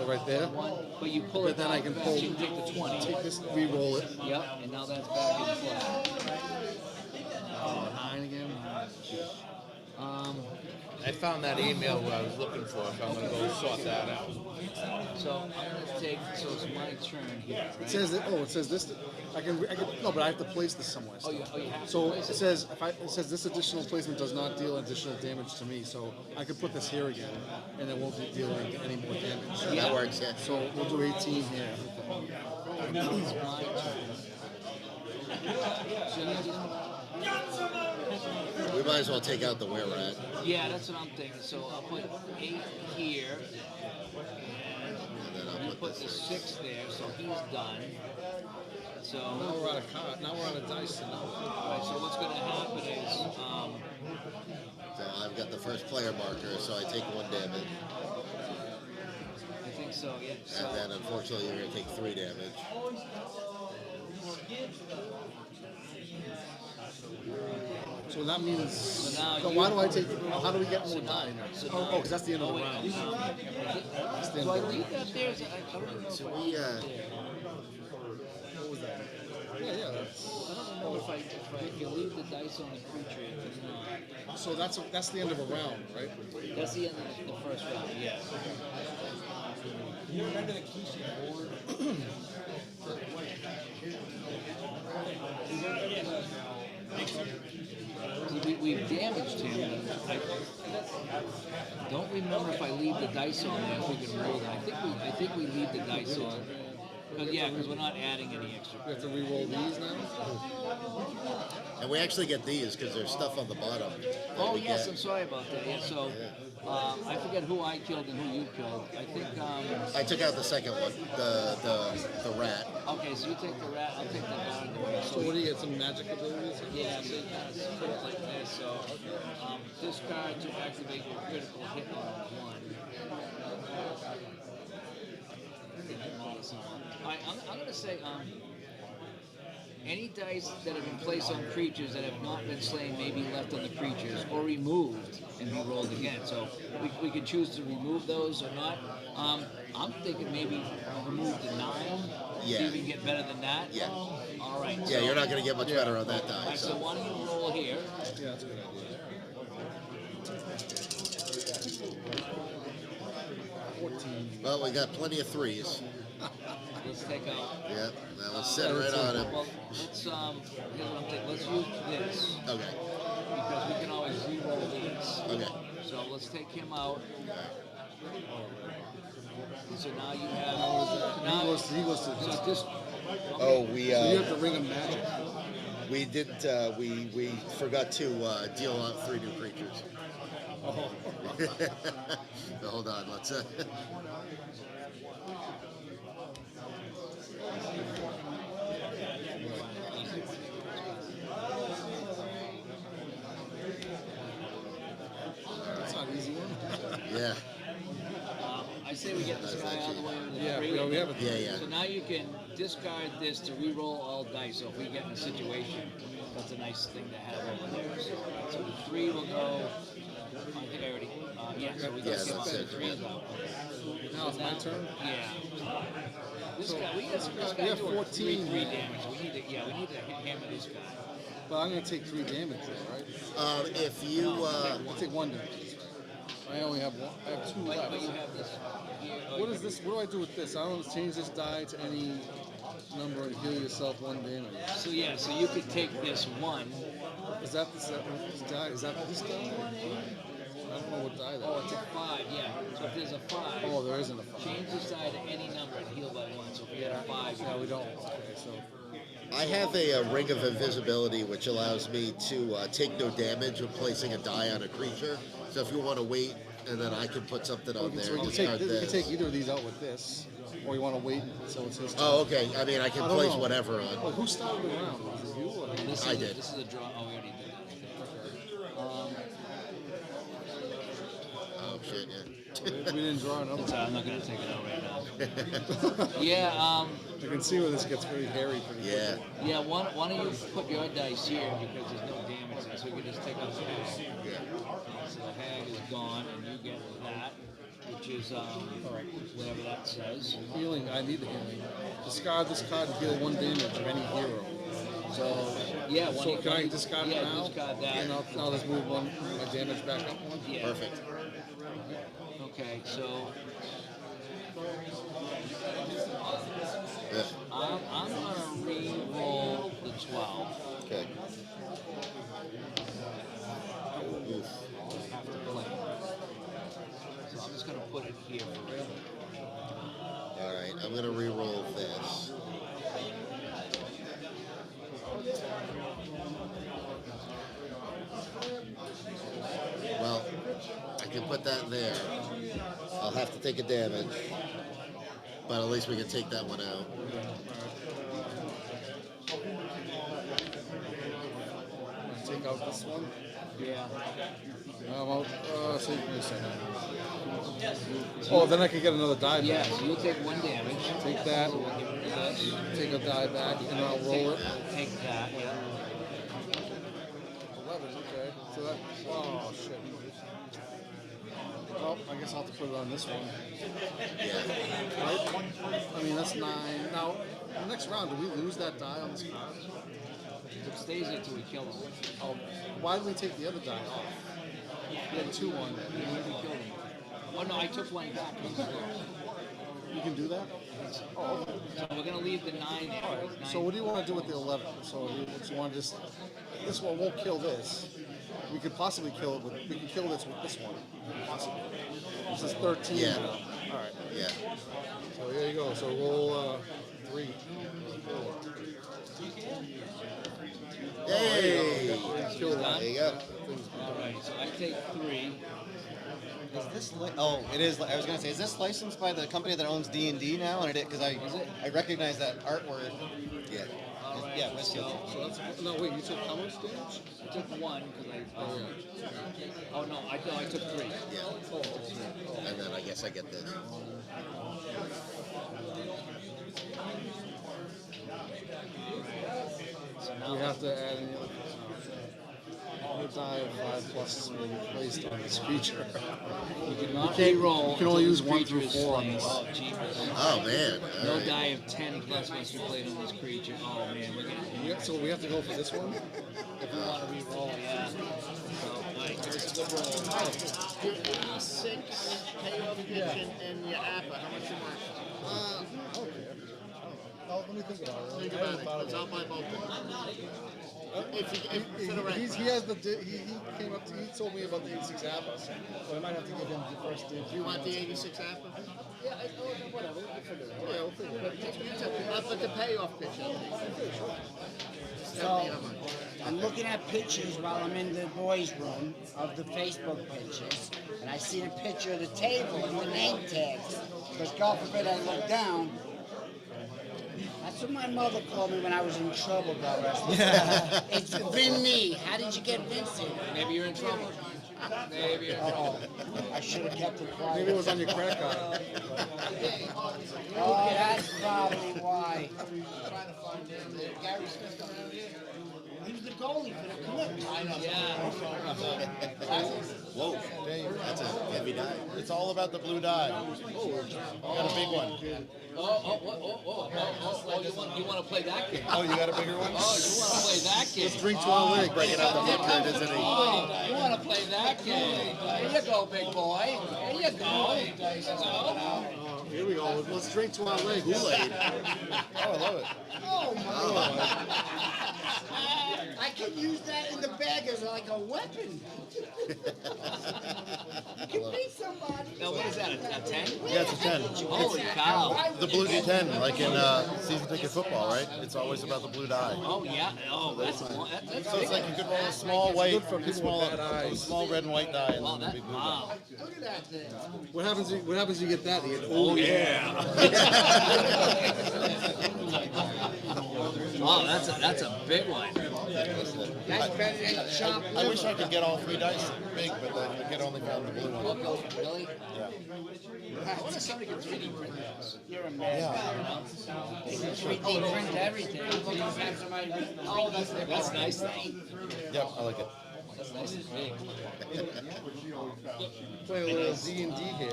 Right there. One, but you pull But it then I can back, pull. so you take the 20. Take this, re-roll it. Yep, and now that's back in play. 9 again. I found that email where I was looking for, so I'm gonna go sort that out. So I'm gonna take. So it's my turn here, It right? says that. Oh, it says this. I can. No, but I have to place this somewhere. Oh, Still. you have to So place it says it says this additional placement does not deal additional damage to me. So I could put this here again, and it won't be dealing any more damage. That works, yeah. So we'll do 18 here. It's my turn. So you just. We might as well take out the were rat. Yeah, that's what I'm thinking. So I'll put 8 here, And then I'll you put put this the in. 6 there, so he's done. So. Now we're out of card. Now we're out of dice. And now Alright, so what's gonna happen is, So I've got the first player marker, so I take 1 damage. I think so, yeah. So, And then unfortunately you're going to take 3 damage. So that means. So now So you- why do I take? How do we get more so now, die? so Oh, because that's the end of the wait, round. That's the end do I of the round. leave that there? I don't even know So if I we, leave that there. What was that? Yeah, that's. I don't know if you leave the dice on the creature, if it's not. So that's the end of a round, right? That's the end of the first round, yeah. We've damaged him. I don't remember if I leave the dice on there, if we can roll that. I think we leave the dice on. Because we're not adding any extra. We have to re-roll these now. and we actually get these because there's stuff on the bottom. that Oh we yes, get. I'm sorry about that. Yeah, so I forget who I killed and who you killed. I think. I took out the second one, the rat. Okay, so you take the rat. I'll take the gargoyle. So what do you get? Some magic abilities? Yeah, so you kind of put it like this. So discard to activate your critical hit on one. Alright, I'm going to say any dice that have been placed on creatures that have not been slain may be left on the creatures or removed and be rolled again. So we could choose to remove those or not. I'm thinking maybe remove the 9. Yeah. See if we can get better than that. Yeah. All right. Yeah, so, you're not going to get much better on that All die. right, so So why don't you roll here? Yeah, that's a good idea. 14. well, we got plenty of 3s. Let's take out. Yep. Now let's sit right on him. Well, let's here's what I'm thinking. Let's use this Okay. because we can always re-roll these. Okay. So let's take him out. So now you have. He goes to. So this. Oh, we So you have the ring of magic. we didn't we forgot to deal out 3 new creatures. Oh. So hold on, let's. That's not an easy one. Yeah. I say we get this guy out of the way with the Yeah, three. we have a Yeah, yeah. So now you can discard this to re-roll all dice. So if we get in a situation, that's a nice thing to have over there. So the 3 will go. I think I already. Yeah. So we Yeah, got that's the it, 3 is yeah. out. Now it's my turn. Yeah. This guy, we got this we guy have doing 14. 3 damage. So we need to. Yeah, we need to hammer this guy. But I'm gonna take 3 damage, though, right? If you I'll take 1 damage. I only have one. I have 2 left. But you have this here. Oh, What is this? What do I do with this? I don't change this die to any number and heal yourself 1 damage. So yeah, so you could take this 1. Is that this die? Is that this die? I don't know what die that Oh, is. it's a 5. Yeah. So if there's a 5. Oh, there isn't a 5. Change this die to any number and heal by 1. So if you have a 5, Yeah, we don't. Okay, so I have a ring of invisibility, which allows me to take no damage when placing a die on a creature. So if you want to wait, and then I can put something on there. so we and can take discard we can this. take either of these out with this, or you want to wait until it's his turn. Oh, okay. I mean, I can I don't place know. whatever on. Well, who started the round? Was it you or him? this I is did. This is a draw. Oh, we already did that. Oh shit! Yeah. We didn't draw another. So I'm not gonna take it out right now. Yeah. You can see where this gets pretty hairy pretty Yeah. Yeah. Why don't you put your dice here because there's no damage there, so we can just take out the hag. Yeah. So the hag is gone, and you get that, which is whatever that says. Healing, I need the healing. Discard this card and heal 1 damage of any hero. So, Yeah. so can I discard it yeah, now? discard that. And I'll just move my damage back up 1? Yeah. Perfect. Okay. So Yeah. I'm gonna re-roll the 12. Okay. Oof. Have to play. So I'm just gonna put it here for real. All right. I'm gonna re-roll this. Well, I can put that there. I'll have to take a damage, but at least we can take that one out. Take out this one. Yeah. So you can just oh, then I can get another die back. Yeah, so you'll take 1 damage. Take that, So we'll get rid of this. take a die back, and I'll roll it. Take that, yeah. 11, okay. So that, oh shit. Well, I guess I'll have to put it on this one. Yeah. Right? I mean, that's 9. Now, the next round, do we lose that die on this card? It stays there till we kill him. Oh, why did we take the other die off? We had 2 on there. We kill him. Oh no, I took 1 back. You can do that? Oh, okay. So we're gonna leave the 9 there. So what do you want to do with the 11? So you want to just, this one won't kill this. We could possibly kill it with, we can kill this with this one. Possibly. This is 13 Yeah. now. All right. Yeah. So there you go. So roll 3. Hey! Kill that. There you go. Alright, so I take 3. Is this oh, it is. I was gonna say, is this licensed by the company that owns D&D now? And because I recognize that artwork. Yeah. Yeah, Westfield. So that's, no, wait, you took how much damage? I took 1 because I. Oh, yeah. Oh no, I took 3. Yeah. And then I guess I get this. So We now have to add in the die of 5 plus will be placed on this creature. you cannot can't- re-roll. you can only until use this 1 through creature is 4 on slain. this. Oh jeepers. Oh man. All No right. die of 10 plus must be played on this creature. Oh man, we're gonna. Yeah, so we have to go for this one? If we want to re-roll, yeah. So, alright, here's a good roll. Your E6 payoff pitch and your APA, how much you want? Oh, let me think about it. Think about it, because I'll buy both of them. For the record. He has the he came up to he told me about the 86 APA, so I might have to give him the first dibs. You want the 86 APA? whatever. We'll figure it out. Yeah, we'll figure it out. But the payoff pitch, I think. So, I'm looking at pictures while I'm in the boys' room of the Facebook pictures, and I see the picture of the table and the name tags. Because God forbid I look down. That's what my mother called me when I was in trouble, Doris. It's been me. How did you get Vincent? Maybe you're in trouble. Maybe. Oh, I should have kept it quiet. Maybe it was on your credit card. Oh, that's probably why. He was the goalie for the Clippers. Yeah. Whoa, that's a heavy die. It's all about the blue die. Got a big one. You want to play that game? Oh, you got a bigger one? Oh, you want to play that game? Drink to our leg, breaking out the hook, isn't he? Oh, you want to play that game? There you go, big boy. There you go. Here we go. Let's drink to our leg. Kool-Aid. Oh, I love it. Oh, my. I could use that in the bag as like a weapon. You can beat somebody. Now, what is that, a 10? Yeah, it's a 10. Holy cow. The blue D10, like in season ticket football, right? It's always about the blue die. Oh, yeah. Oh, that's So it's like you could roll a small white, small red and white die, and then the big blue die. wow. Look at that thing. What happens if you get that, Ian? Oh, yeah. Oh, that's a big one. That's better than chop I wish I could get all three dice big, but I could only found the blue one. Really? Yeah. I wonder if somebody can 3D print those. You're a man. They can 3D print everything. Oh, that's nice. Yep, I like it. That's nice and big. Play a little D&D here.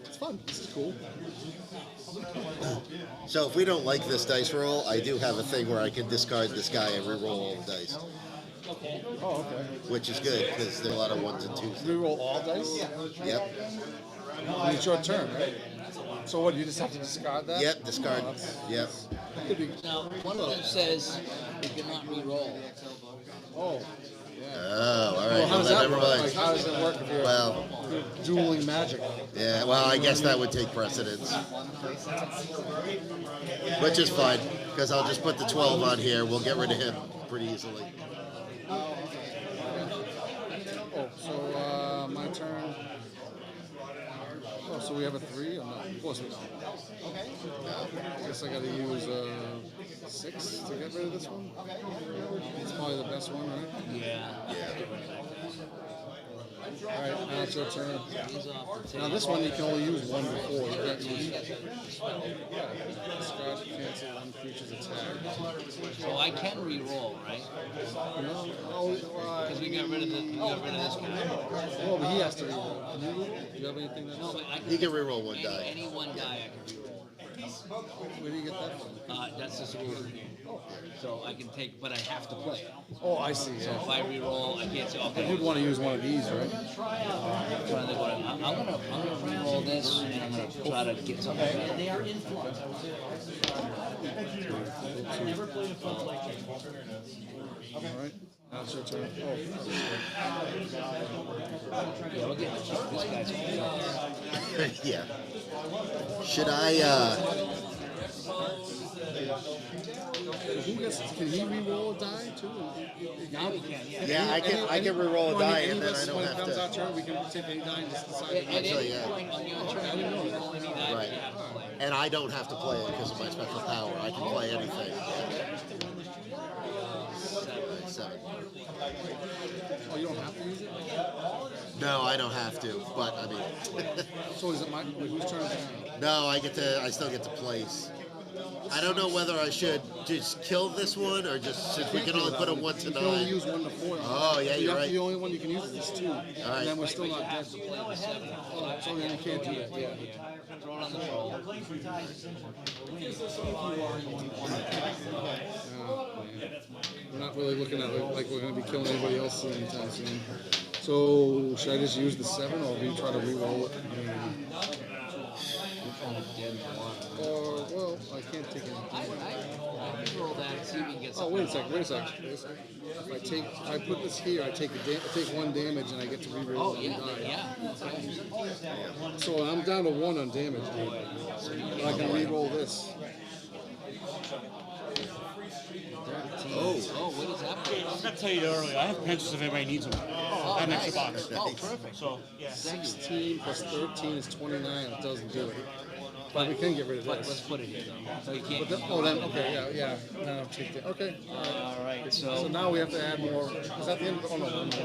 It's fun. This is cool. So if we don't like this dice roll, I do have a thing where I can discard this guy and re-roll all the dice, Oh, okay. which is good because there are a lot of ones and twos. Reroll all dice? Yep. And it's your turn, right? So what, you just have to discard that? Yep. Discard. Oh, that's- Yep. that could be, Now, one of them says you cannot re-roll. oh. Oh, all right. Well, how does then that never work? mind. Like, how does it work if you're Well, dueling magic? yeah. Well, I guess that would take precedence, which is fine because I'll just put the 12 on here. We'll get rid of him pretty easily. Oh, so my turn. Oh, so we have a 3? Or not? Of course we don't. I guess I gotta use 6 to get rid of this one. It's probably the best one, right? Yeah. Alright, now it's your turn. He's off the Now table. this one you can only use one before. You can't use discard, cancel one creature's attack. So I can re-roll, right? No, oh, Because we got rid of this guy. well, but he has to reroll. Can you reroll? Do you have anything that? No, but I He can re-roll one die. Any one die I can re-roll. Where do you get that from? That's just a rule. So I can take, but I have to play it. Oh, I see. So Yeah. if I re-roll, I can't say, okay. You'd want to use one of these, right? I'm gonna re-roll this, and I'm gonna try to get something better. They are in flux. All right. Now it's your turn. Oh. Yeah, we'll get this guy's flux. Yeah. Should I? Who gets? Can he re-roll a die too? Now we can, yeah. Yeah, I can re-roll a die Any and of then us, I when don't it have comes our to. turn, we can take any die and just decide. At Actually, any yeah. point on your turn, you can roll any die Right. that you have to play. And I don't have to play it because of my special power. I can play anything. 7. Oh, you don't have to use it. No, I don't have to. But I mean, So is it my? Wait, whose turn is it no, I get to. I still get to place. I don't know whether I should just kill this one or just since we can only put a 1 to You can only 9. use 1 to 4. Oh, yeah, you're right. The only one you can use is 2. right. And then we're still not dead. Oh, So then you can't do that. Yeah. Throw it on the roll. We're not really looking at it like we're going to be killing anybody else anytime soon. So should I just use the 7 or we try to re-roll it? Or well, I can't take anything. roll that and see if we can get Oh, something. wait a second. If I put this here, I take one damage and I get to reroll Oh, yeah, one die. yeah. Okay. So I'm down to 1 on damage, dude. I can reroll this. Oh, what is that? I was gonna tell you earlier, I have pencils if anybody needs them. Oh, That nice. extra box. Oh, perfect. So, yeah. 16 plus 13 is 29. It doesn't do it. But we can get rid of But let's this. put it here though. So you can't. Okay, yeah. Now I'll take it. Okay. All right. So now we have to add more. Is that the end? Oh no, one more die.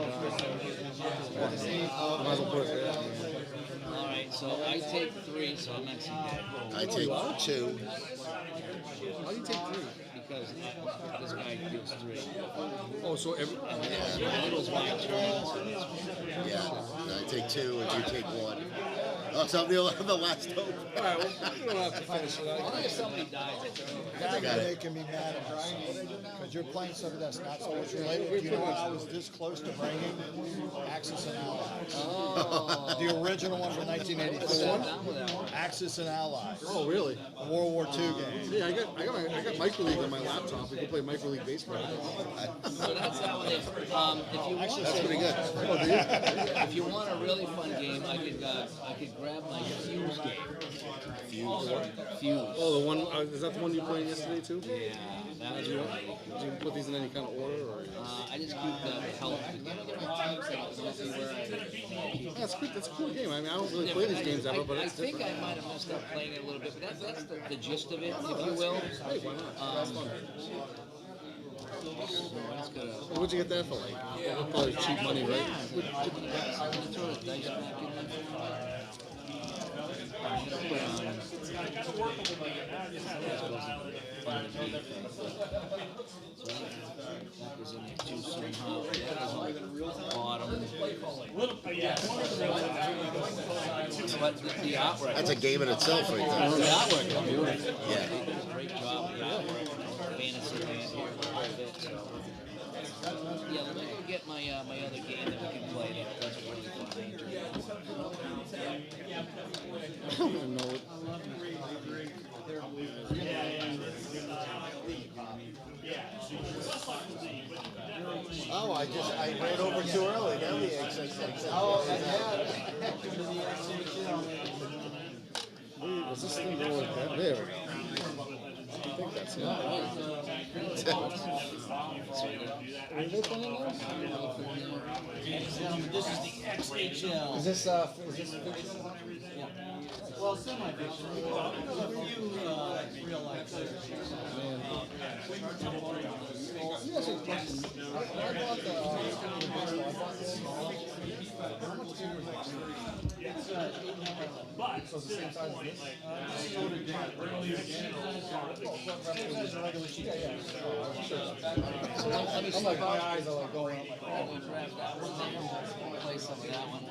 Might as well put it there. All right. So I take 3, so I'm actually dead. I take 2. Why do you take 3? Because this guy deals 3. Oh, so every. It was my turn. So it's Yeah. I take 2 and you take 1. Oh, so I'm the last hope. All right, well, you don't have to finish it. only if somebody dies. I got it. making me mad at Brian because you're playing something that's not sports related. Do you know I was this close to bringing Axis and Allies? Oh. The original one from 1984. Axis and Allies. Oh, really? A World War II game. Yeah, I got Micro League on my laptop. We can play Micro League baseball. So that's how it is. If you want, That's pretty good. Oh, do you? if you want a really fun game, I could grab my Fuse game. Fuse. Oh, the one is that the one you played yesterday too? Yeah, that was Did really you put these in any kind of order? Or? I just keep the health. That's good. That's a cool game. I mean, I don't really play these games ever, but I it's think different. I might have messed up playing it a little bit, but that's the gist of it, if you will. Hey, why not? That's fun. It's got a, What'd you get that for? Like, probably cheap money, right? I'm gonna throw the dice back in there. I'm gonna put on. That was in there too somehow. That is on the bottom. But the artwork. That's a game in itself right The there. artwork is beautiful. Yeah. Great job with the artwork. Fantasy land here a little bit. So. Yeah, let me go get my my other game that we can play. That's really fun. I don't even know what. Oh, I ran over too early. Now the XXX. Oh, Does this thing go like that? There we go. I think that's it. This is the XHL. Is this Well, semi-fiction. You real life players. Yes, it's question. I bought the how much bigger is it? So it's the same size as this? So did that. So I'm like, my eyes are like going up. Play some of that one.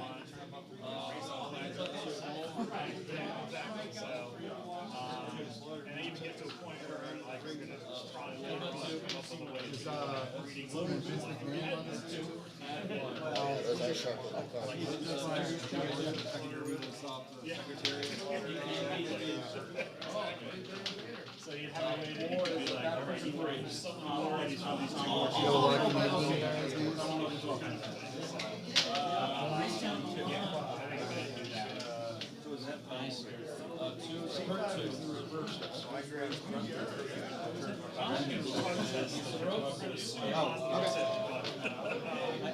Those are sharp. So you have a way to be like,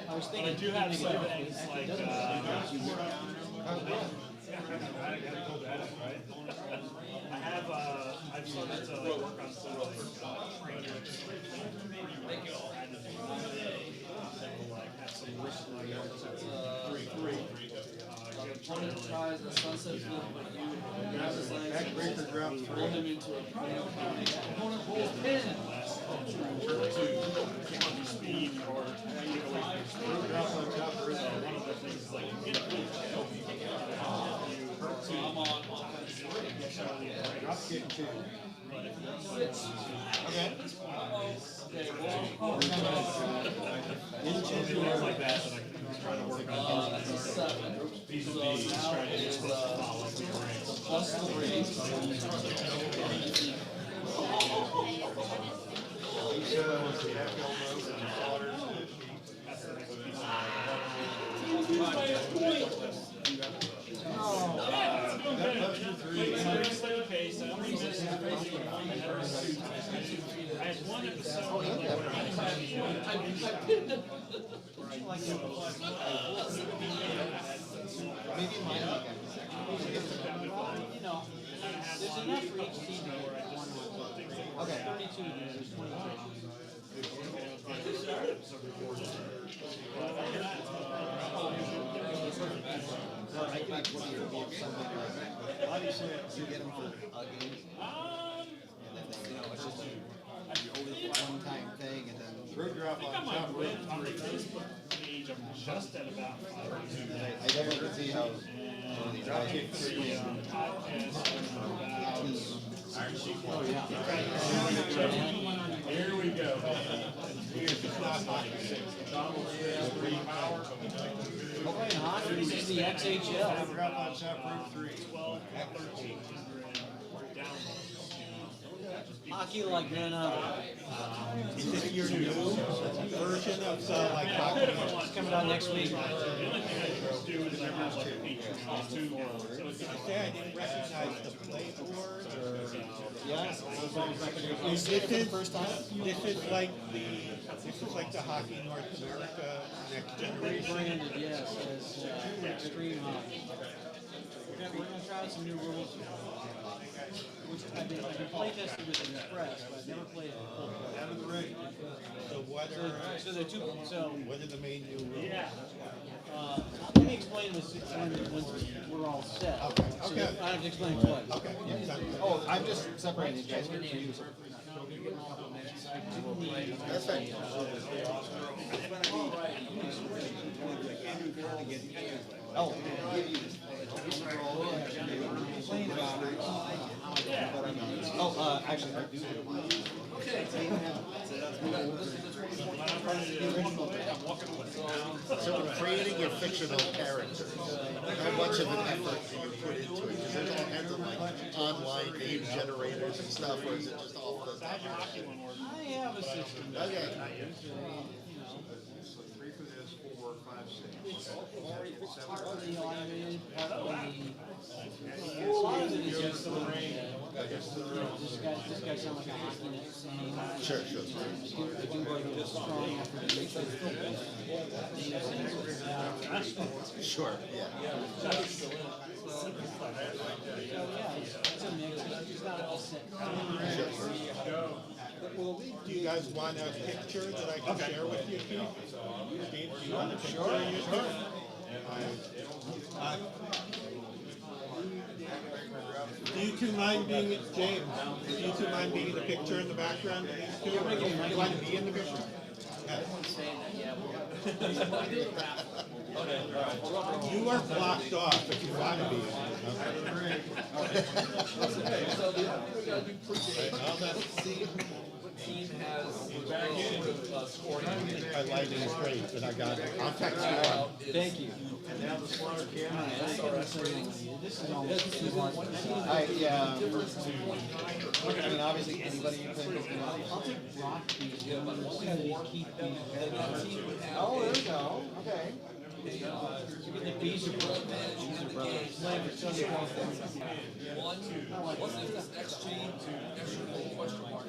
I was thinking. I do have some things like, I have started to like work on some training. Opponent tries a sunset flip, but you grab his legs and pull him into a opponent pulls pin. Speed or get away from speed. One of the things is like you get a I'm on offense. like that, and I can try to work on That's a 7. these So would be now strategies is supposed to follow the ranks. plus 3. Maybe mine like There's enough for each team where I won one. Okay. 32 there's 23. obviously you get them for a game. And then they, it's just a one-time thing, and then Road Raffle on top road On the Facebook page, I'm just at about 5. I definitely can see how one of these guys could swing Here we go. We're playing hockey. This is the XHL. Road Raffle on top road 3. 12, 13. We're down. Hockey like none other. Is this your new version of like hockey? It's coming out next week. The only thing I just do is remember like the Patriots too. So it's Did you say I didn't recognize the playboard or? Yes. This is like the Hockey North America Next Generation. Rebranded, yes, as Extreme Hockey. We're gonna try some new rules. Which I've been playtesting with the Express, but I've never played it full play. Out of the ring. So So there are two. what are the main new rules? Let me explain this when we're all set. Okay. So Okay. I have to explain twice. Okay. Yeah, sounds good. Oh, I'm just separating these guys here for you. That's fine. Oh, give you. Oh, actually, I do. So in creating your fictional characters, how much of an effort do you put into it? Because there's all kinds of like online name generators and stuff, or is it just off the top? I have a system. Okay. Partly automated, partly. A lot of it is just the rain. This guy sounds like a hockey net saying. Sure. I do like this strong effort to make it. Sure, yeah. So yeah, it's a mix. It's not all set. Do you guys want a picture that I can share with you, Keith? Steve, do you want a picture of you? Do you two mind being, James, do you two mind being in the picture in the background of these two? Or do you want to be in the picture? You are blocked off if you want to be. So the other thing we gotta do pre-game, what team has scoring. My lighting is great, and I got it. I'll text you one. Thank you. Yeah. I mean, obviously, anybody you think is gonna. I'll take rock beat. Keep the. Oh, there we go. Okay. The bees are brothers. One, what's if this next chain, extra goal question mark,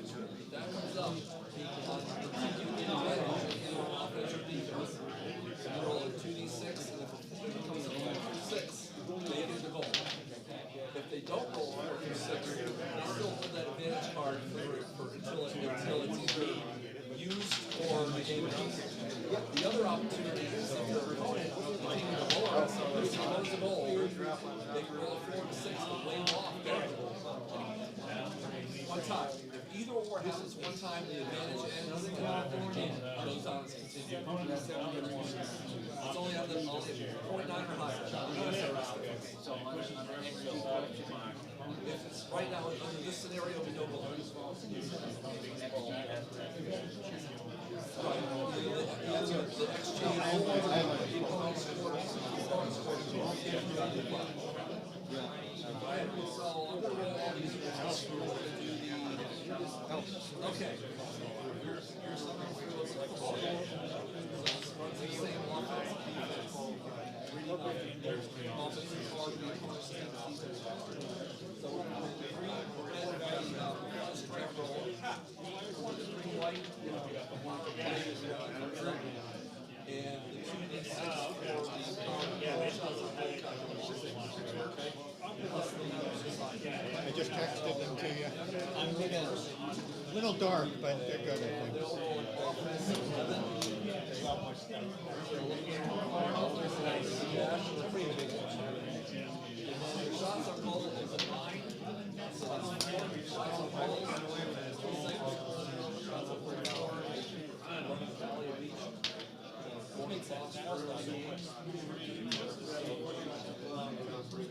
that comes up, you get advantage, either offense or defense. You roll a 2d6, and if it comes up 4d6, they get the goal. If they don't roll 4d6, they still hold that advantage card until it's used or the game ends. The other opportunity is if your opponent, the team in the lower, scores a goal, they can roll a 4 to 6 to wave off their goal. One time. If either or happens one time, the advantage ends, and the game goes on as continued. It's only on the 0.9 or higher. So if it's right now, under this scenario, we don't go. Okay. I just texted them to you. I'm looking. Little dark, but they're good, I think. Shots are called as a 9. So it's shots are called Valley of Beach.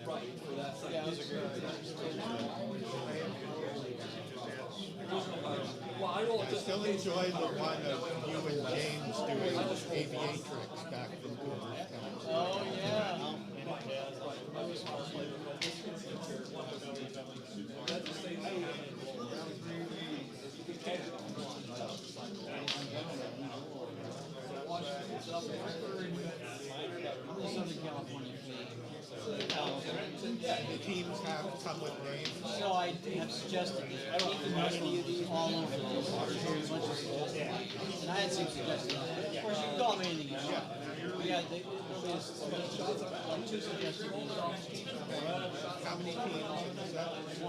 Right, for that well, I roll I just still enjoy the one of you and James doing aviatrix back from Cooperstown. Oh, yeah. Southern California The teams have come with names. So I have suggested that we can all over the place. There's a bunch of suggestions. And I had some suggestions. Of course, you can call them anything you want. Yeah, there'll be like 2 suggestions. How many teams is that? 20. Oh,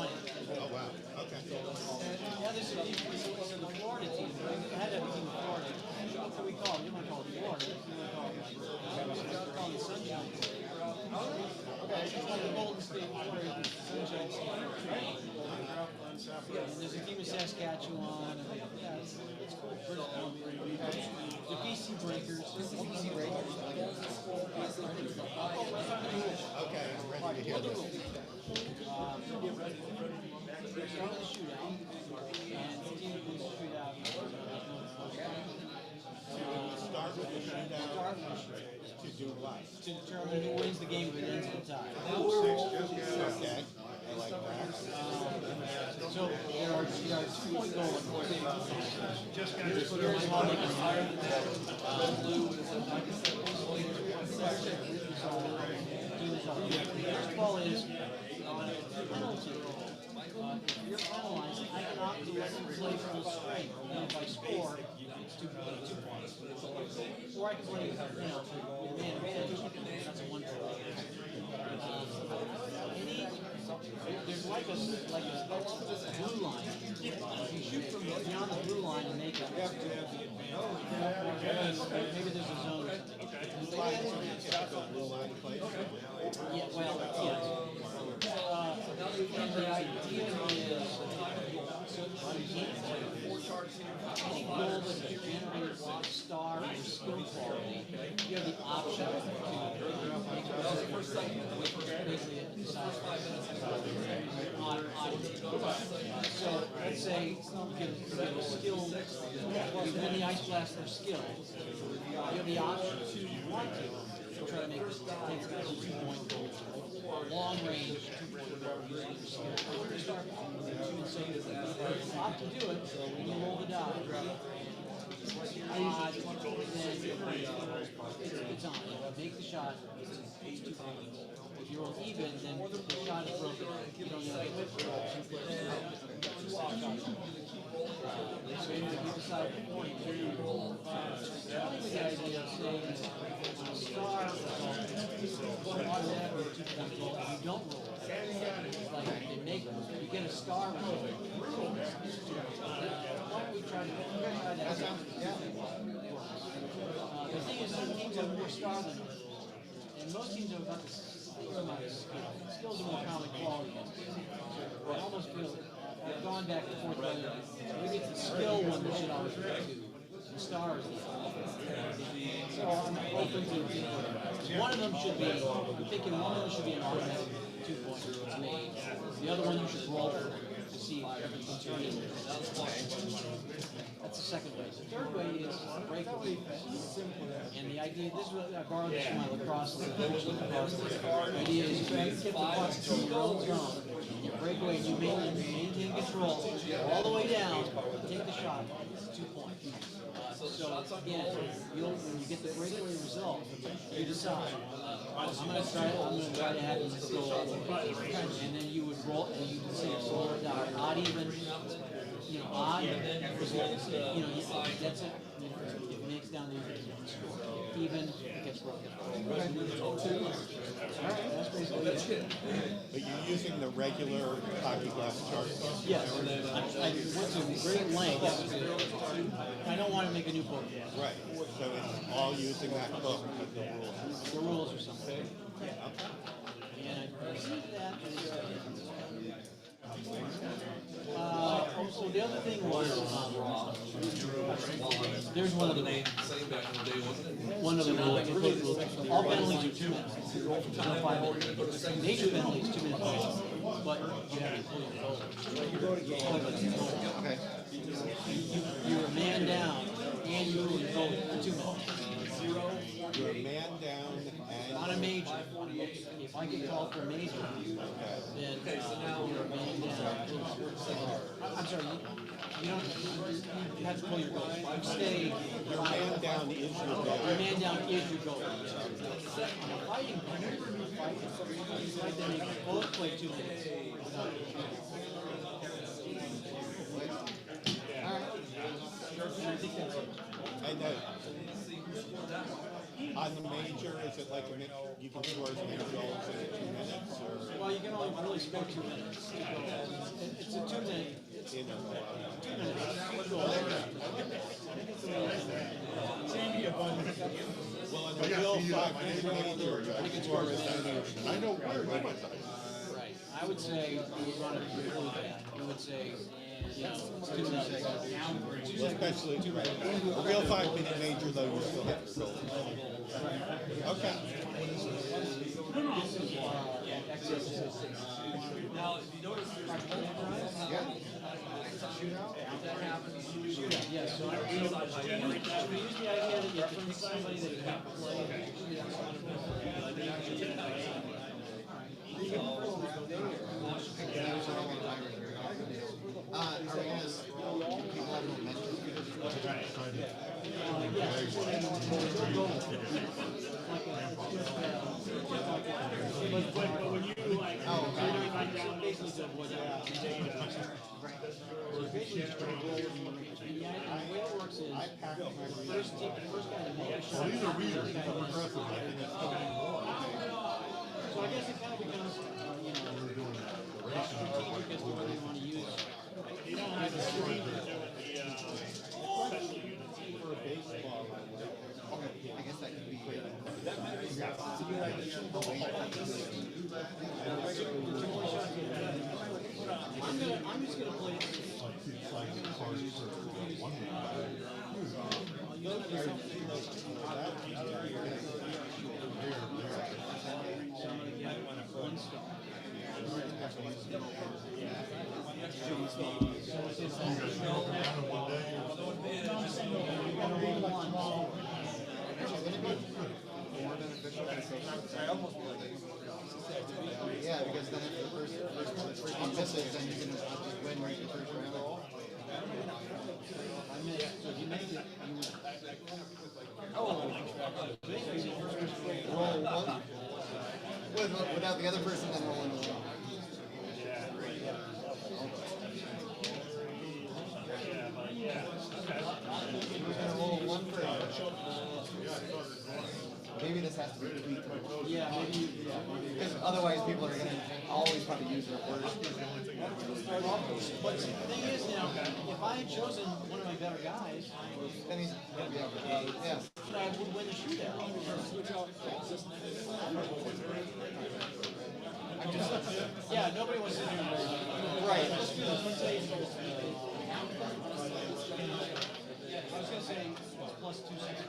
wow. Okay. Yeah, there's the Florida team. I had to have a team in Florida. What do we call it? You want to call it Florida. You want to call it Sunshine. Okay, it's like the Golden State Warriors, Sunshine State. And there's a team in Saskatchewan. And yeah, it's cool. The BC Breakers. BC Breakers. Okay, I'm ready to hear this. We're starting the shootout. And the team who's shootout. Start with the shootout to do what? To determine who wins the game if it ends in a tie. Okay, I like that. So there are 2-point goals. Here's how they can fire the first ball is penalty. If you're penalized, I can opt to let them play full strength. And if I score, it's 2 points. Or I can play, with man advantage. That's a 1 point. There's like a blue line. If you shoot from beyond the blue line and make it, maybe there's a zone or something. Yeah, well, yes. And the idea is, any goal that generates a star or skill quality, you have the option to make it basically decide so let's say you get a skill, you win the ice blast for skill. You have the option to want to try to make this take a 2-point goal. Long range, 2-point goal. You can start opt to do it, so when you roll the die, then it's on. Make the shot, it's 2 points. If you roll even, then the shot is broken. You don't know if it's so if you decide the point, the idea of saying a star automatically 2-point goal if you don't roll. Like they make you get a star roll. Why don't we try that? The thing is, some teams have more star than others. And most teams have about the same amount of skill. Skills are more common quality. I almost feel I've gone back and forth whether maybe it's the skill one that should always go to. The star is the other. So I'm open to one of them should be, I'm thinking one of them should be an automatic 2-pointer made. The other one you should roll to see if everything's turning. That's the second way. The third way is breakaway. And the idea, this is what I borrowed this from my lacrosse, the idea is you get the puck to your own zone, you break away, you maintain control all the way down, take the shot, it's 2 points. So again, when you get the breakaway result, you decide, I'm gonna try to have this goal, and then you would roll, and you would say roll it down, odd even, odd, that's it. It makes down the even, it gets broken. Alright, that's basically it. But you're using the regular hockey glass charts? Yes, I went to great lengths. I don't want to make a new book yet. Right, so it's all using that book with the rules? The rules or something. Yeah. And I received that. So the other thing was, there's one of the all penalties are 2 minutes, not 5 minutes. Major penalties 2 minutes, but you have to pull your goal. Okay. You're a man down and you pull your goal for 2 minutes. You're a man down and... Not a major. If I get called for a major, then you're a man down. I'm sorry, you don't. You have to pull your goal. You stay. Your man down is your goal. Your man down is your goal. On a fighting player, you fight them, you both play 2 minutes. I think that's it. And on the major, is it like you can score as many goals in 2 minutes? Or? Well, you can only really score 2 minutes. It's a 2 minute. It's 2 minutes. Well, in the real 5-minute major, you can score as many. I know where my time. Right. I would say you would want to include that. You would say, it's 2 minutes. Well, especially a real 5-minute major, though, you still have your goal. Okay. Now, if you notice, that happens. Yeah, so we use the idea that you have to somebody that you have to play. Are we gonna people have momentum? But when you like, Well, these are readers, these are progressive. I think it's still So I guess it kind of becomes, strategic as to whether you want to use. you don't have to see For a baseball, I guess that could be. I'm just gonna play. Yeah, because then if the first person misses, then you can just win right in the first round. I missed, so if you make it, you win. Roll one. Without the other person, then roll another one. We're gonna roll one first. Maybe this has to be tweaked. Yeah, maybe, Because otherwise people are gonna always probably use their first. But the thing is now, if I had chosen one of my better guys, Then he's gonna be able to, yeah. I would win the shootout. Yeah, nobody wants to do that. Right. Let's do this. Let's say I was gonna say it's plus 260.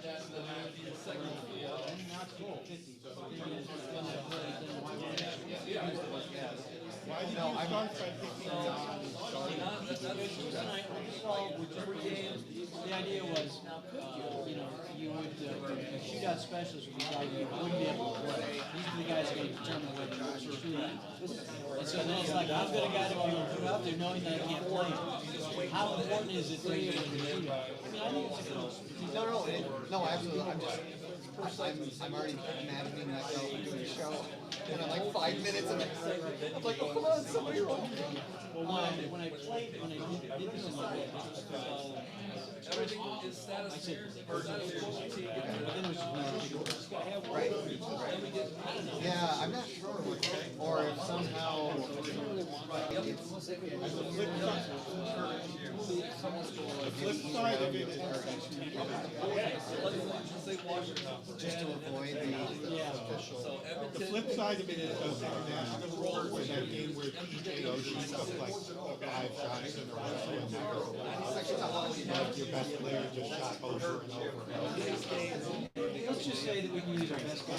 Not full 50. why did you start by picking Tonight, we just saw with different games. the idea was, you know, you would the shootout specialist would be the guy you wouldn't be able to play. These are the guys that are going to determine whether you're shooting. And so then it's like, how good a guy do I want to put out there knowing that I can't play him? How important is it for you to shoot? I mean, I think it's a cool. No, absolutely. I'm already imagining myself doing a show, and I'm like 5 minutes, and I'm like, oh come on, somebody roll. Well, when I played, when I did this in the Everything is status. I said, Or not even team. but then it was just Right. Yeah, I'm not sure. Or if somehow The flip side of it is just to avoid the official. the flip side of it is those international roles where that game where PJ Oshie took like 5 shots in a row and that was like your best player just shot over and over and over. let's just say that we can use our best guy.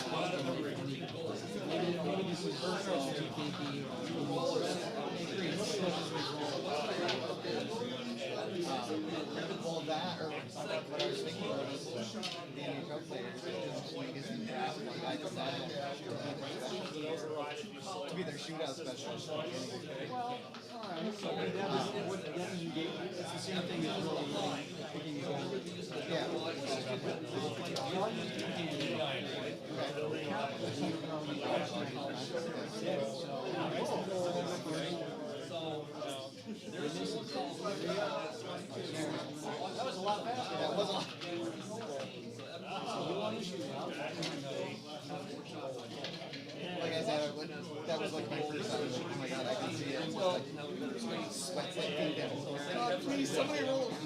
Maybe this is Well, that or what I was thinking was the NHL players just make it in draft one guy to that to be their shootout specialist. Well, alright, so that doesn't get, it's the same thing as really picking a guy. Yeah. That was a lot faster. That was a lot. Like I said, that was like my first time. Oh my god, I can see it. Like, sweats like came down. God, please, somebody roll. Team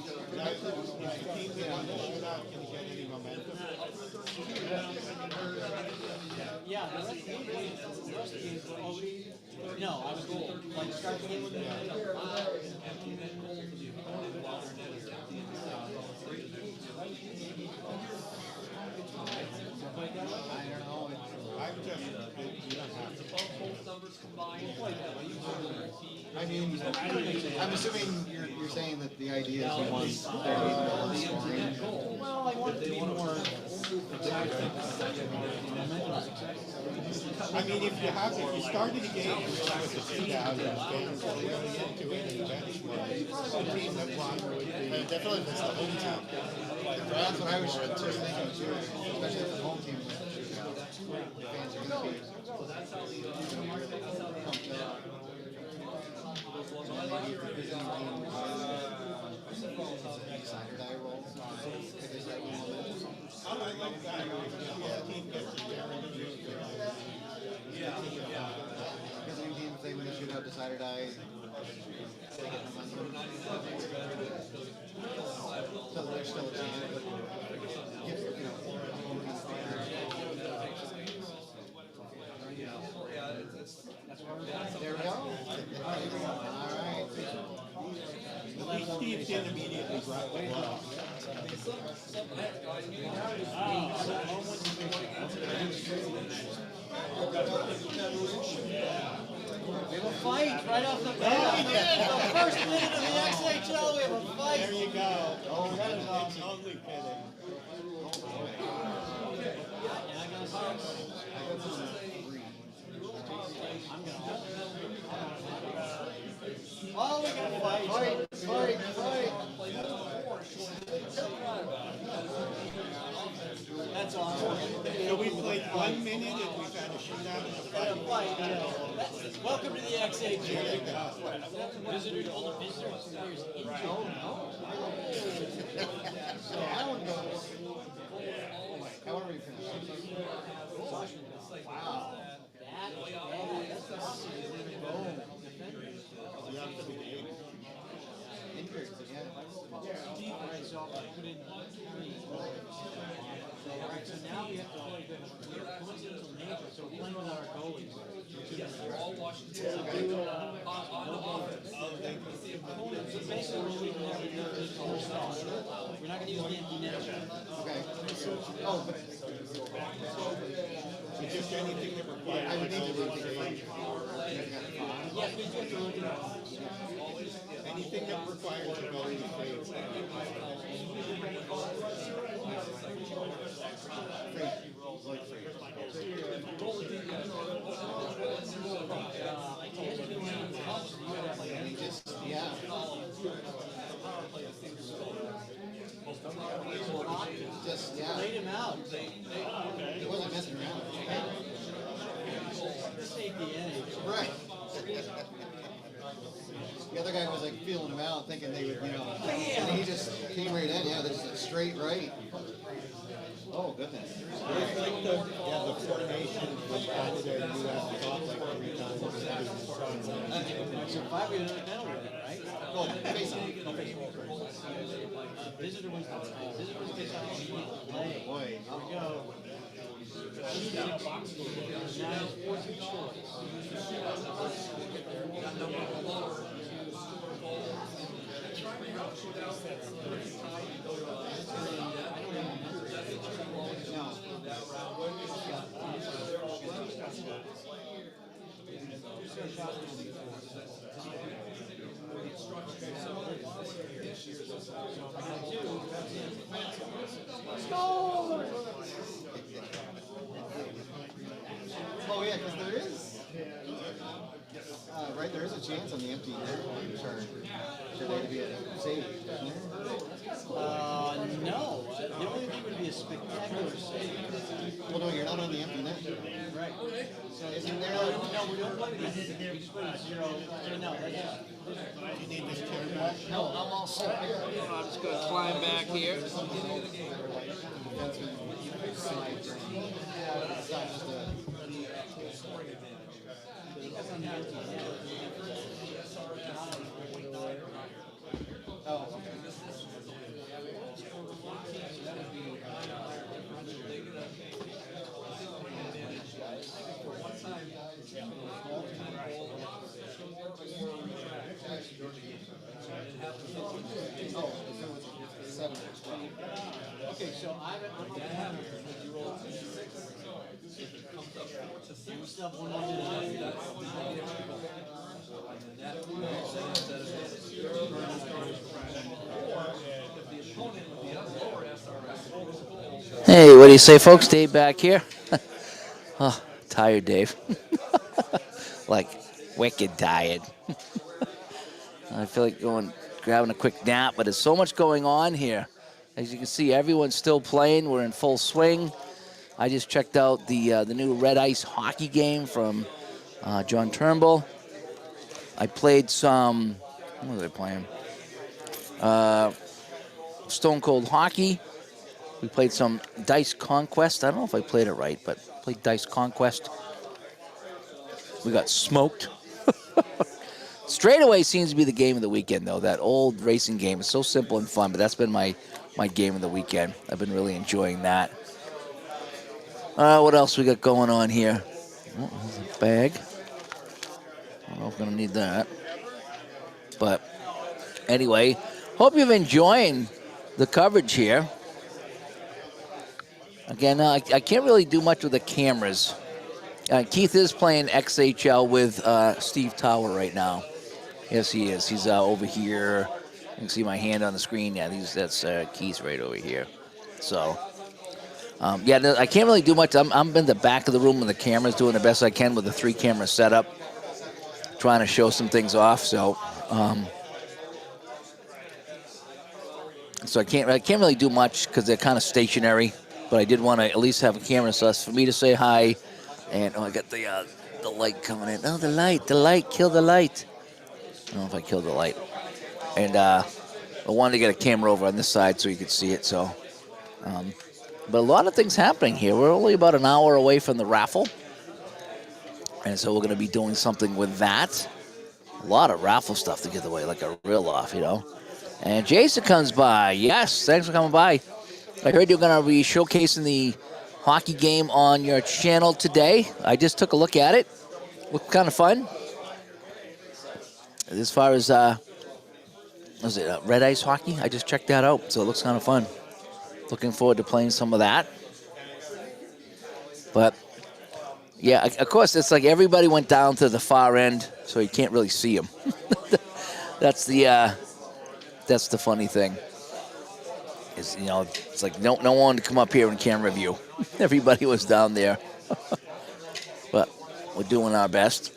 that won the shootout can get any momentum. Yeah, the rest of the games were always, no, I was gold. Like, start the game with I'm just, you don't have to. Both numbers combined. I mean, I'm assuming you're saying that the idea is you want their level of scoring. well, I want it to be more I mean, if you started a game with the shootout and fans were really into it and the bench was a team that won would be. Definitely if it's the home team. That's what I was just thinking too, especially if the home team wins the shootout. The fans are going to be pumped up. Saturday roll. I like that. If the team gets it there and you Visiting team, if they win the shootout to Saturday, they get the money. So there's still a chance, but you know, there we go. All right. at least Steve didn't immediately drop the ball. We have a fight right off the bat. The first minute of the XHL, we have a fight. There you go. Oh, that is awesome. Only kidding. Oh, we got a fight. Fight. That's awesome. So we played 1 minute and we've had a shootout and a fight. Welcome to the XHL. There you go. Visitors, all the visitors, players injured. So that one goes. However you finish. Wow. Injured again. Alright, so I put in 3. Alright, so now we have to play good. We have coincidental nature, so we're playing with our goalies. All Washington. On the offense. So basically, we're leaving there with no additional sauce. We're not gonna use the empty net. Okay. Oh, but It's just anything that requires. I would need to look at it. Yes, we do have to look at it. Anything that requires a goalie to play. Laid him out. He wasn't messing around. Safety edge. Right. The other guy was like feeling him out, thinking they would, and he just came right in. Yeah, this is straight right. Oh goodness. Yeah, the formation was out there. You have to talk like 3 times. So 5 was another penalty, right? Go face on. Visitor was face on. Oh boy. Here we go. Now it's 4-2 choice. Oh yeah, because there is. Right, there is a chance on the empty net turn for there to be a save, isn't there? No. The only thing would be a spectacular save. Well, no, you're not on the empty net. Right. So Isn't there? no, we don't play that. We just put it 0. No, that's just. You need this chair back? No, I'm all set. I'm just going to climb back here. Okay, so I'm going to have you still have one more minute. Hey, what do you say, folks? Dave back here. Oh, tired, Dave. Like, wicked tired. I feel like grabbing a quick nap, but there's so much going on here. As you can see, everyone's still playing. We're in full swing. I just checked out the new Red Ice hockey game from John Turnbull. I played some, what was I playing? Stone Cold Hockey. We played some Dice Conquest. I don't know if I played it right, but played Dice Conquest. We got smoked. Straightaway seems to be the game of the weekend, though. That old racing game is so simple and fun, but that's been my game of the weekend. I've been really enjoying that. What else we got going on here? Oh, there's a bag. I don't know if I'm going to need that. But anyway, hope you've enjoying the coverage here. Again, I can't really do much with the cameras. Keith is playing XHL with Steve Tower right now. Yes, he is. He's over here. You can see my hand on the screen. Yeah, that's Keith right over here. So, yeah, I can't really do much. I'm in the back of the room with the cameras, doing the best I can with the 3-camera setup, trying to show some things off. So, I can't really do much because they're kind of stationary. But I did want to at least have a camera so that's for me to say hi. And I got the light coming in. Oh, the light, kill the light. I don't know if I killed the light. And I wanted to get a camera over on this side so you could see it. So, but a lot of things happening here. We're only about an hour away from the raffle. And so we're going to be doing something with that. A lot of raffle stuff to give away, like a reel off, And Jason comes by. Yes, thanks for coming by. I heard you're going to be showcasing the hockey game on your channel today. I just took a look at it. Looked kind of fun. As far as, was it Red Ice hockey? I just checked that out, so it looks kind of fun. Looking forward to playing some of that. But, yeah, of course, it's like everybody went down to the far end, so you can't really see them. That's the funny thing. It's like no one to come up here and camera view. Everybody was down there. But we're doing our best.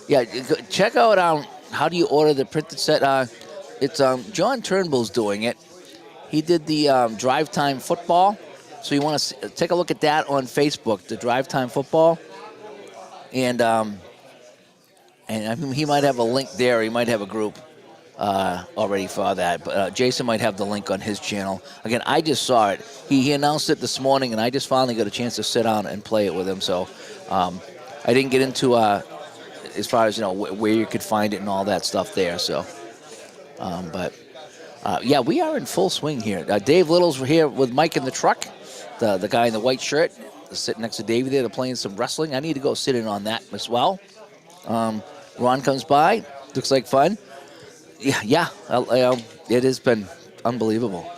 Yeah, check out how do you order the printed set. it's John Turnbull's doing it. He did the drive time football. So you want to take a look at that on Facebook, the drive time football, and I mean, he might have a link there. He might have a group already for that. But Jason might have the link on his channel. Again, I just saw it. He announced it this morning, and I just finally got a chance to sit down and play it with him. So I didn't get into as far as where you could find it and all that stuff there. So, but yeah, we are in full swing here. Dave Little's here with Mike in the truck. The guy in the white shirt is sitting next to Davey there. They're playing some wrestling. I need to go sit in on that as well. Ron comes by. Looks like fun. Yeah. It has been unbelievable.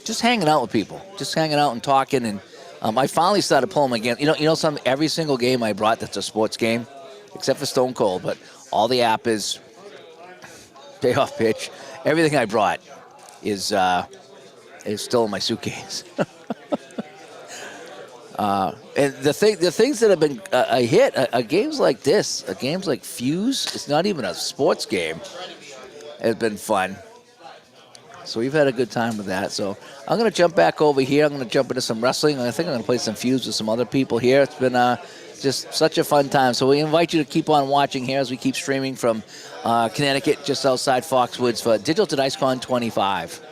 Just hanging out with people. Just hanging out and talking. And I finally started pulling my game. Every single game I brought that's a sports game, except for Stone Cold, but all the app is payoff pitch. Everything I brought is still in my suitcase. And the things that have been a hit, games like this, games like Fuse, it's not even a sports game, has been fun. So we've had a good time with that. So I'm going to jump back over here. I'm going to jump into some wrestling. I think I'm going to play some Fuse with some other people here. It's been just such a fun time. So we invite you to keep on watching here as we keep streaming from Connecticut, just outside Foxwoods for Digital to DiceCon 25.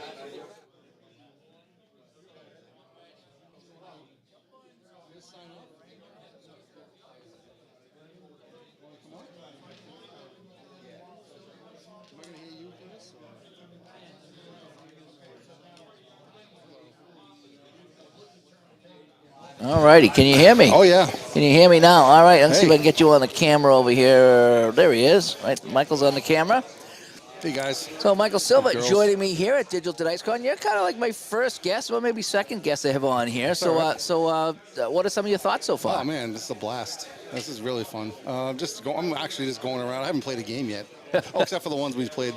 All righty, can you hear me? Oh, yeah. Can you hear me now? All right, let's see if Hey. I can get you on the camera over here. There he is. Right, Michael's on the camera. Hey, guys. So Michael Silva Girls. joining me here at Digital to DiceCon. You're kind of like my first guest, well, maybe second guest I have on here. So, all right. What are some of your thoughts so far? Oh man, this is a blast. This is really fun. I'm actually just going around. I haven't played a game yet. Except for the ones we played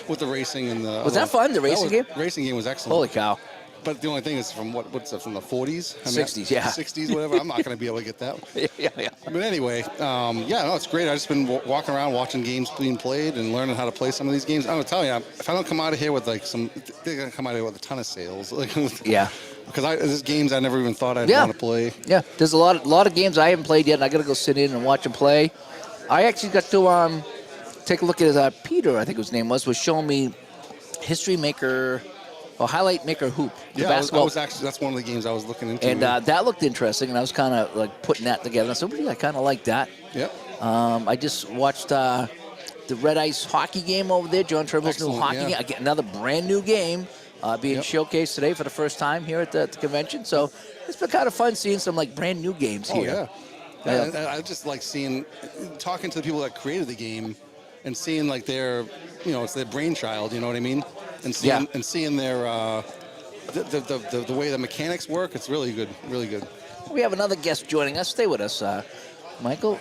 with the racing and the. Was that fun, the racing game? Racing game was excellent. Holy cow. But the only thing is from what's it, from the 40s? 60s, yeah. 60s, whatever. I'm not going to be able to get that. yeah. But anyway, it's great. I've just been walking around watching games being played and learning how to play some of these games. I'm going to tell you, if I don't come out of here with they're going to come out of here with a ton of sales. Yeah. Because there's games I never even thought I'd want to play. Yeah, there's a lot of games I haven't played yet, and I got to go sit in and watch them play. I actually got to take a look at Peter, I think his name was showing me History Maker. Well, Highlight Maker Hoop. Basketball. That's one of the games I was looking into. And that looked interesting, and I was kind of like putting that together. I said, I kind of like that. Yep. I just watched the Red Ice hockey game over there, John Turnbull's new hockey game. Again, another brand new game being showcased today for the first time here at the convention. So it's been kind of fun seeing some like brand new games here. Yeah. I just like talking to the people that created the game and seeing like it's their brainchild, you know what I mean? And seeing their the way the mechanics work, it's really good, really good. We have another guest joining us. Stay with us, Michael.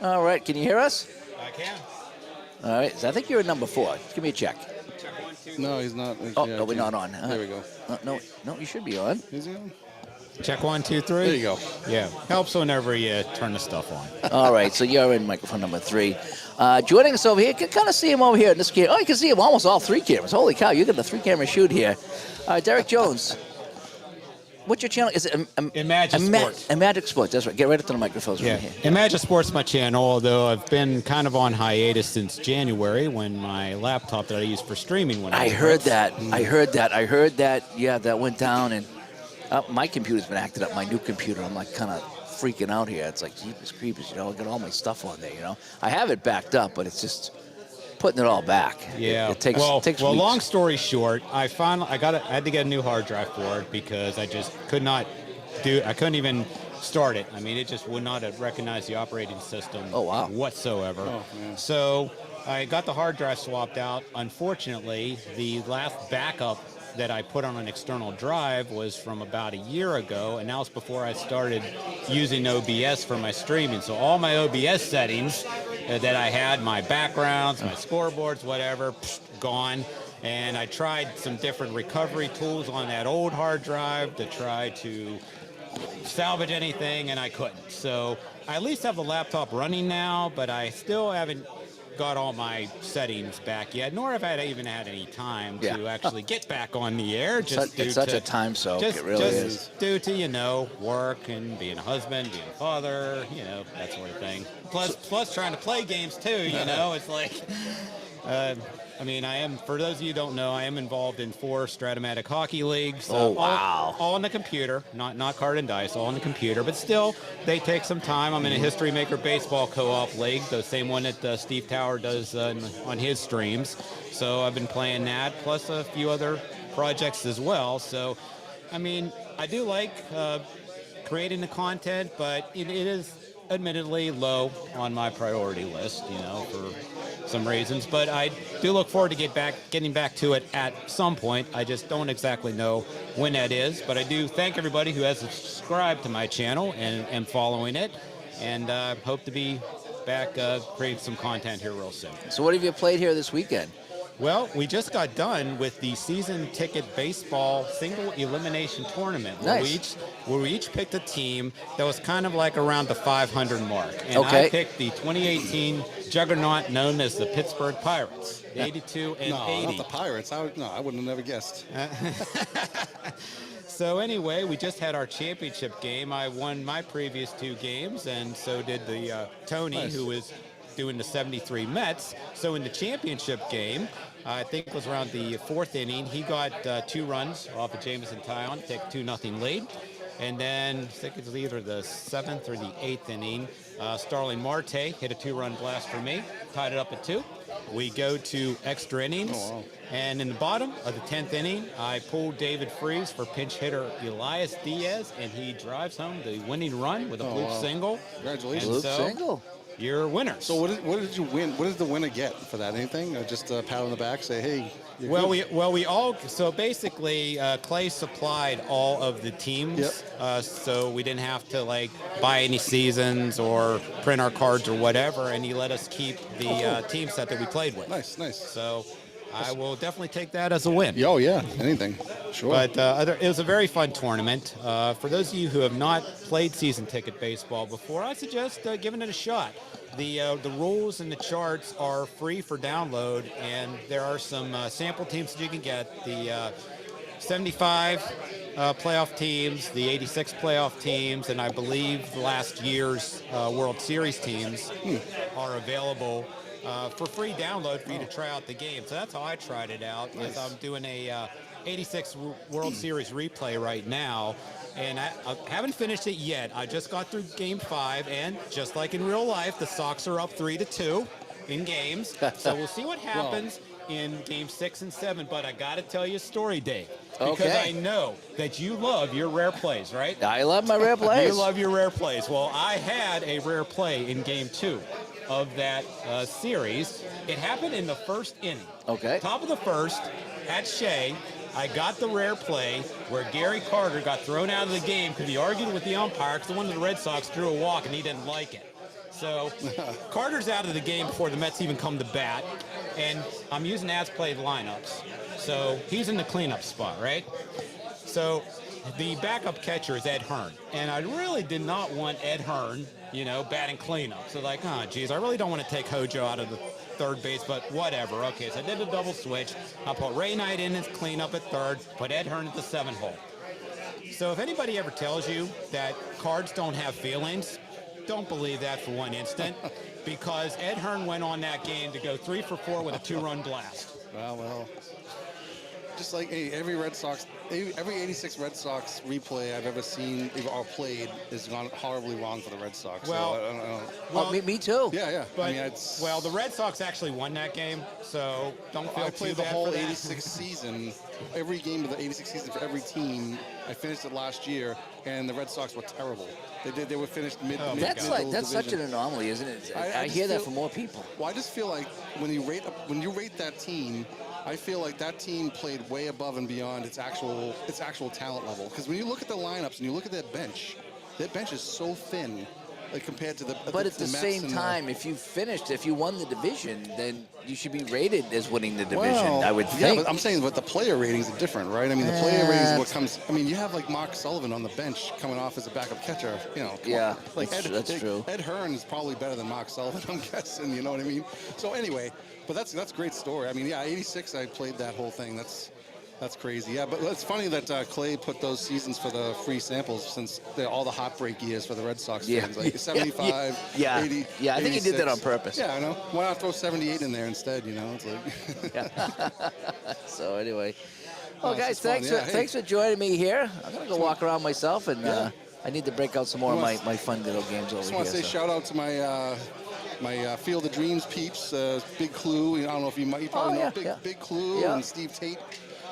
All right, can you hear us? I can. All right, so I think you're at number 4. Give me a check. No, he's not. No, we're not on. There we go. No, you should be on. Is he on? Check 1, 2, 3. There you go. Yeah, helps whenever you turn the stuff on. All right, so you're in microphone number 3. Joining us over here, you can kind of see him over here in this camera. Oh, you can see him almost all 3 cameras. Holy cow, you got a 3-camera shoot here. Derek Jones. What's your channel? Is it Imagine Sports. Magic Sports, that's right. Get right up to the microphones Yeah, right here. Imagine Sports, my channel, although I've been kind of on hiatus since January when my laptop that I use for streaming went out. I heard that. I heard that. Yeah, that went down, and my computer's been acting up. My new computer, I'm like kind of freaking out here. It's like Jeepers Creepers, I got all my stuff on there. I have it backed up, but it's just putting it all back. Yeah. It takes weeks. Long story short, I had to get a new hard drive for it because I just I couldn't even start it. I mean, it just would not have recognized the operating system whatsoever. Oh, man. So I got the hard drive swapped out. Unfortunately, the last backup that I put on an external drive was from about a year ago, and now it's before I started using OBS for my streaming. So all my OBS settings that I had, my backgrounds, my scoreboards, whatever, gone. And I tried some different recovery tools on that old hard drive to try to salvage anything, and I couldn't. So I at least have the laptop running now, but I still haven't got all my settings back yet, nor have I even had any time Yeah. to actually get back on the air. Just It's such a time soak. just, It really is. due to work and being a husband, being a father, that sort of thing. Plus trying to play games too. It's like. I am, for those of you who don't know, I am involved in 4 Stratomatic hockey leagues. Oh, wow. All on the computer, not card and dice, all on the computer. But still, they take some time. I'm in a History Maker Baseball Co-op League, the same one that Steve Tower does on his streams. So I've been playing that, plus a few other projects as well. So, I do like creating the content, but it is admittedly low on my priority list, for some reasons. But I do look forward to getting back to it at some point. I just don't exactly know when that is. But I do thank everybody who has subscribed to my channel and following it, and hope to be back creating some content here real soon. So what have you played here this weekend? Well, we just got done with the season ticket baseball single elimination tournament. Nice. Where we each picked a team that was kind of like around the 500 mark. And Okay. I picked the 2018 juggernaut known as the Pittsburgh Pirates, 82 and 80. Not the Pirates. I wouldn't have never guessed. So anyway, we just had our championship game. I won my previous 2 games, and so did the Tony, who was doing the 73 Mets. So in the championship game, I think it was around the 4th inning, he got 2 runs off of Jameson Tyon to take a 2-0 lead. And then I think it was either the 7th or the 8th inning, Starling Marte hit a 2-run blast for me, tied it up at 2. We go to extra innings, and in the bottom of the 10th inning, I pulled David Freese for pinch hitter Elias Diaz, and he drives home the winning run with a bloop single. Congratulations. And so, you're winners. So what did you win? What did the winner get for that? Anything? Or just a pat on the back, say, hey. So basically, Clay supplied all of the teams, so we didn't have to buy any seasons or print our cards or whatever, and he let us keep the team set that we played with. Nice. So I will definitely take that as a win. Oh yeah, anything, sure. But it was a very fun tournament. For those of you who have not played season ticket baseball before, I suggest giving it a shot. The rules and the charts are free for download, and there are some sample teams that you can get. The 75 playoff teams, the 86 playoff teams, and I believe last year's World Series teams are available for free download for you to try out the game. So that's how I tried it out. Nice. I'm doing a 86 World Series replay right now, and I haven't finished it yet. I just got through Game 5, and just like in real life, the Sox are up 3-2 in games. So we'll see what happens in Game 6 and 7. But I got to tell you a story, Dave, because I know that you love your rare plays, right? I love my rare plays. You love your rare plays. Well, I had a rare play in Game 2 of that series. It happened in the first inning. Okay. Top of the first, at Shea, I got the rare play where Gary Carter got thrown out of the game because he argued with the umpire because one of the Red Sox drew a walk and he didn't like it. So Carter's out of the game before the Mets even come to bat, and I'm using as-played lineups. So he's in the cleanup spot, right? So the backup catcher is Ed Hearn, and I really did not want Ed Hearn, batting cleanup. So I really don't want to take Hojo out of the third base, but whatever. Okay, so I did a double switch. I put Ray Knight in as cleanup at third, put Ed Hearn at the 7-hole. So if anybody ever tells you that cards don't have feelings, don't believe that for one instant, because Ed Hearn went on that game to go 3 for 4 with a 2-run blast. Well. Just like every 86 Red Sox replay I've ever seen or played has gone horribly wrong for the Red Sox. Me too. Yeah. But, the Red Sox actually won that game, so don't feel I too played the bad whole for that. 86 season, every game of the 86 season for every team. I finished it last year, and the Red Sox were terrible. They were finished mid. That's such an anomaly, isn't it? I hear that from more people. Well, I just feel like when you rate that team, I feel like that team played way above and beyond its actual talent level. Because when you look at the lineups and you look at their bench is so thin. compared to the. But at the Mets same and time, if you won the division, then you should be rated as winning the division. Well, I would yeah, think. but I'm saying, but the player ratings are different, right? I mean, the player ratings are what comes. I mean, you have like Mark Sullivan on the bench coming off as a backup catcher. You know, come Yeah, on. Like that's true. Ed Hearn is probably better than Mark Sullivan, I'm guessing. You know what I mean? So anyway, but that's a great story. I mean, yeah, '86, I played that whole thing. That's crazy. Yeah, but it's funny that Clay put those seasons for the free samples since all the heartbreak years for the Red Sox fans, like 75, yeah. 80, Yeah, I think he did that 86. on purpose. Yeah, I know. Why not throw 78 in there instead? You know, it's like. Yeah. So anyway, well, No, guys, it's fun. Yeah, hey. thanks for joining me here. I'm gonna go walk around myself, and Yeah. I need to break out some more of my fun little games over I just here. want to say so. shout out to my Field of Dreams peeps, Big Clue. I don't know if you probably know Big Clue and Steve Tate,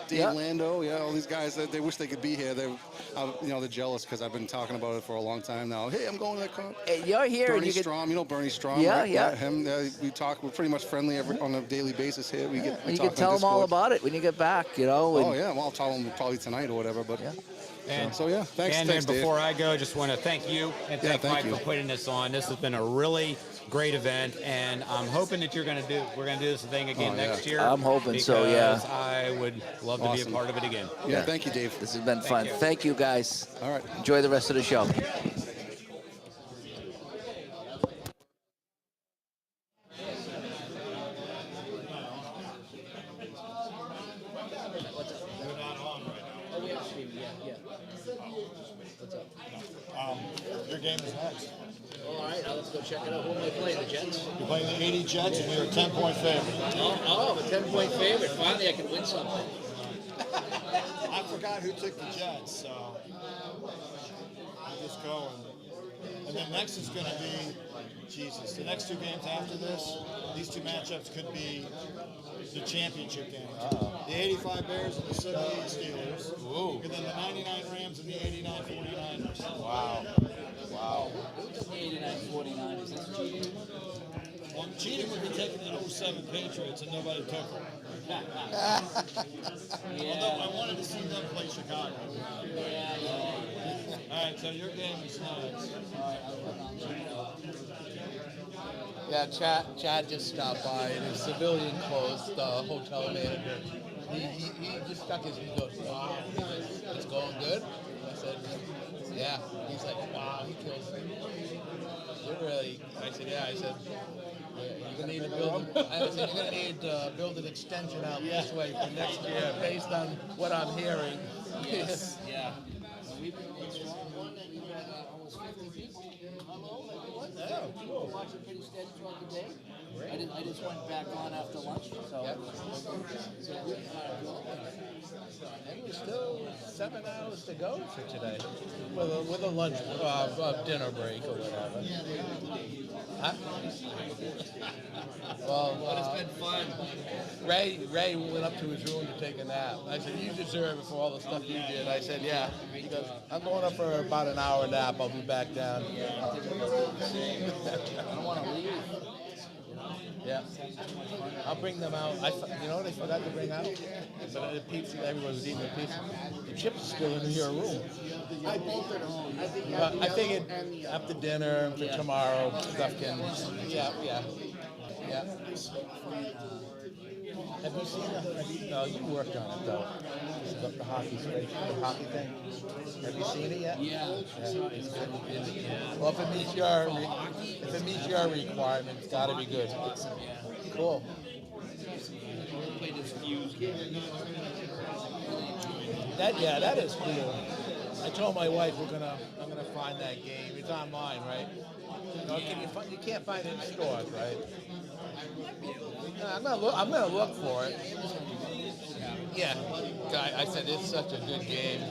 Dave Lando. Yeah, all these guys. They wish they could be here. They're jealous because I've been talking about it for a long time now. Hey, I'm going to that con. You're here. Bernie and you Strom, you know Bernie Strom, Yeah, right? yeah. Him. We talk. We're pretty much friendly on a daily basis here. We you talk can tell on them all Discord. about it when you get back. You know. Oh yeah, well I'll tell them probably tonight or whatever. But And, so yeah, thanks. And thanks, then Dave. before I go, just want to thank you and thank thank Mike you. for putting this on. This has been a really great event, and I'm hoping that we're going to do this thing again next year. I'm hoping so. Yeah. because I would love to be a part of it again. Yeah, thank you, Dave. This has been fun. Thank you, guys. All right. Enjoy the rest of the show. Your game is next. All right, now let's go check it out. Who am I playing? The Jets? You're playing the 80 Jets, and you're a 10-point favorite. I'm a 10-point favorite. Finally, I can win something. I forgot who took the Jets, so I'll just go. And then next is going to be, Jesus, the next two games after this, these two matchups could be the championship games. The 85 Bears and the 78 Steelers. Ooh. And then the 99 Rams and the 89 49ers. Wow. Who's the 89 49ers? That's cheating. Well, cheating would be taking the 07 Patriots, and nobody took them. Although I wanted to see them play Chicago. All right, so your game is next. Yeah, Chad just stopped by in his civilian clothes, the hotel manager. He just stuck his, he goes, wow, it's going good? I said, yeah. He's like, wow, he kills it. You're really, I said, yeah. I said, you're gonna need to build. I said, you're gonna need to build an extension out this way for next year, based on what I'm hearing. Yes. Yeah. We've been going strong one, and we've had almost 50 people. Hello, everyone. Oh, cool. Watching pretty steady throughout the day. I just went back on after lunch, so. And there's still 7 hours to go for today, with a lunch, dinner break or whatever. Huh? Well, But it's been fun. Ray went up to his room to take a nap. I said, you deserve it for all the stuff you did. I said, yeah. He goes, I'm going up for about an hour nap. I'll be back down. I don't want to leave. Yeah. I'll bring them out. You know what they forgot to bring out? But the pizza, everyone was eating the pizza. The chips are still in your room. I bolted home. But I figured after dinner, for tomorrow, stuff can. Yeah. Have you seen no, you worked on it though. The hockey thing. Have you seen it yet? Yeah. It's good. Well, if it meets your requirements, it's got to be good. Cool. Play this Fuse game. That is cool. I told my wife I'm gonna find that game. It's online, right? No, you can't find it in stores, right? I'm gonna look for it. Yeah, I said it's such a good game.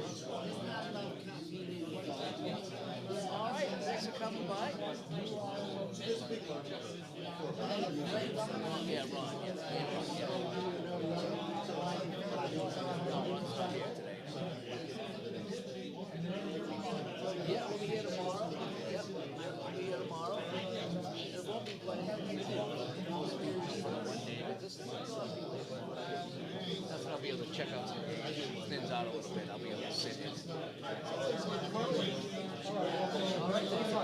What's Yeah, Ron. Yeah, yeah, we'll be here tomorrow. Yep, we'll be here tomorrow. It won't be quite that's when I'll be able to check out some thins out a little bit. I'll be able to sit in. All right,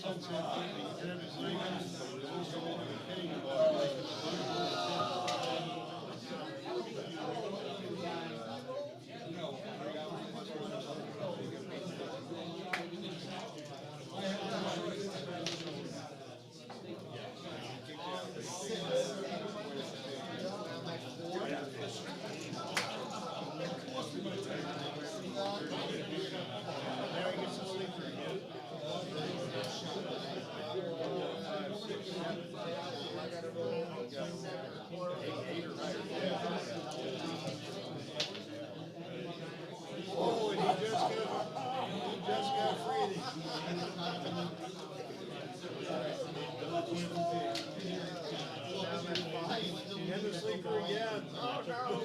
Oh, and he just got freed. And the sleeper again. Oh no.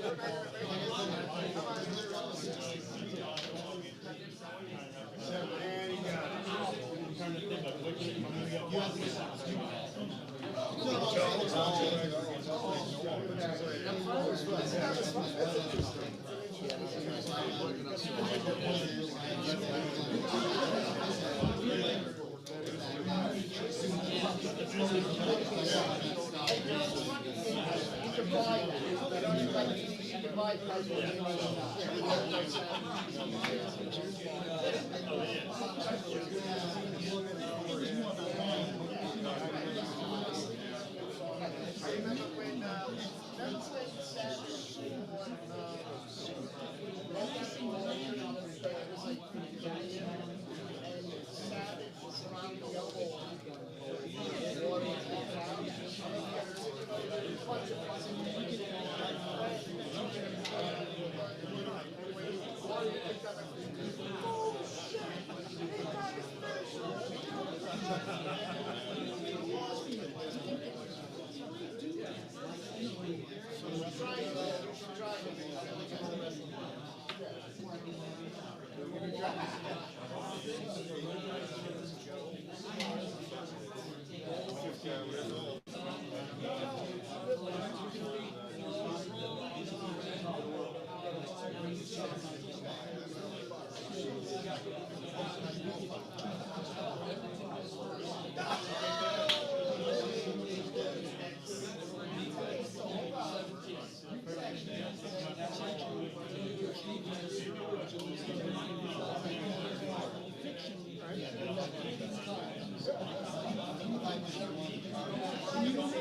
And he got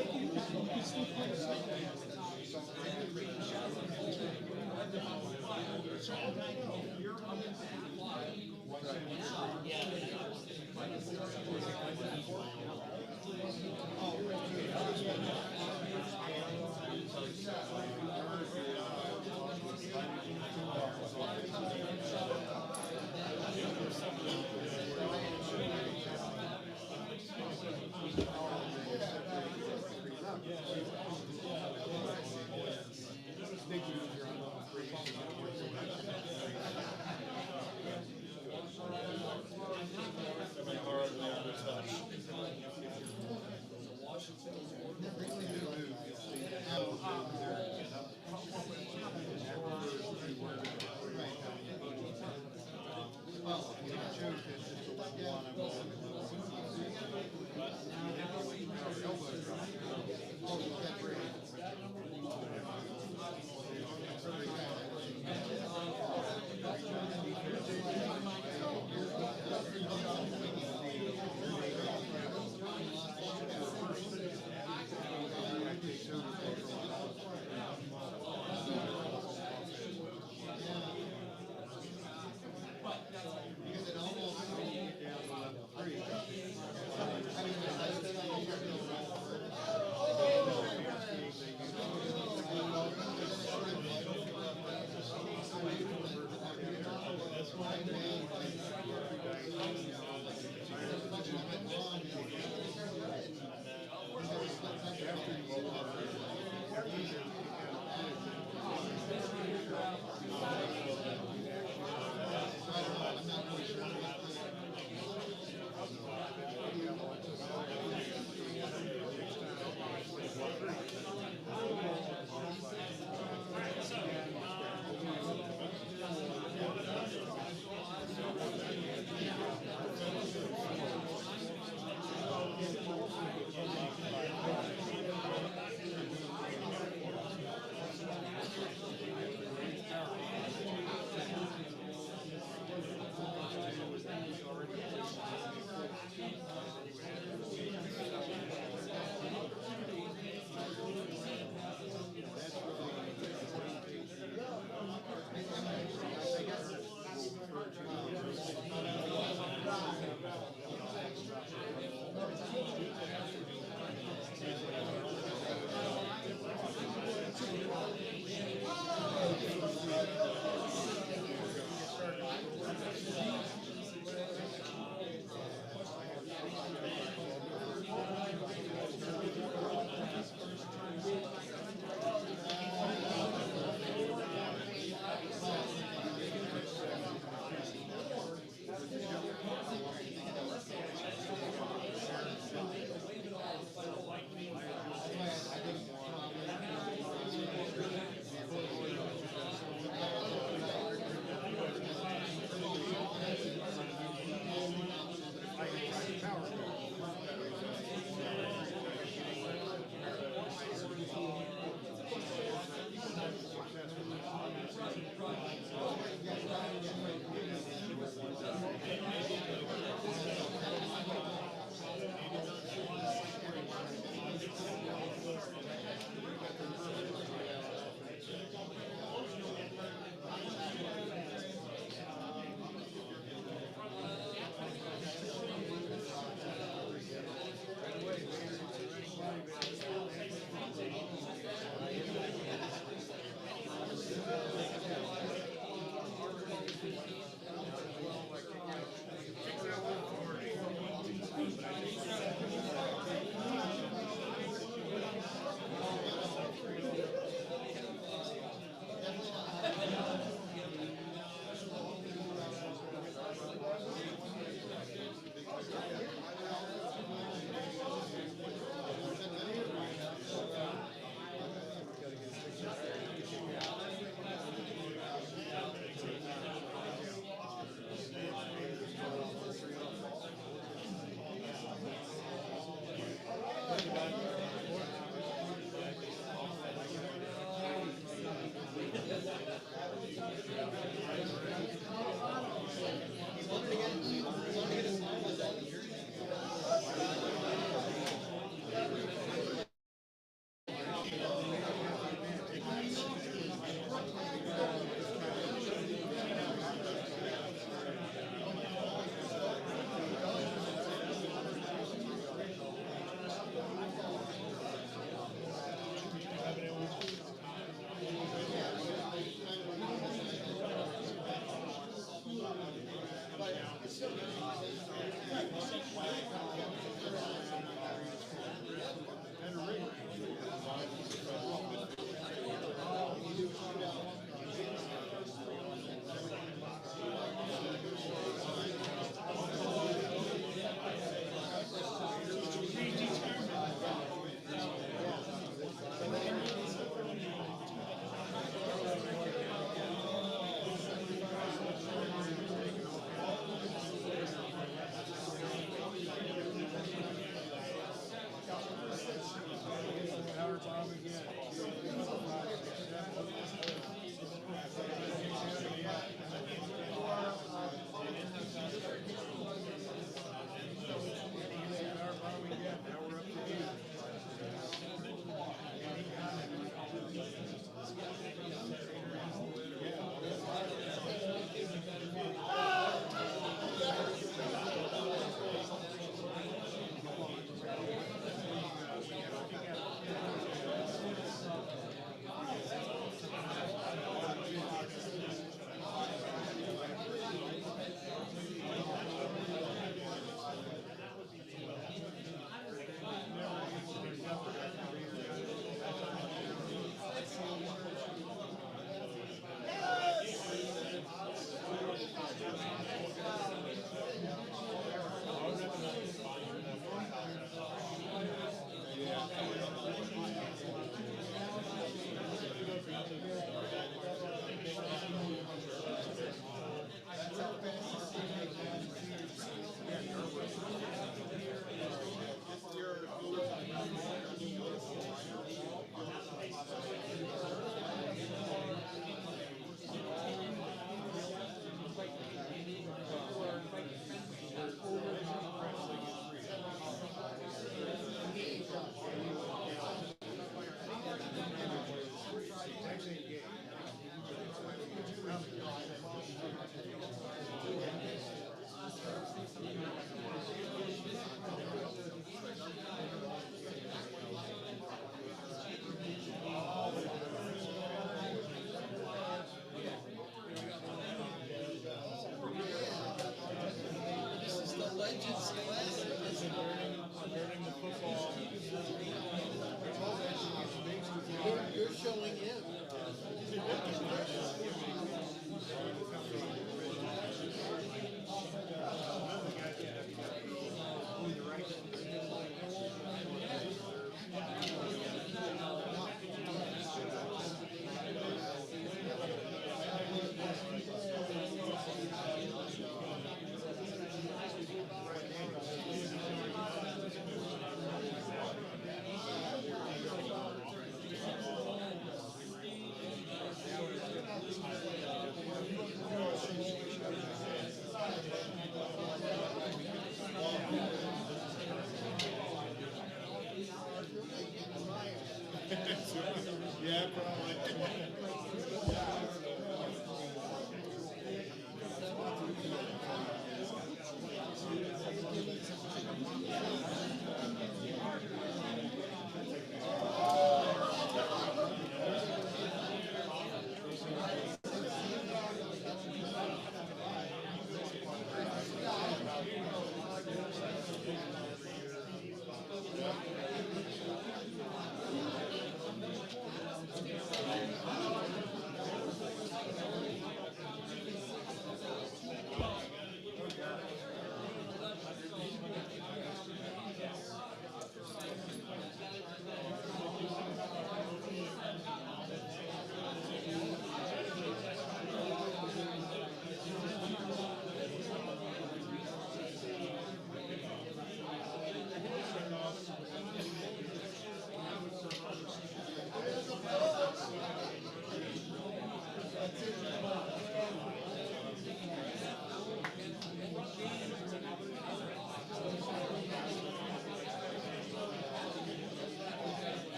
Power bomb again.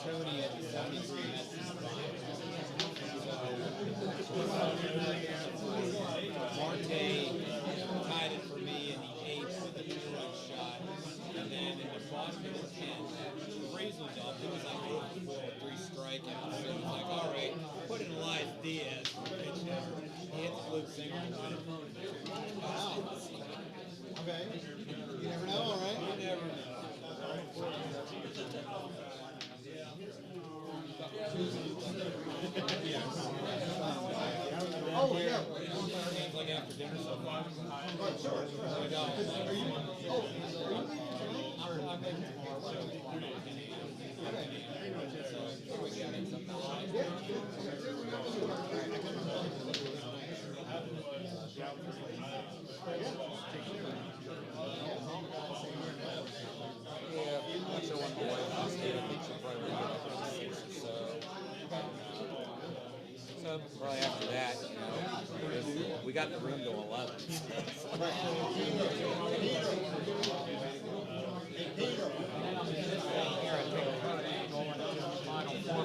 Tony at 73 Mets Marte tied it for me in the 8th with a 2-run shot. And then in the bottom of the 10th, Braves was up. It was like 4 with 3 strikeouts. So it was like, all right, put in Elias Diaz for a pitch hitter. He hit the blue single and win it. Wow. Okay. You never know, all right? You never know. Oh, yeah. Seems like after dinner so far. So probably after that, we got the room to 11.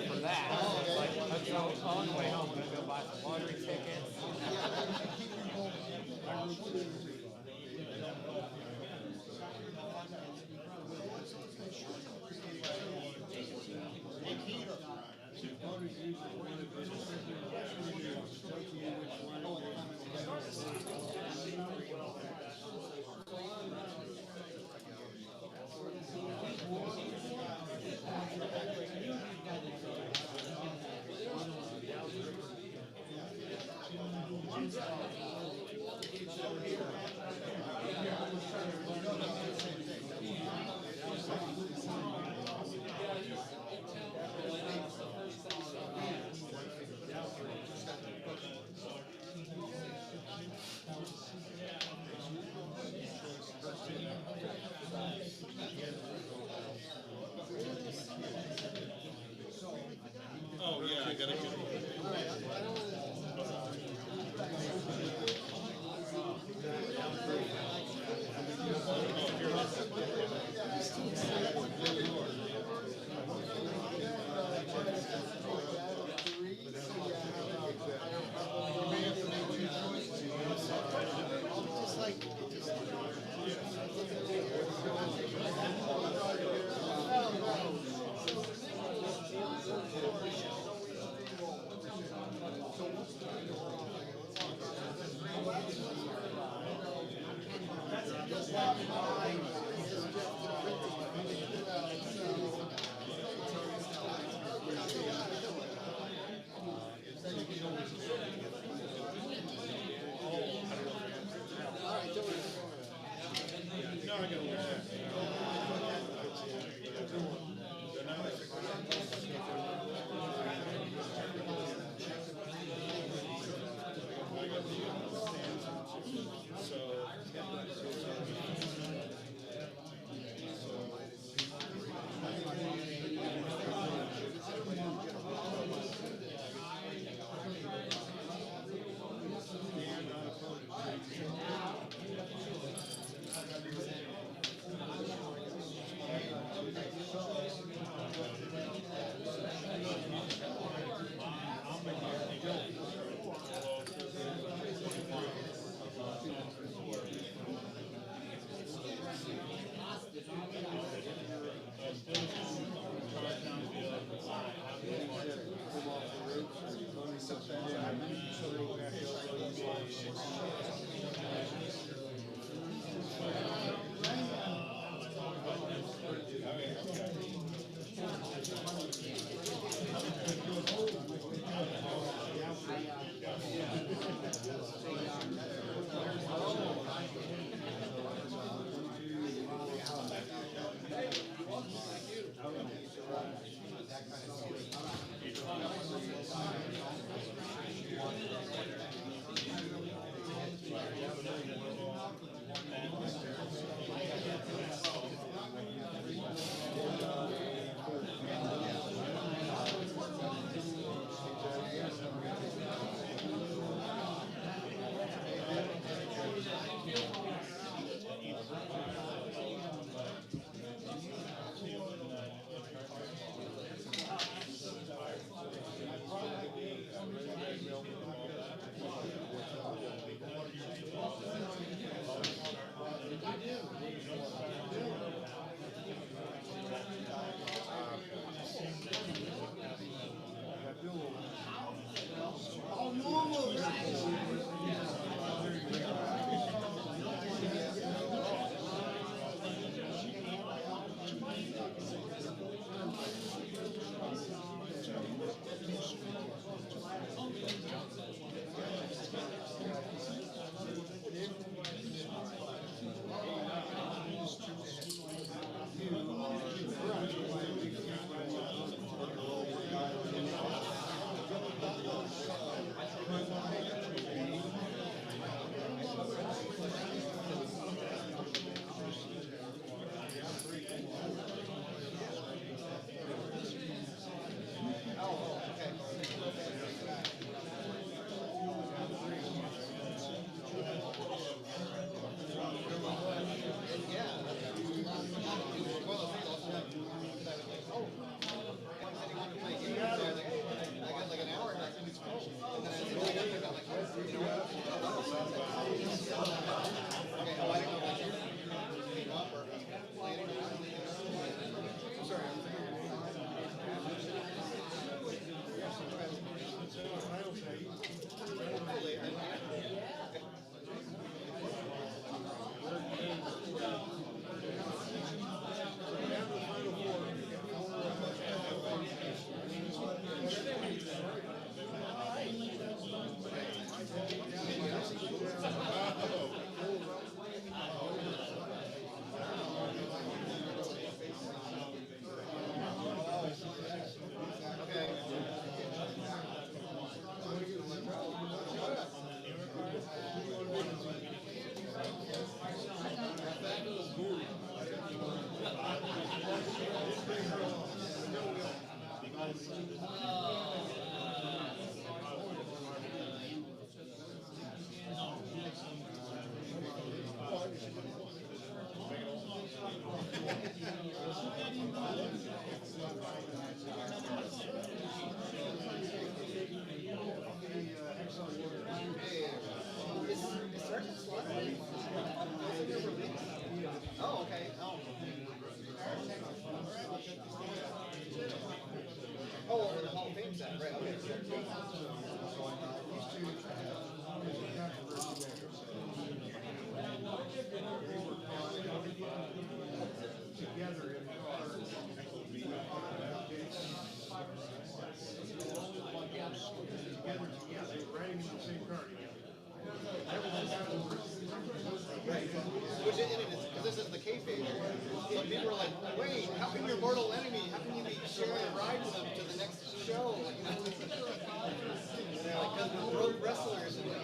For that, let's go on the way home. I'm gonna go buy some lottery tickets. Oh, yeah, I gotta get it. Which is, because this is the kayfabe. Some people are like, wait, how can your mortal enemy, how can you be sharing a ride with them to the next show? You know, because we're rogue wrestlers and like,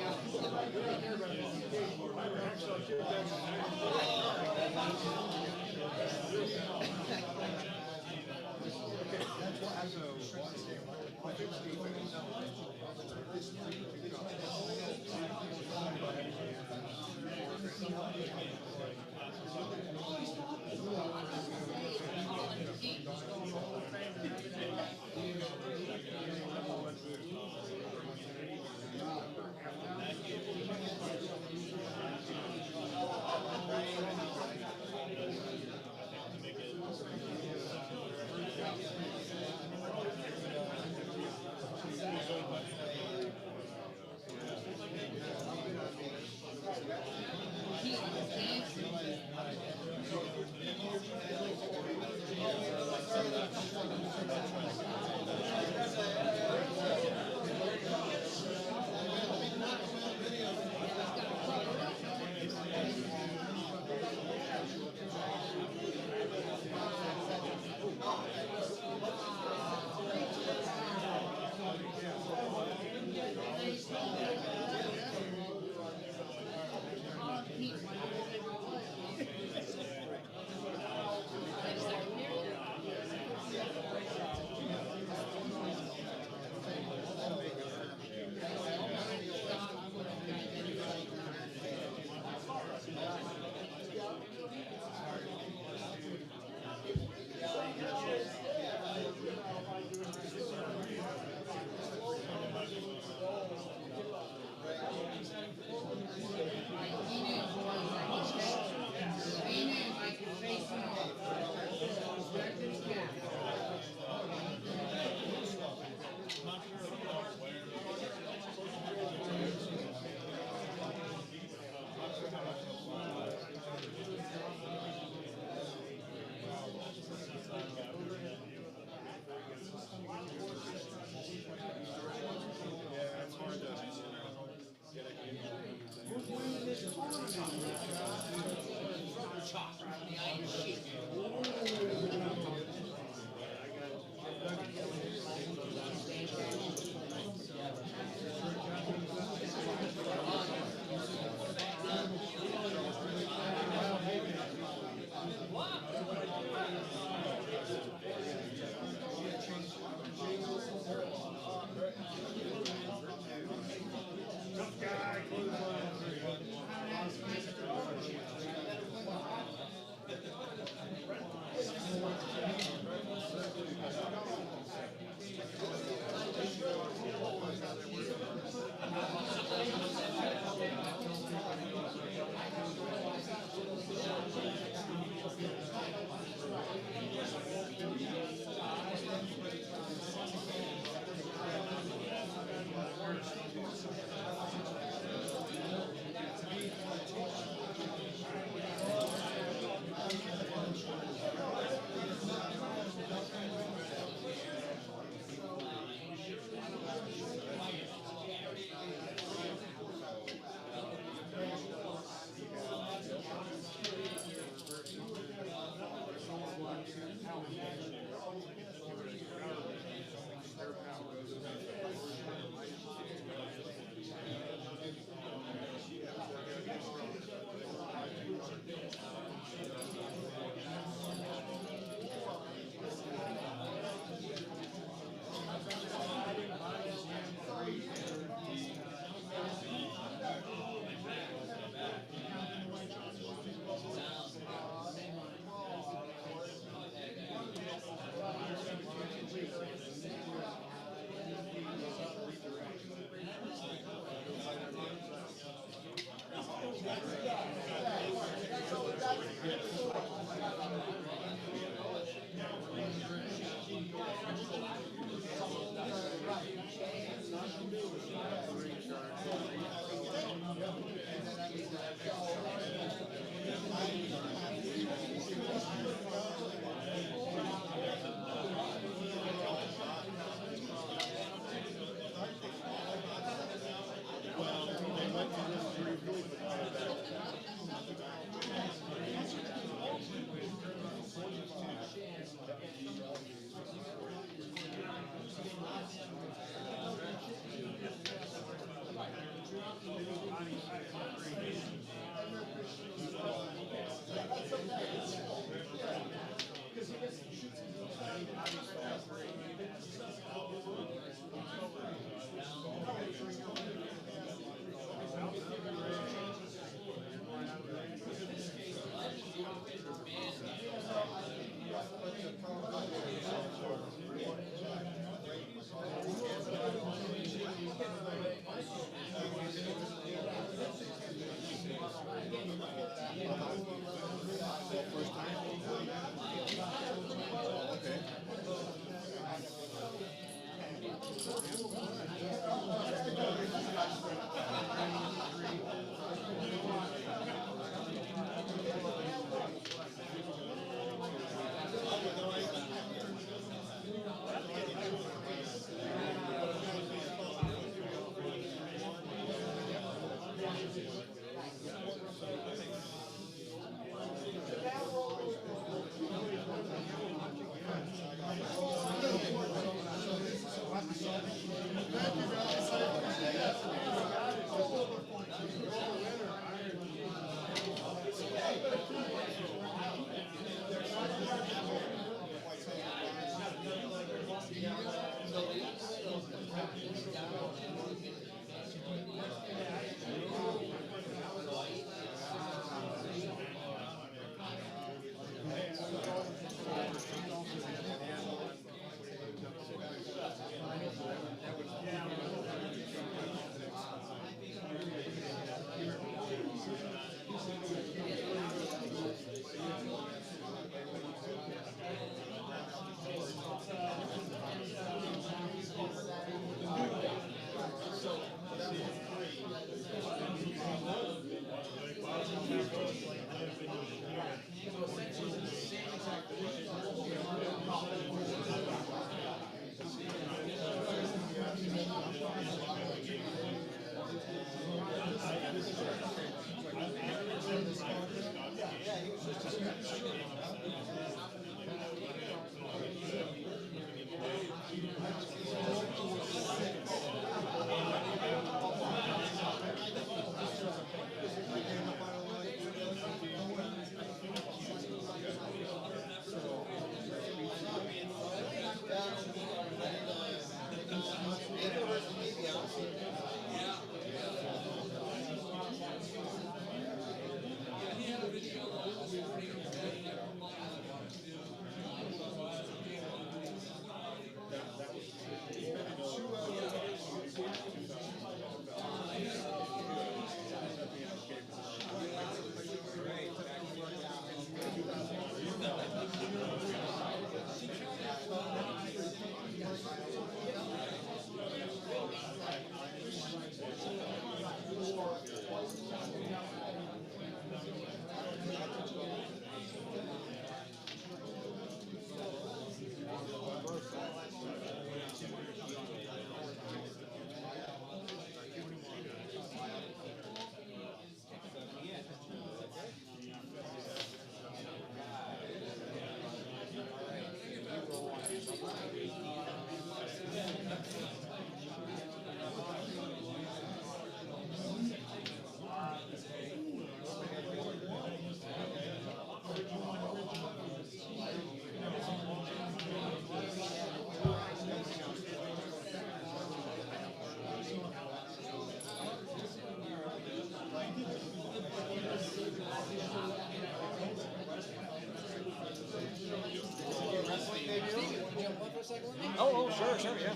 Oh, sure, yeah.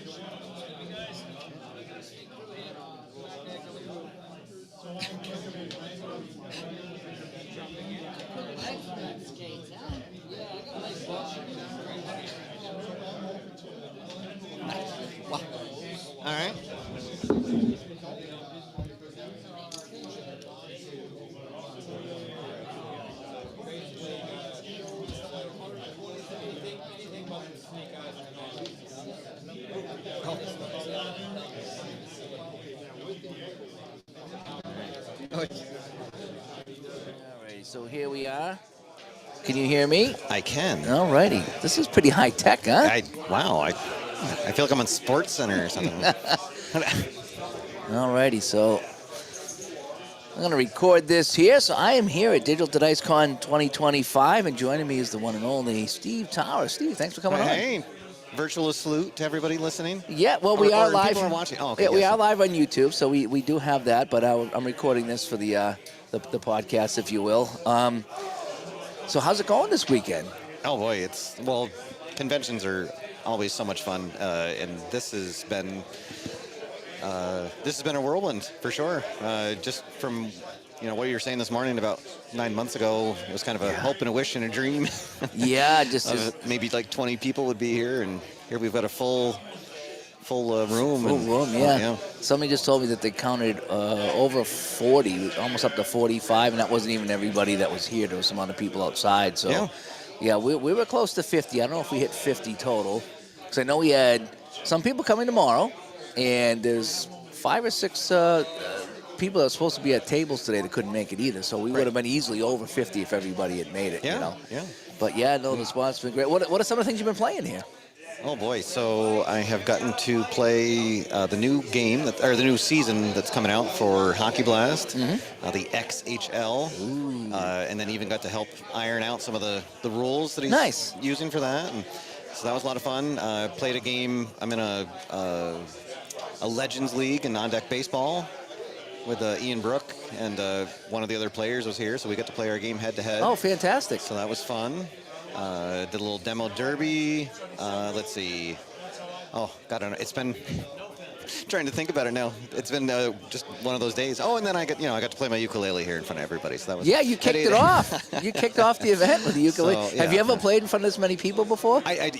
All right. Alrighty, so here we are. Can you hear me? I can. Alrighty. This is pretty high tech, huh? Wow. I feel like I'm on Sports Center or something. Alrighty, so I'm going to record this here. So I am here at Digital Dice Con 2025, and joining me is the one and only Steve Tower. Steve, thanks for coming on. Hey, virtual salute to everybody listening. Yeah, well, we are live. People are watching. Oh, okay. Yeah, we are live on YouTube, so we do have that. But I'm recording this for the podcast, if you will. So how's it going this weekend? Oh boy, conventions are always so much fun, and this has been a whirlwind for sure. Just from what you were saying this morning about 9 months ago, it was kind of a hope and a wish and a dream. Yeah, just maybe like 20 people would be here, and here we've got a full room. Full room, yeah. Somebody just told me that they counted over 40, almost up to 45, and that wasn't even everybody that was here. There was some other people outside. So, yeah, we were close to 50. I don't know if we hit 50 total, because I know we had some people coming tomorrow, and there's 5 or 6 people that are supposed to be at tables today that couldn't make it either. So we would have been easily over 50 if everybody had made it. Yeah. But yeah, no, the response has been great. What are some of the things you've been playing here? Oh boy! So I have gotten to play the new game the new season that's coming out for Hockey Blast, the XHL, and then even got to help iron out some of the rules that he's using for that. And so that was a lot of fun. Played a game. I'm in a Legends League in on-deck baseball with Ian Brook, and one of the other players was here, so we got to play our game head-to-head. Oh, fantastic! So that was fun. Did a little demo derby. Let's see. Oh, God, I don't know. It's been trying to think about it now. It's been just one of those days. Oh, and then I got to play my ukulele here in front of everybody. So that was. Yeah, you kicked it off. You kicked off the event with the ukulele. So, Have you ever played in front of this many people before? I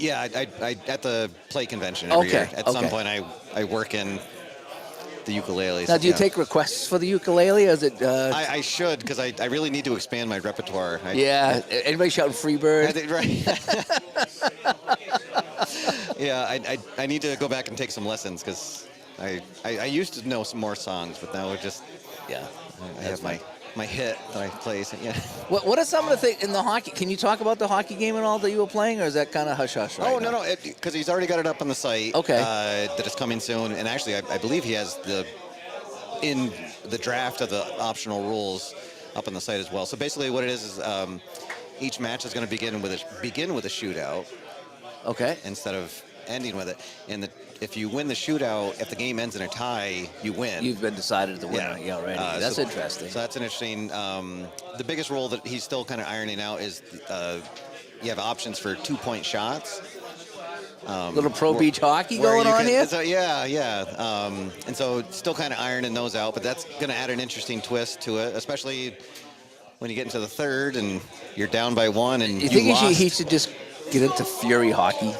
at the play convention every year. At some point, I work in the ukuleles. Now, do you take requests for the ukulele, or is it? I should, because I really need to expand my repertoire. Anybody shouting "Freebird"? Right. Yeah, I need to go back and take some lessons, because I used to know some more songs, but now I have my hit that I play. So, yeah. What are some of the things in the hockey? Can you talk about the hockey game and all that you were playing, or is that kind of hush hush? No, because he's already got it up on the site. Okay. That it's coming soon, and actually, I believe he has in the draft of the optional rules up on the site as well. So basically, what it is each match is going to begin with a shootout. Okay. Instead of ending with it, and if you win the shootout, if the game ends in a tie, you win. You've been decided the winner. Yeah, right. That's interesting. So that's an interesting. The biggest rule that he's still kind of ironing out is you have options for 2-point shots. Little pro beach hockey going on here. So, and so still kind of ironing those out, but that's going to add an interesting twist to it, especially when you get into the third and you're down by 1 and you think he should just get into Fury hockey?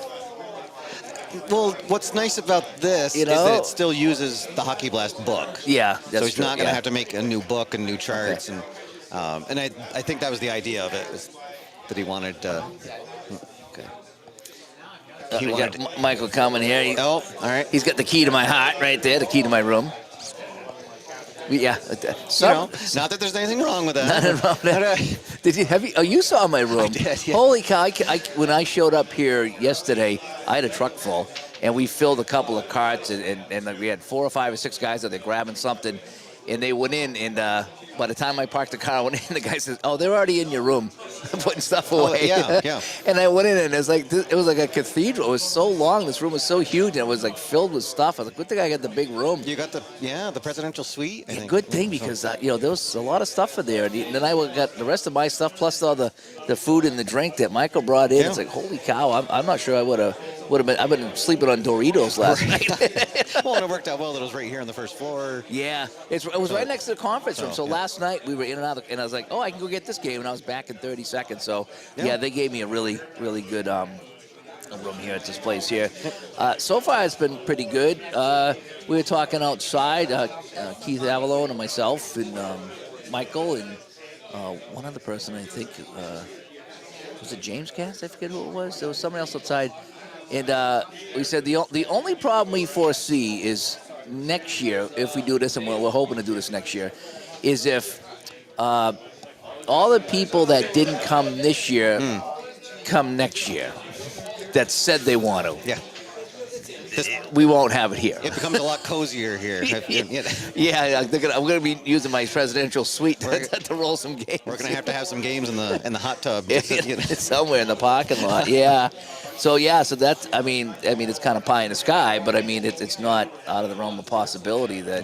Well, what's nice about this is that it still uses the Hockey Blast book. Yeah, that's so he's true. not going to have to make a new book and new charts, and I think that was the idea of it, was that he wanted. We got Michael coming here. All right. He's got the key to my heart right there, the key to my room. Yeah. Not that there's anything wrong with that. Nothing wrong with that. Did you have you? Oh, you saw my room. I did. Yeah. Holy cow! When I showed up here yesterday, I had a truck full, and we filled a couple of carts, and we had 4 or 5 or 6 guys that they're grabbing something, and they went in, and by the time I parked the car, I went in, the guy says, "Oh, they're already in your room, putting stuff away." Yeah. And I went in, and it was like a cathedral. It was so long. This room was so huge, and it was like filled with stuff. I was like, "Good thing I got the big room." You got the presidential suite. I think. Good thing, because there was a lot of stuff in there, and then I got the rest of my stuff plus all the food and the drink that Michael brought in. It's like, holy cow! I'm not sure I would have been. I've been sleeping on Doritos last night. Well, and it worked out well that it was right here on the first floor. Yeah, it was right next to the conference room. So last night we were in and out, and I was like, "Oh, I can go get this game," and I was back in 30 seconds. So they gave me a really, really good room here at this place here. So far, it's been pretty good. We were talking outside, Keith Avalone and myself and Michael and one other person, I think. Was it James Cass? I forget who it was. There was someone else outside. And we said the only problem we foresee is next year, if we do this, and we're hoping to do this next year, is if all the people that didn't come this year come next year that said they want to. Yeah. We won't have it here. It becomes a lot cozier here. Yeah, I'm going to be using my presidential suite to roll some games. We're going to have some games in the hot tub. Somewhere in the parking lot, yeah. So that's, I mean, it's kind of pie in the sky, but I mean, it's not out of the realm of possibility that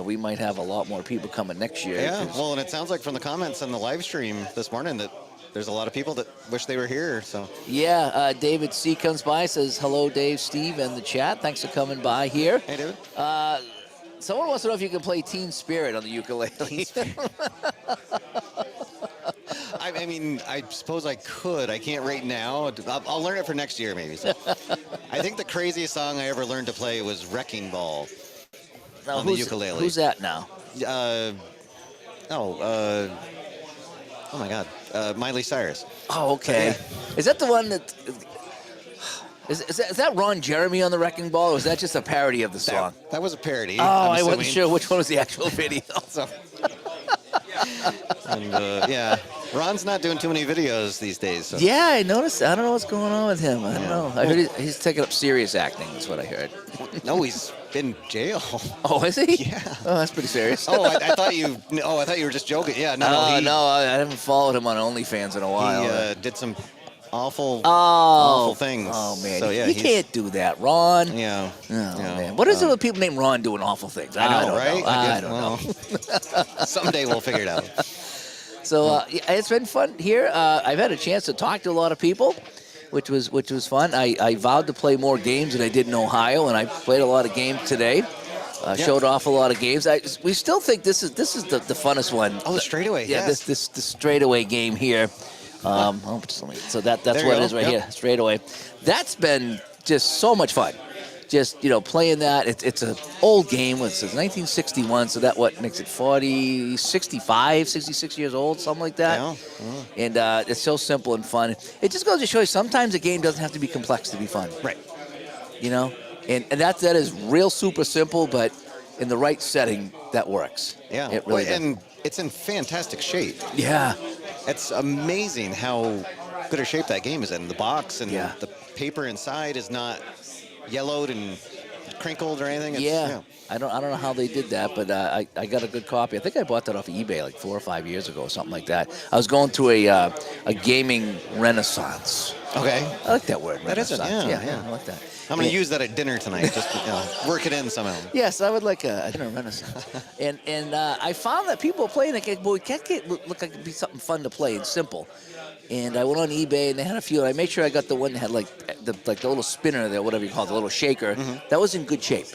we might have a lot more people coming next year. Yeah, well, and it sounds like from the comments on the live stream this morning that there's a lot of people that wish they were here. So yeah, David C comes by, says hello, Dave, Steve, and the chat. Thanks for coming by here. Hey, David. Someone wants to know if you can play Teen Spirit on the ukulele. I mean, I suppose I could. I can't right now. I'll learn it for next year, maybe. So. I think the craziest song I ever learned to play was Wrecking Ball on the ukulele. Who's that now? Oh my God, Miley Cyrus. Oh, okay. Yeah. Is that the one that... Is that Ron Jeremy on the Wrecking Ball, or was that just a parody of the song? That was a parody. Oh, I wasn't sure which one was the actual video. And, yeah, Ron's not doing too many videos these days. So. Yeah, I noticed. I don't know what's going on with him. I don't know. I heard he's taking up serious acting. That's what I heard. No, he's in jail. Oh, is he? Yeah. Oh, that's pretty serious. I thought you. Oh, I thought you were just joking. Yeah. No. I haven't followed him on OnlyFans in a while. He did some awful things. Oh man, so, yeah, you can't do that, Ron. Yeah. Man, what is it with people named Ron doing awful things? I know, right? I don't know. Someday we'll figure it out. So it's been fun here. I've had a chance to talk to a lot of people, which was fun. I vowed to play more games than I did in Ohio, and I played a lot of games today. Showed off a lot of games. We still think this is the funnest one. Oh, the straightaway. Yeah, yes. this straightaway game here. So that's what it is right here, straightaway. That's been just so much fun. Just, playing that. It's an old game. It says 1961, so that makes it 40, 65, 66 years old, something like that. Yeah. And it's so simple and fun. It just goes to show you sometimes a game doesn't have to be complex to be fun. Right. And that is real super simple, but in the right setting, that works. Yeah. It really does. And it's in fantastic shape. Yeah. It's amazing how good a shape that game is in. The box and the paper inside is not yellowed and crinkled or anything. Yeah. I don't know how they did that, but I got a good copy. I think I bought that off of eBay like 4 or 5 years ago or something like that. I was going through a gaming renaissance. Okay. I like that word, That is it, renaissance. yeah. I like that. I'm going to use that at dinner tonight. Just work it in somehow. Yes, I would like a dinner renaissance. and I found that people playing it, boy, it can't look like it'd be something fun to play and simple. And I went on eBay and they had a few. And I made sure I got the one that had like the little spinner there, whatever you call it, the little shaker. That was in good shape.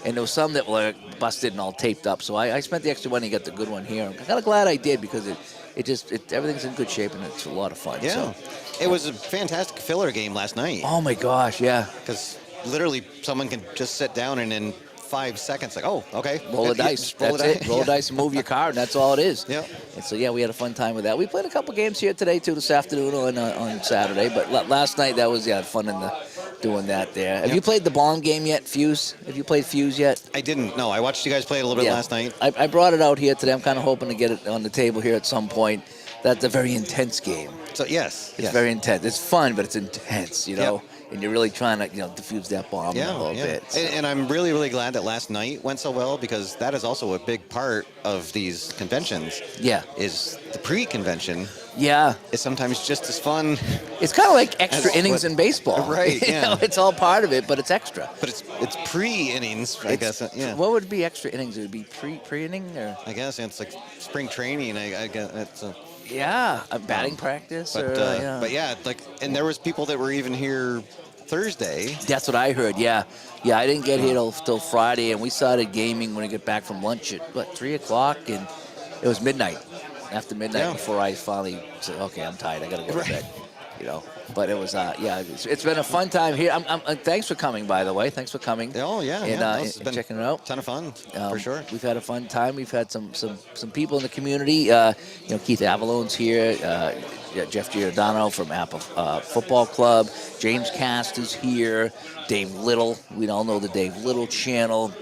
And there was some that were busted and all taped up. So I spent the extra money to get the good one here. I'm kind of glad I did because everything's in good shape and it's a lot of fun. Yeah. So. It was a fantastic filler game last night. Oh my gosh, yeah. Because literally someone can just sit down and in 5 seconds, like, oh, okay. Roll the dice. Roll That's the it. Roll the dice and move your card, and that's all it is. Yep. And so, we had a fun time with that. We played a couple games here today, too, this afternoon on Saturday. But last night, that was fun doing that there. Have you played the bomb game yet, Fuse? Have you played Fuse yet? I didn't. No, I watched you guys play it a little bit last night. I brought it out here today. I'm kind of hoping to get it on the table here at some point. That's a very intense game. So, yes. It's very intense. It's fun, but it's intense, And you're really trying to, defuse that bomb a little bit. So. And I'm really, really glad that last night went so well because that is also a big part of these conventions. Yeah. Is the pre-convention. Yeah. Is sometimes just as fun. It's kind of like extra innings in baseball. Right, yeah. It's all part of it, but it's extra. But it's pre-innings, I guess. Yeah. What would be extra innings? It would be pre-inning? Or? I guess it's like spring training. I guess it's a batting practice. But yeah, and there was people that were even here Thursday. That's what I heard. Yeah, I didn't get here till Friday, and we started gaming when I get back from lunch at 3 o'clock, and it was midnight. After midnight, before I finally said, "Okay, I'm tired. I gotta go to bed." But it was it's been a fun time here. Thanks for coming, by the way. Thanks for coming. Oh yeah, and checking it out. Ton of fun for sure. We've had a fun time. We've had some people in the community. Keith Avalone's here. Jeff Giordano from Apple Football Club. James Cast is here. Dave Little. We all know the Dave Little channel.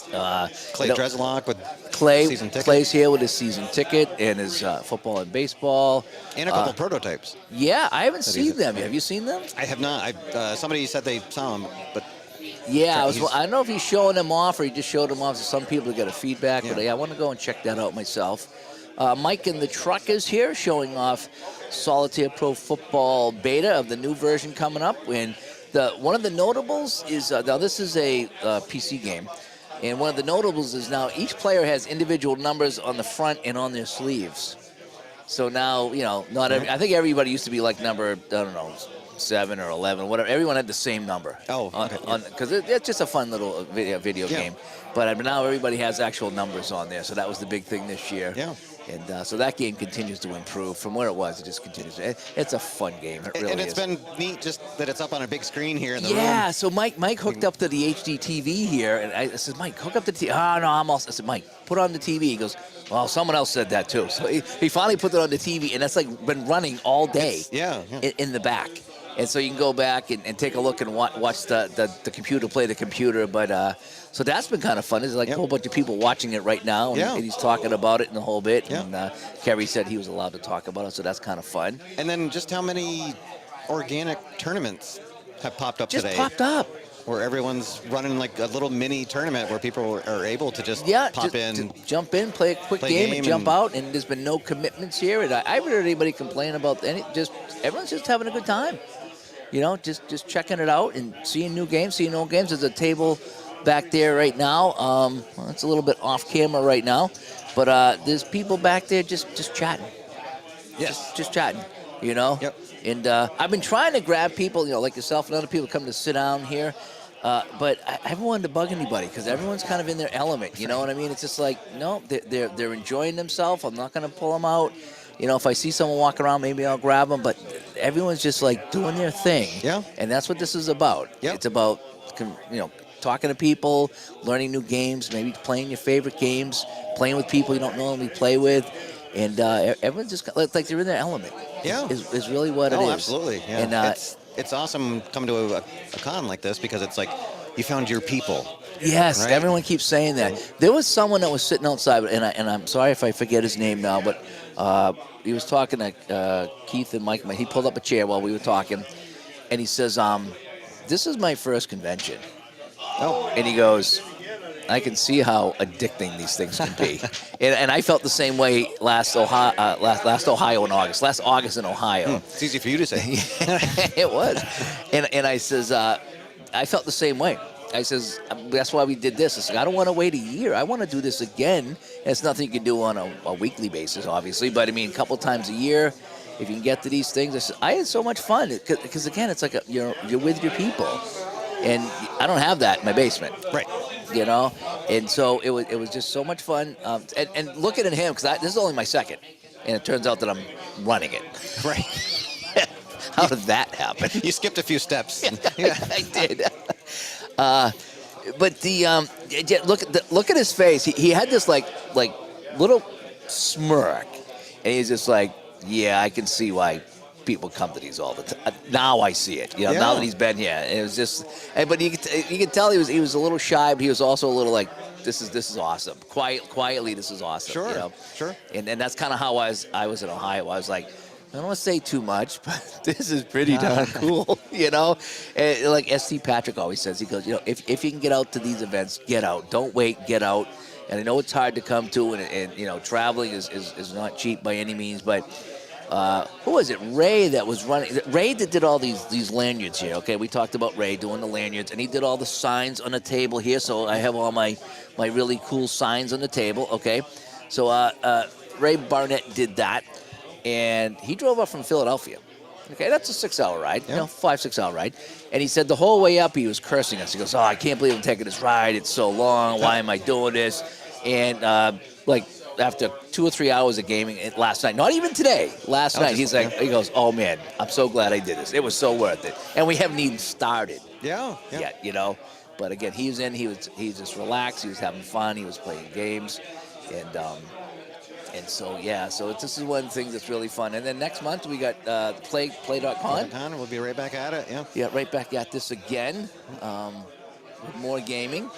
Clay Dreslock with Clay season ticket. Clay's here with his season ticket and his football and baseball. And a couple prototypes. Yeah, I haven't That he's- seen them. Have you seen them? I have not. Somebody said they saw them, but Yeah, he's- I don't know if he's showing them off or he just showed them off to some people to get a feedback, but I want to go and check that out myself. Mike in the truck is here showing off Solitaire Pro Football Beta of the new version coming up. And one of the notables is, now this is a PC game, and one of the notables is now each player has individual numbers on the front and on their sleeves. So now, not every, I think everybody used to be like number, I don't know, 7 or 11, whatever. Everyone had the same number. Oh, okay. Because it's just a fun little video Yeah. game. But now everybody has actual numbers on there, so that was the big thing this year. Yeah. And so that game continues to improve from where it was. It just continues. It's a fun game. It really and it's is. been neat just that it's up on a big screen here in the room. Yeah, so Mike hooked up to the HD TV here, and I said, Mike, hook up the TV. Oh, no, I'm all. I said, Mike, put on the TV. He goes, well, someone else said that too. So he finally put it on the TV, and that's like been running all day. In the back. And so you can go back and take a look and watch the computer play the computer. But so that's been kind of fun. There's like a whole bunch of people watching it right now, and he's talking about it and the whole bit. And Kerry said he was allowed to talk about it, so that's kind of fun. And then just how many organic tournaments have popped up today? Just popped up. Where everyone's running like a little mini tournament where people are able to just pop in. Jump in, play a quick game, and jump out. And there's been no commitments here. And I haven't heard anybody complain about everyone's just having a good time. Just checking it out and seeing new games, seeing old games. There's a table back there right now. It's a little bit off camera right now, but there's people back there just chatting. Yes, just chatting. Yep. And I've been trying to grab people, like yourself and other people, come to sit down here. But I haven't wanted to bug anybody because everyone's kind of in their element. You know what I mean? It's just like, no, they're enjoying themselves. I'm not going to pull them out. If I see someone walking around, maybe I'll grab them. But everyone's just like doing their thing. Yeah. And that's what this is about. Yep. It's about, talking to people, learning new games, maybe playing your favorite games, playing with people you don't normally play with. And everyone's just like they're in their element. Yeah. Is really what it is. Oh, absolutely. Yeah. And it's awesome coming to a con like this because it's like you found your people. Yes, right? Everyone keeps saying that. There was someone that was sitting outside, and I'm sorry if I forget his name now, but he was talking to Keith and Mike. He pulled up a chair while we were talking, and he says, this is my first convention. Oh. And he goes, I can see how addicting these things can be. and I felt the same way last Ohio in August. Last August in Ohio. It's easy for you to say. It was. And I says, I felt the same way. I says, that's why we did this. I said, I don't want to wait a year. I want to do this again. And it's nothing you can do on a weekly basis, obviously. But, I mean, a couple times a year, if you can get to these things. I said, I had so much fun. Because again, it's like you're with your people. And I don't have that in my basement. Right. And so it was just so much fun. And looking at him, because this is only my second. And it turns out that I'm running it. Right. How did that happen? You skipped a few steps. Yeah, I did. But look at his face. He had this like little smirk, and he's just like, yeah, I can see why people come to these all the time. Now I see it. Now that he's been here, it was just. But you could tell he was a little shy, but he was also a little like, this is awesome. Quietly, this is awesome. Sure, sure. And that's kind of how I was in Ohio. I was like, I don't want to say too much, but this is pretty darn cool, And like ST Patrick always says, he goes, if you can get out to these events, get out. Don't wait, get out. And I know it's hard to come to, and traveling is not cheap by any means, but who was it? Ray that was running. Ray that did all these lanyards here, okay? We talked about Ray doing the lanyards, and he did all the signs on the table here, so I have all my really cool signs on the table, okay? So Ray Barnett did that. And he drove up from Philadelphia. Okay, that's a 6-hour ride, 5-6 hour ride. And he said the whole way up he was cursing us. He goes, I can't believe I'm taking this ride. It's so long. Why am I doing this? And after 2 or 3 hours of gaming last night, not even today, last night, he goes, oh man, I'm so glad I did this. It was so worth it. And we haven't even started yet, But again, he was just relaxed. He was having fun. He was playing games. And so this is one thing that's really fun. And then next month we got play.con. We'll be right back at it. Yeah, right back at this again with more gaming.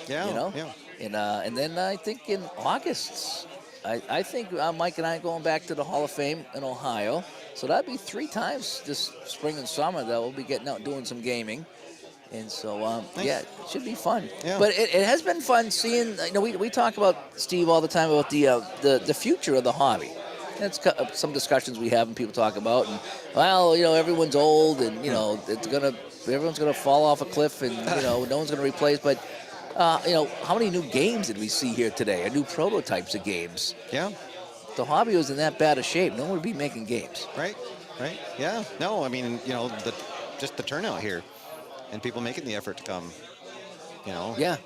And then I think in August, I think Mike and I are going back to the Hall of Fame in Ohio. So that'd be 3 times this spring and summer that we'll be getting out doing some gaming. And so, yeah, it should be fun. Yeah. But it has been fun seeing. We talk about Steve all the time about the future of the hobby. That's some discussions we have and people talk about. And well, everyone's old, and everyone's gonna fall off a cliff, and no one's gonna replace. But how many new games did we see here today? Or new prototypes of games? Yeah. The hobby was in that bad a shape. No one would be making games. Right. Yeah. No, I mean, just the turnout here, and people making the effort to come. Yeah.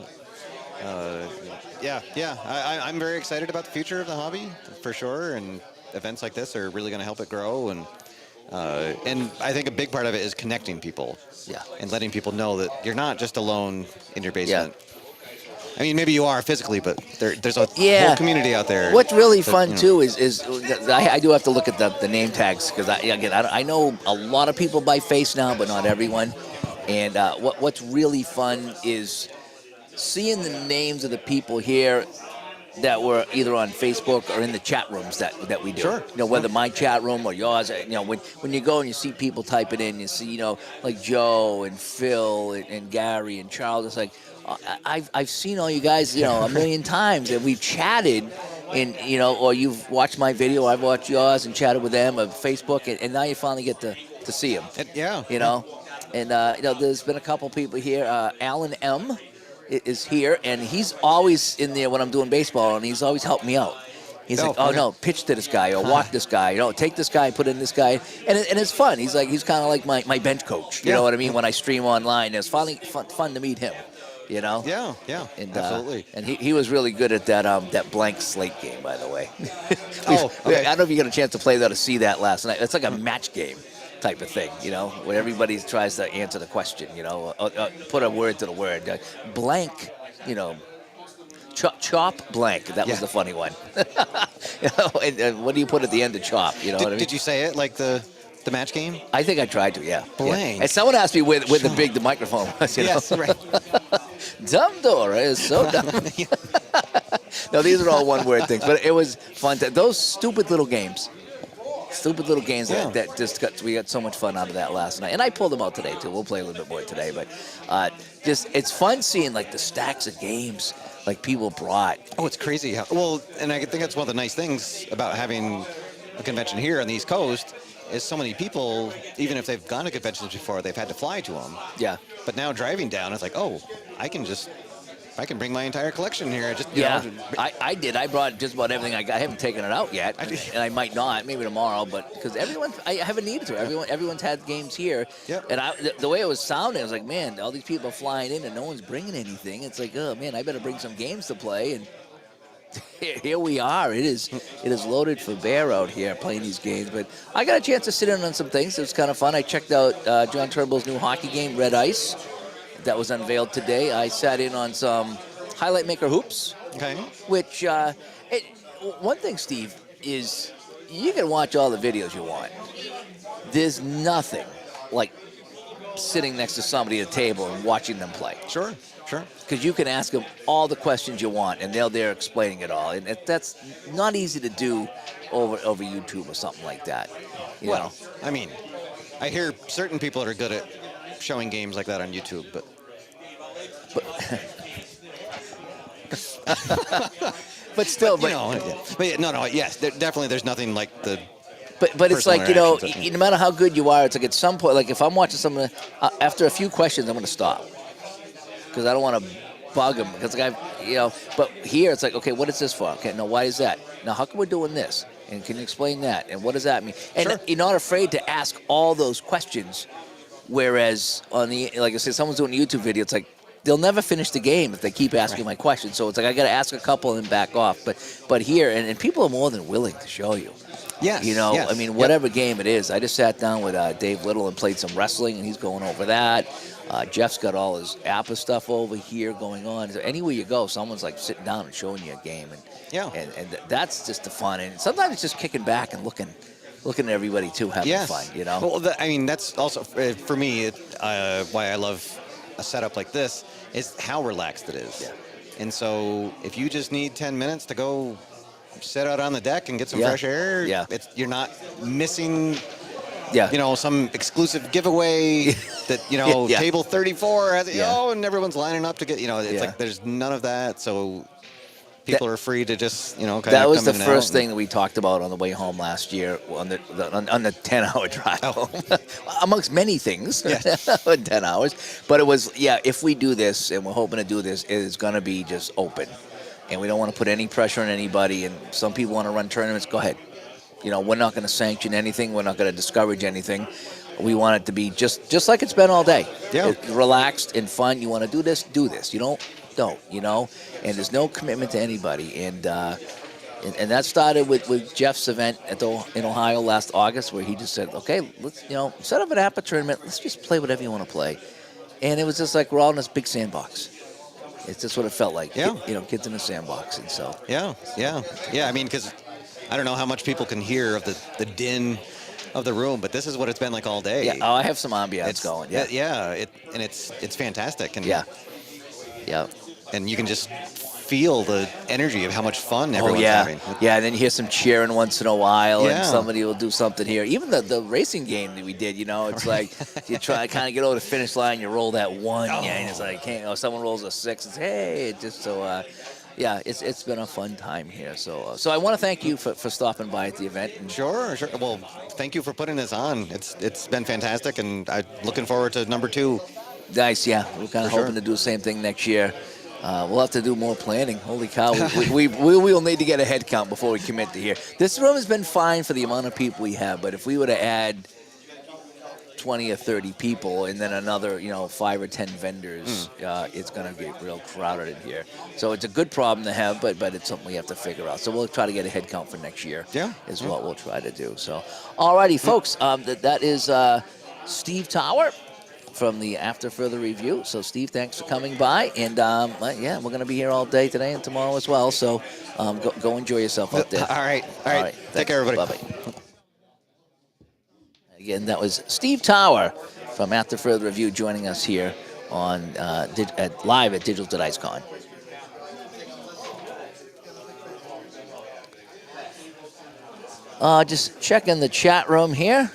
I'm very excited about the future of the hobby for sure, and events like this are really going to help it grow. And I think a big part of it is connecting people. Yeah. And letting people know that you're not just alone in your basement. Yeah. I mean, maybe you are physically, but there's a whole community out there. What's really fun too is I do have to look at the name tags, because I know a lot of people by face now, but not everyone. And what's really fun is seeing the names of the people here that were either on Facebook or in the chat rooms that we do. Sure. Whether my chat room or yours. When you go and you see people type it in, you see like Joe and Phil and Gary and Charles. It's like I've seen all you guys a million times, and we've chatted. And or you've watched my video, I've watched yours and chatted with them on Facebook, and now you finally get to see them. And there's been a couple people here. Alan M. is here, and he's always in there when I'm doing baseball, and he's always helped me out. He's like, no, pitch to this guy, or walk this guy, take this guy, put in this guy, and it's fun. He's kind of like my bench coach. You know what I mean? When I stream online, it's finally fun to meet him. Yeah, and, absolutely. And he was really good at that blank slate game, by the way. Okay. I don't know if you got a chance to play that or see that last night. It's like a match game type of thing, where everybody tries to answer the question, put a word to the word. Blank, chop blank. That was the funny one. And what do you put at the end of chop? What I mean? Did you say it like the match game? I think I tried to, yeah. Blank. Yeah. And someone asked me where the microphone was, Yes, right. Dumb door, it's so dumb. No, these are all one-word things, but it was fun. Those stupid little games that just we got so much fun out of that last night. And I pulled them out today, too. We'll play a little bit more today. But it's fun seeing, like, the stacks of games, like, people brought. Oh, it's crazy. And I think that's one of the nice things about having a convention here on the East Coast is so many people, even if they've gone to conventions before, they've had to fly to them. Yeah. But now driving down, it's like, I can bring my entire collection here. I did. I brought just about everything I got. I haven't taken it out yet, and I might not, maybe tomorrow. But because I haven't needed to. Everyone's had games here. Yep. And the way it was sounding, I was like, man, all these people are flying in and no one's bringing anything. It's like, oh man, I better bring some games to play. And here we are. It is loaded for bear out here playing these games. But I got a chance to sit in on some things. It was kind of fun. I checked out John Turnbull's new hockey game, Red Ice. That was unveiled today. I sat in on some Highlight Maker hoops. Okay. Which, one thing, Steve, is you can watch all the videos you want. There's nothing like sitting next to somebody at a table and watching them play. Sure. Because you can ask them all the questions you want, and they're there explaining it all. And that's not easy to do over YouTube or something like that. You know? I mean, I hear certain people that are good at showing games like that on YouTube, but but still, yes, definitely, there's nothing like the. But it's like, no matter how good you are, it's like at some point, like if I'm watching someone, after a few questions, I'm going to stop because I don't want to bug them. Because but here it's like, okay, what is this for? Okay, no, why is that? Now, how come we're doing this? And can you explain that? And what does that mean? And you're not afraid to ask all those questions. Whereas like I said, someone's doing a YouTube video, it's like they'll never finish the game if they keep asking my questions. So it's like I got to ask a couple and then back off. But here, and people are more than willing to show you. Yes. I mean, whatever game it is. I just sat down with Dave Little and played some wrestling, and he's going over that. Jeff's got all his APA stuff over here going on. So anywhere you go, someone's like sitting down and showing you a game, and that's just the fun. And sometimes it's just kicking back and looking at everybody too, having fun. Well, that's also for me why I love a setup like this is how relaxed it is. And so if you just need 10 minutes to go sit out on the deck and get some Yeah. fresh air, Yeah. you're not missing, Yeah. some exclusive giveaway that, Yeah. table 34 has, Yeah. and everyone's lining up to get, it's Yeah. like there's none of that. So people are free to just, kind That of was come the in and first out. thing that we talked about on the way home last year on the 10-hour drive home, amongst many things, 10 hours. But it was, if we do this, and we're hoping to do this, it is going to be just open. And we don't want to put any pressure on anybody. And some people want to run tournaments, go ahead. We're not going to sanction anything. We're not going to discourage anything. We want it to be just like it's been all day. Yeah. Relaxed and fun. You want to do this. You don't. And there's no commitment to anybody. And that started with Jeff's event in Ohio last August, where he just said, okay, let's, instead of an APA tournament, let's just play whatever you want to play. And it was just like we're all in this big sandbox. It's just what it felt like. Yeah. Kids in a sandbox. And so. Yeah. I mean, because I don't know how much people can hear of the din of the room, but this is what it's been like all day. Yeah. Oh, I have some ambiance going. Yeah. And it's fantastic. And yeah. And you can just feel the energy of how much fun everyone's having. Yeah, and then you hear some cheering once in a while, Yeah. and somebody will do something here. Even the racing game that we did, it's like you try to kind of get over the finish line, you roll that one, and it's like, someone rolls a 6, it's hey, just so. It's been a fun time here. So I want to thank you for stopping by at the event. And Sure. Well, thank you for putting this on. It's been fantastic, and I'm looking forward to number 2. Nice, yeah. We're kind of hoping to do the same thing next year. We'll have to do more planning. Holy cow. We will need to get a head count before we commit to here. This room has been fine for the amount of people we have, but if we were to add 20 or 30 people and then another, 5 or 10 vendors, it's going to get real crowded in here. So it's a good problem to have, but it's something we have to figure out. So we'll try to get a head count for next year is what we'll try to do. So, all righty, folks, that is Steve Tower from the After Further Review. So, Steve, thanks for coming by. And, we're going to be here all day today and tomorrow as well. So, go enjoy yourself out there. All right. Take care, everybody. Bye-bye. Again, that was Steve Tower from After Further Review joining us here on live at Digital to Dice Con. Just checking the chat room here.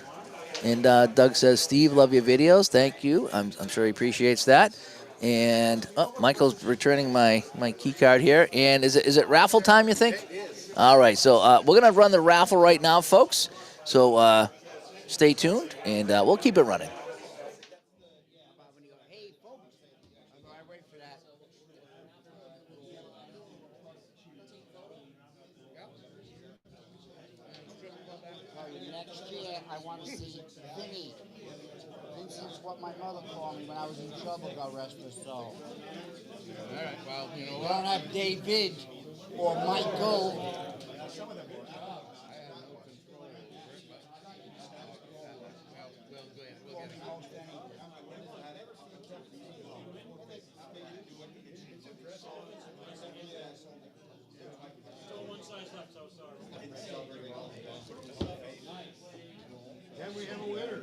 And Doug says, Steve, love your videos. Thank you. I'm sure he appreciates that. And Michael's returning my key card here. And is it raffle time, you think? All right. So we're going to run the raffle right now, folks. So stay tuned, and we'll keep it running. Next year, I want to see Vinny. Vincent's what my mother called me when I was in trouble, God rest her soul. All right, well, you know We what? don't have David or Michael. Can we have a winner?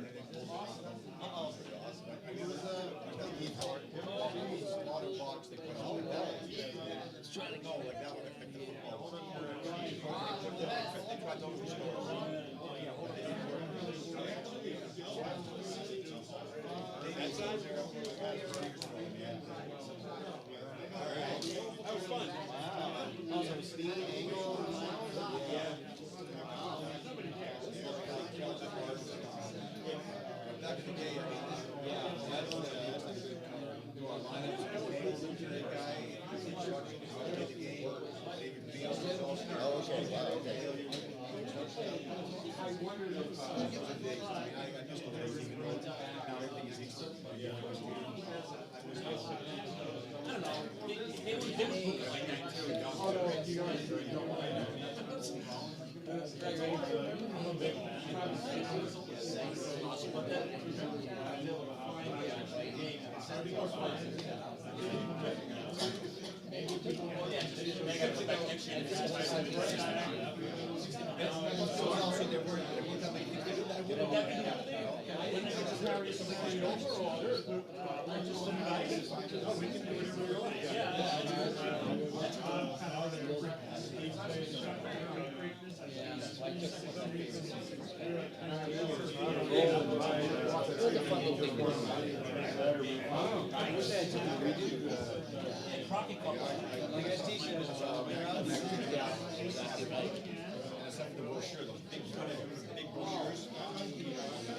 That was fun. Also, speed, angle,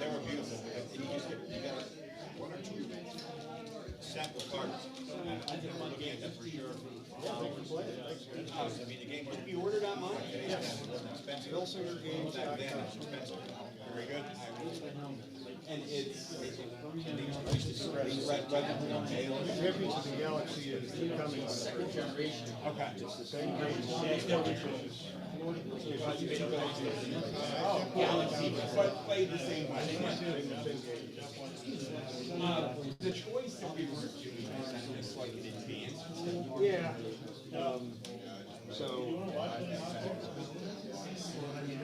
They were beautiful. You got one or two sample cards. Looking at that for sure. I mean, the game was. You ordered online? Yes. It wasn't expensive. Back then, it was expensive. Very good. And it's Champions of the Galaxy is becoming second generation. Okay. It's the same game. Galaxy, but played the same way. The choice that we were doing is like in advance. Yeah. So.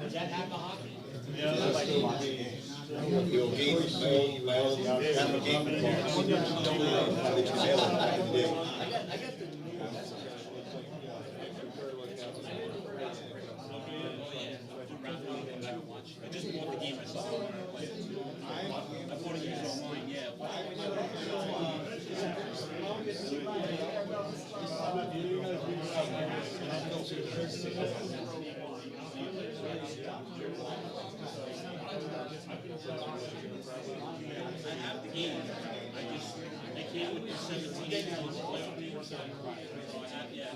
Does that have the hockey? Bill Gates, have a game I just bought the game myself. I bought it used online, yeah. I have the game. I came with the 17 so I have, yeah.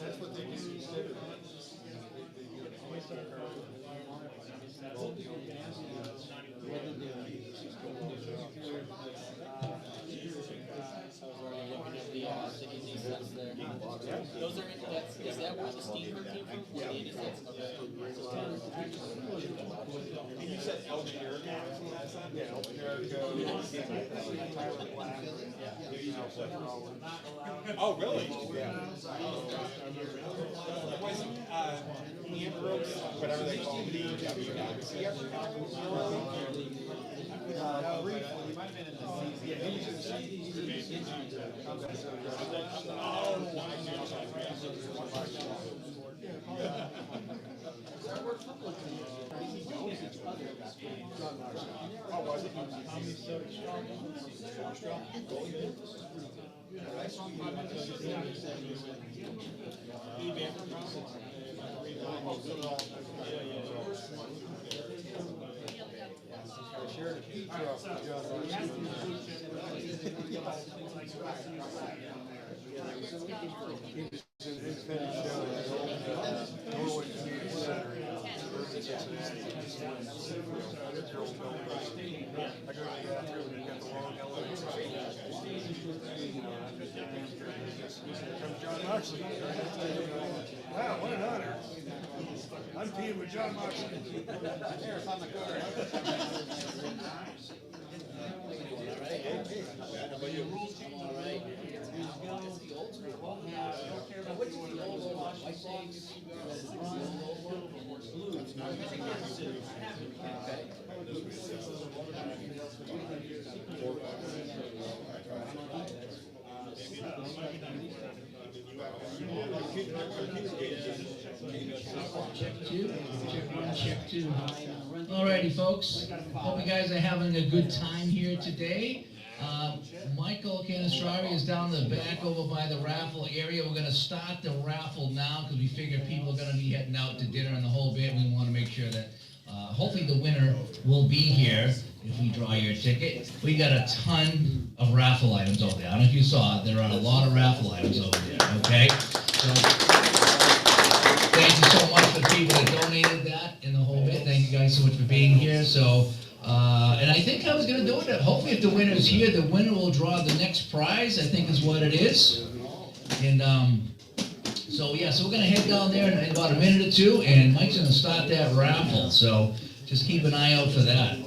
That's what they do instead of. Those are, is that where the Steam came from? Yeah. You said Elgin Erica? Yeah, Elgin Erica. Oh, really? Yeah. Ambrose, whatever they call it, DW. Wow, what an honor. I'm teaming with John Moxley. There's on the card. Alrighty, folks. Hope you guys are having a good time here today. Michael Canistrari is down the back over by the raffle area. We're going to start the raffle now because we figure people are going to be heading out to dinner and the whole bit. We want to make sure that hopefully the winner will be here if we draw your ticket. We got a ton of raffle items over there. I don't know if you saw, there are a lot of raffle items over there, okay? So, thank you so much for the people that donated that and the whole bit. Thank you guys so much for being here. So, and I think I was going to do it. Hopefully if the winner is here, the winner will draw the next prize, I think is what it is. And so yeah, so we're going to head down there in about a minute or two, and Mike's going to start that raffle. So just keep an eye out for that.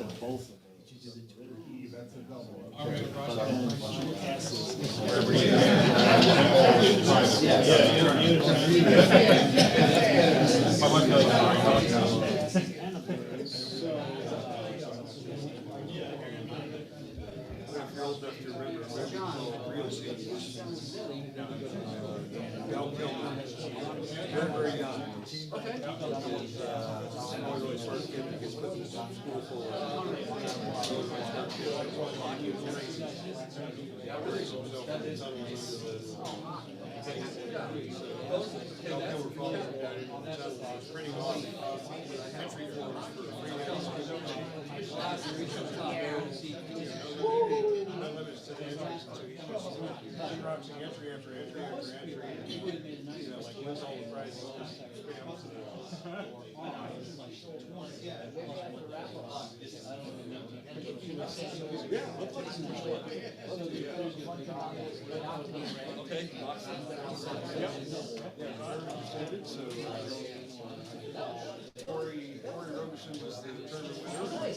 Very, very young. Okay. Really first kid that gets put in school for Corey Roberson was the tournament winner.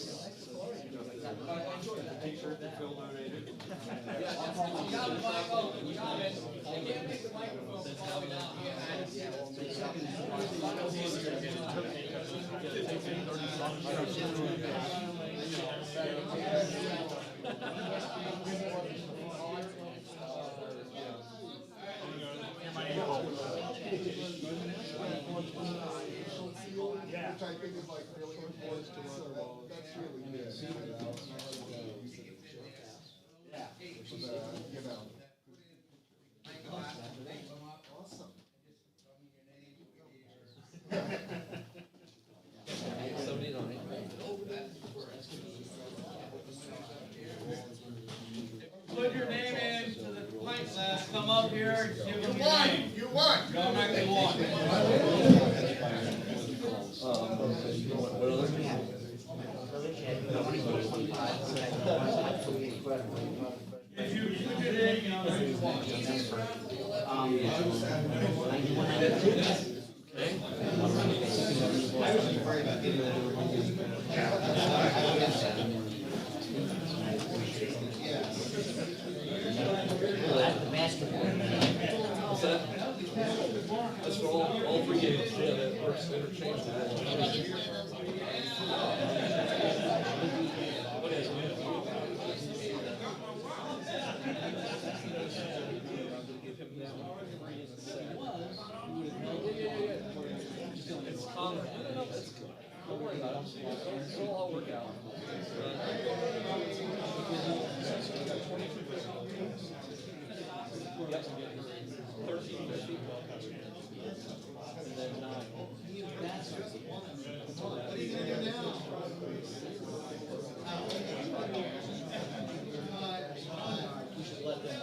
The t-shirt that Phil donated. Which I think is like really important to run. That's really good. You know. Awesome. Put your name in to the pint glass. Come up here. Give them your won. name. You won. You automatically won. If you put your name, you automatically won. That's for all three games. Yeah, that works interchangeably. It's common. Don't worry about it. It'll all work out. Yep. 13, 15. And then 9. What are you going to do now? We should let them.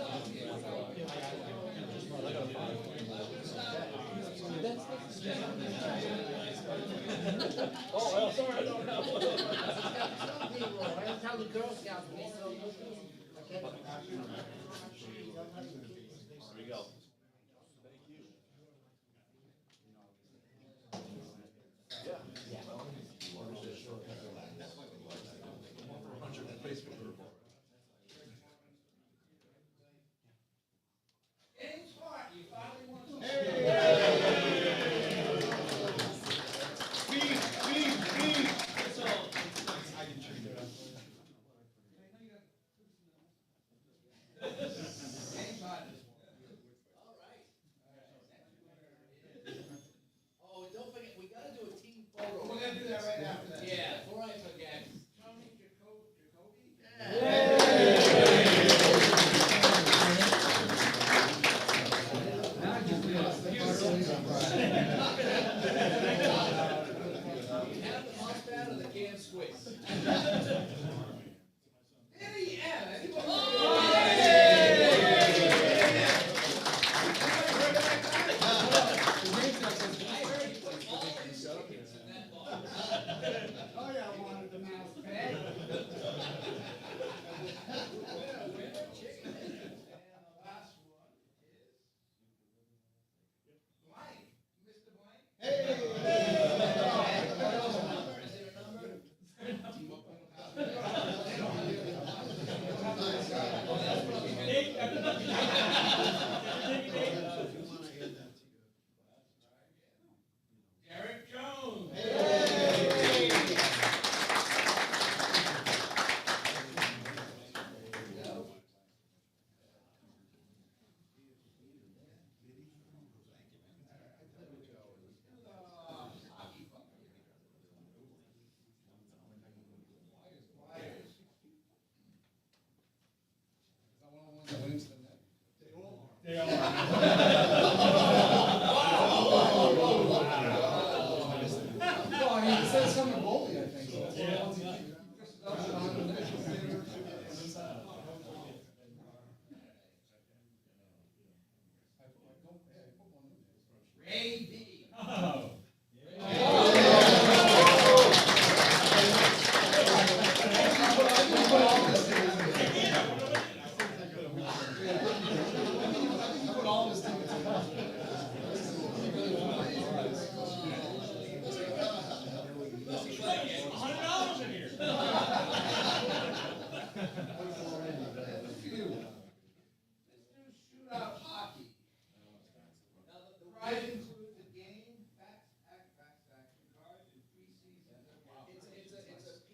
Oh, well, sorry, I don't know. Tell the Girl Scouts. There we go.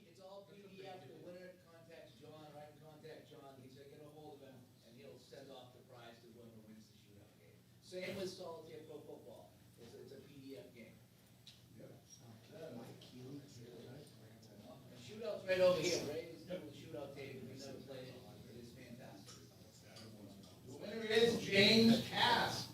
It's all PDF. The winner contacts John, or I can contact John. He's gonna get a hold of him, and he'll send off the prize to whoever wins the shootout game. Same with solitaire pro football. It's a PDF game. The shootout's right over here. Ray is doing the shootout table. We never played it. It is fantastic. The winner is James Cass.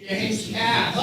James Cass.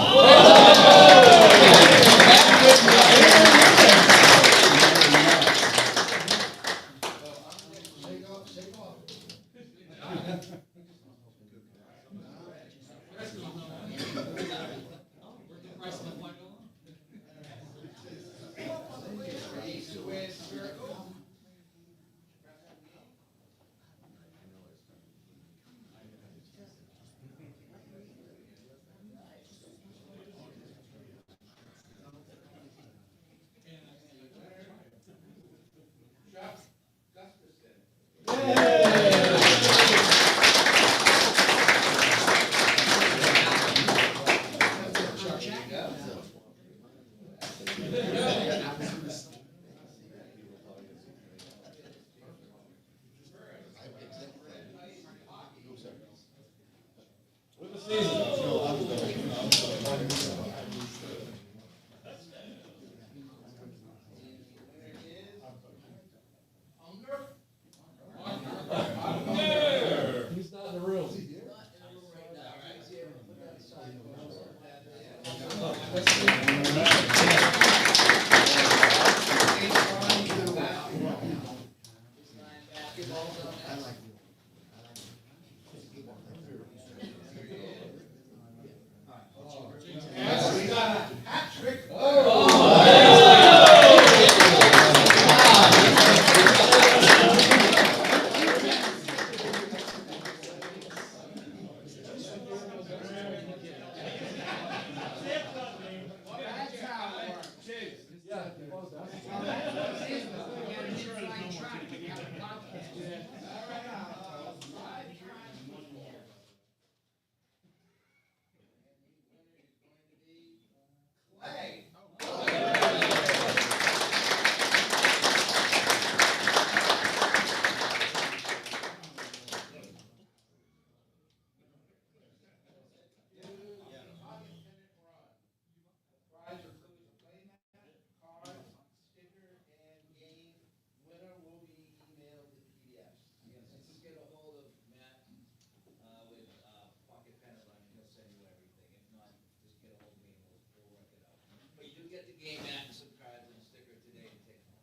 get the game mat and some cards and a sticker today to take home.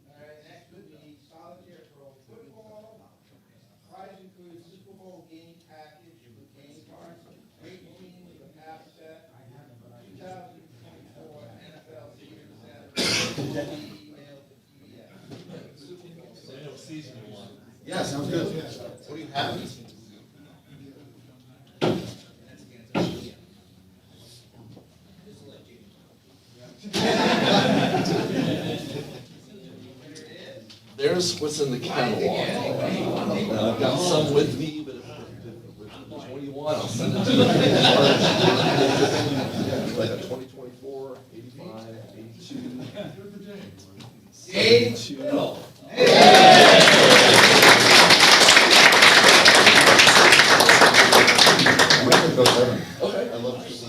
Alright, next would be solitaire pro football. Prize includes Super Bowl game package with game cards, great team with a pass set, 2024 NFL season Saturday, email to PDF. Yeah, sounds good. What do you have? There's what's in the catalog. I've got some with me, but which one do you want? I'll send it to you. Like a 2024, 85, 82. 82. Okay. I love to see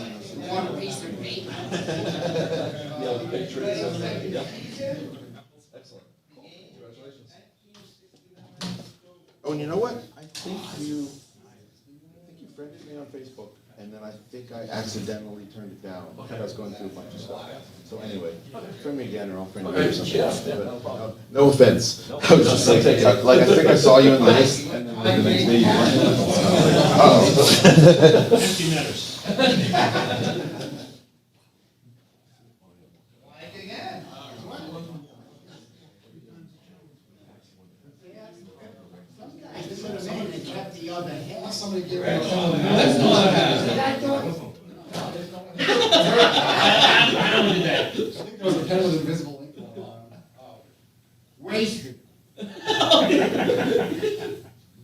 One piece of meat. Yeah, the Patriots. Yeah. Excellent. Congratulations. Oh, and you know what? I think you friended me on Facebook, and then I think I accidentally turned it down. I was going through a bunch of stuff. So anyway, friend me again, or I'll friend you or something. Yeah, But, no problem. no offense. I was just like, I think I saw you on the list, and then like the next day you weren't. Uh-oh. Empty netters. Somebody give me That's not happening. I don't do that. I think there was a pen with invisible ink on it. Wasted.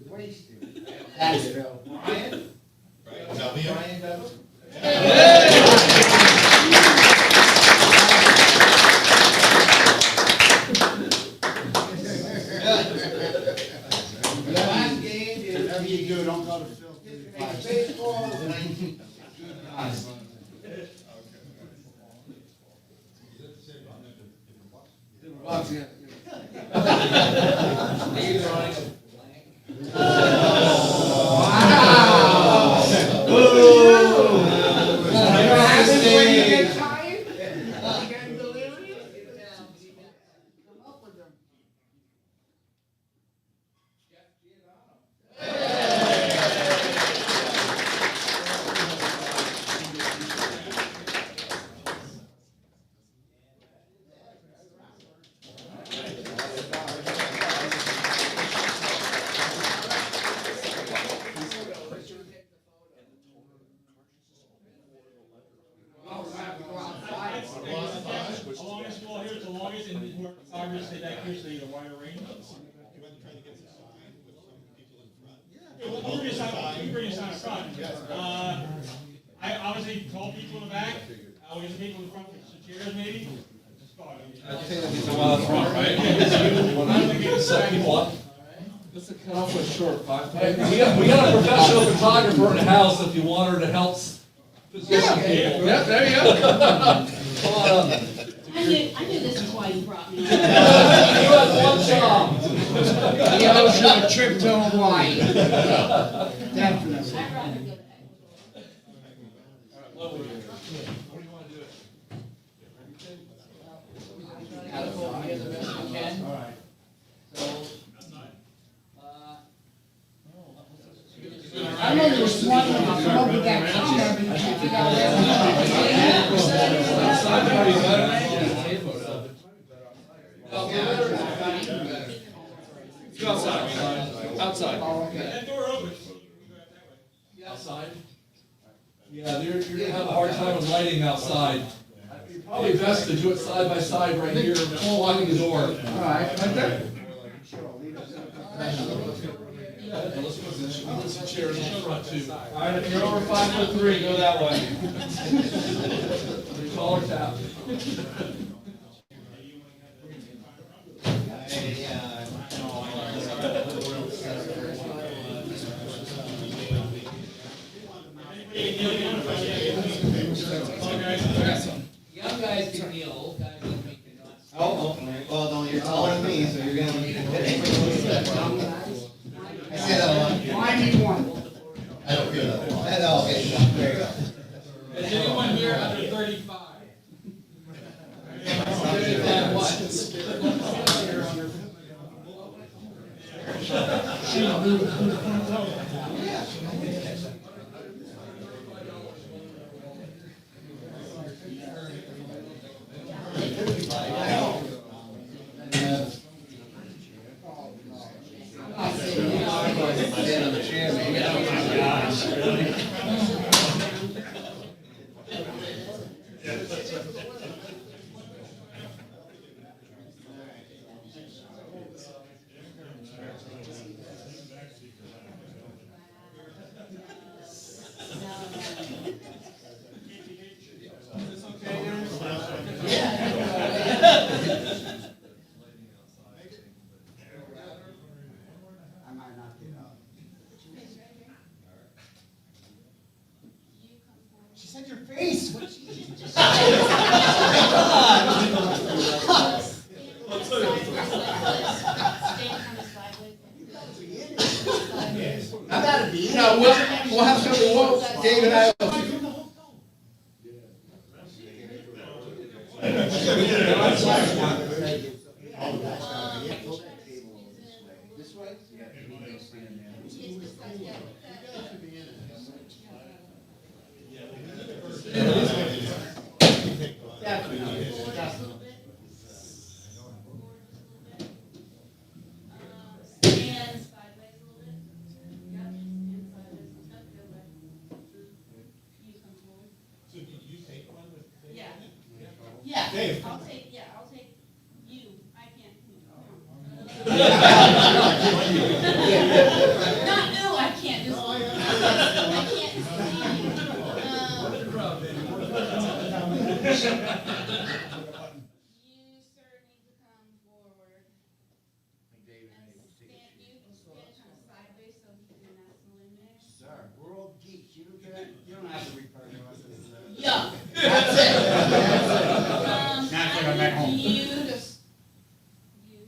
Wasted. That's Phil. Brian? Brian Douglas? Last game is whatever you do, don't go to Phil. Baseball. Good guys. Bucks, yeah. I obviously told people in the back. We'll get the people in the front with some chairs, maybe. This is cut off with short 5. We got a professional photographer in the house if you want her to help position people. Yeah, there you go. Come on up. I knew this is why you brought me. You had one job. He owes you a trip to Hawaii. Definitely. I'd rather go to What do you want to do? I know you were smart enough to come up with that comment, but you can't figure out Go outside. Outside. That door opens. Outside? Yeah, you're gonna have a hard time with lighting outside. Probably best to do it side by side right here, locking the door. All right, right there. Let's put some chairs in front too. All right, if you're over 5'3", go that way. Taller tap. Young guys can kneel, old guys can make it not. Oh, well, no, you're taller than me, so you're gonna need to fit in. I said, Find me one. I don't feel that. Oh, okay, there you go. Is anyone here under 35? 35 what? She said your face. What I'm not a bee. No, we'll have something. Dave and I will. This way? Stand sideways a little bit. Yep, stand sideways. Up, go back. You come forward. So did you take one with? Yeah. Yeah, Dave. I'll take you. I can't. Not no, I can't. Just, I can't see. You, sir, need to come forward. And stand, you stand kind of sideways so he can nestle in there. Sir, we're old geeks. You don't have to refer to us as. Yeah. That's it. Now I come back home. You,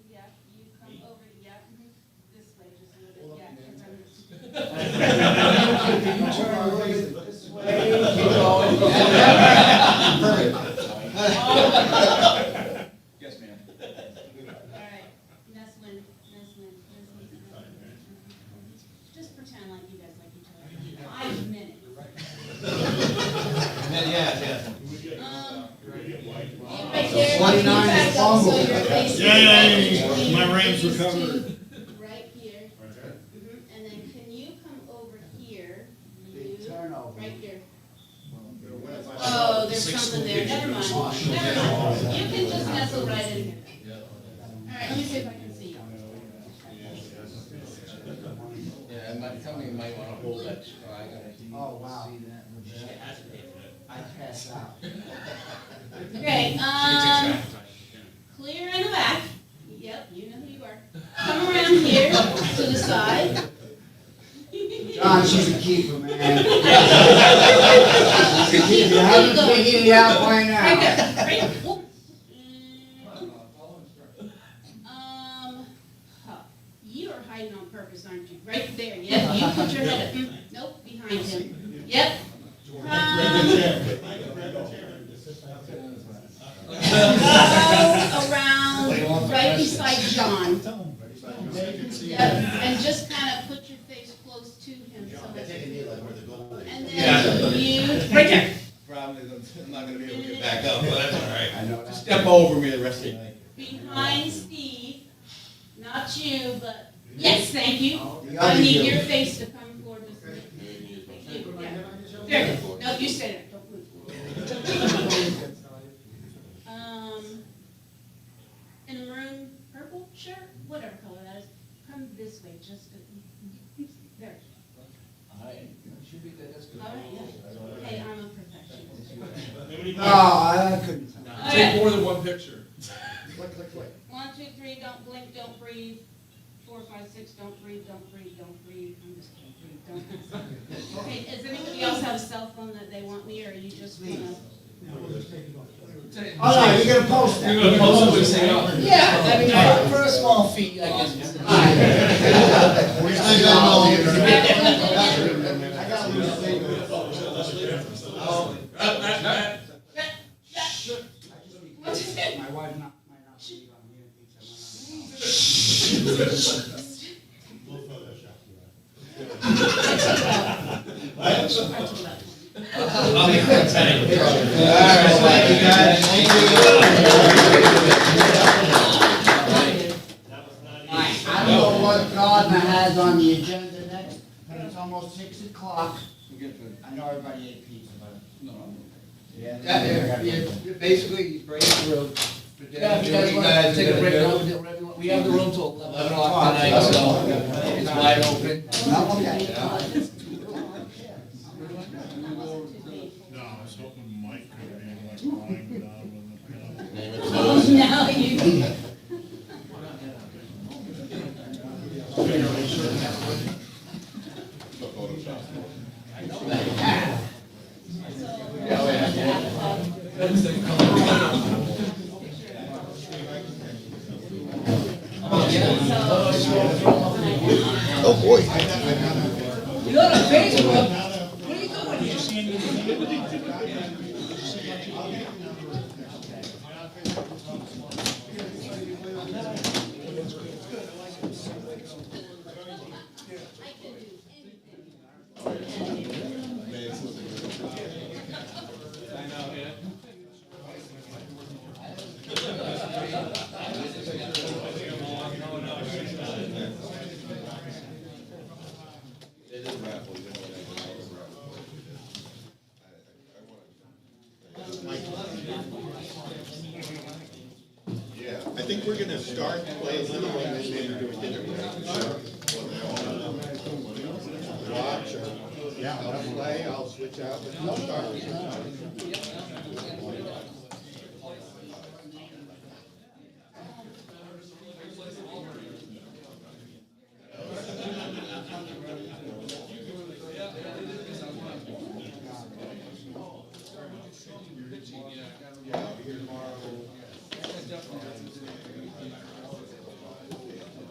yeah, you come over, yeah, this way, just a little bit, yeah. 'Cause Can you turn a little bit this way? Keep going. Yes, ma'am. All right, nestle. Just pretend like you guys like each other. 5 minutes. Yeah. Right there. 29 Back is up, fumble. so your face is between My Rams these recovered. two, right here. And then can you come over here? You, right here. Oh, there's something there. Never mind. You can just nestle right in here. All right, let me see if I can see you. Yeah, and somebody might want to hold that straw. I gotta Oh, wow. I pass out. Okay, clear in the back. Yep, you know who you are. Come around here to the side. John, she's a keeper, man. She's a keeper. You haven't figured it out by now. Right there. Right. Whoop. You are hiding on purpose, aren't you? Right there. Yep. You put your head up. Nope, behind him. Yep. Go around right beside John. Yep. And just kind of put your face close to him. So and then you right there. Problem is, I'm not gonna be able to get back up, but that's all right. I know. Just step over me the rest of the night. Behind Steve, not you, but yes, thank you. You I gotta need do. your face to come forward just a bit. Yeah. Very good. No, you stay there. Don't move. In maroon, purple, sure, whatever color that is. Come this way, just a more than one picture. Click, click, click. 1, 2, 3, don't blink, don't breathe. 4, 5, 6, don't breathe, don't breathe, don't breathe. I'm just kidding, breathe, don't. Okay, does anybody else have a cell phone that they want me, or are you just gonna? Oh, no, you're gonna post that. You're gonna post it when you say go. Yeah, I mean, for a small fee, I guess. My wife might not see on here. I'll be content. I don't know what Gardner has on the agenda next, but it's almost 6 o'clock. I know everybody ate pizza, but. Yeah, basically, he's breaking through. Yeah, if you guys want to take a break, we have the room till 11 o'clock tonight, so it's wide open. No, okay. No, I was hoping Mike could be like lying down with the Oh, now you. Oh boy. You're on Facebook? What are you doing here? Yeah, I think we're gonna start playing Little League and then do a dinner break. Watch or, yeah, I'll play, I'll switch out, but I'll start.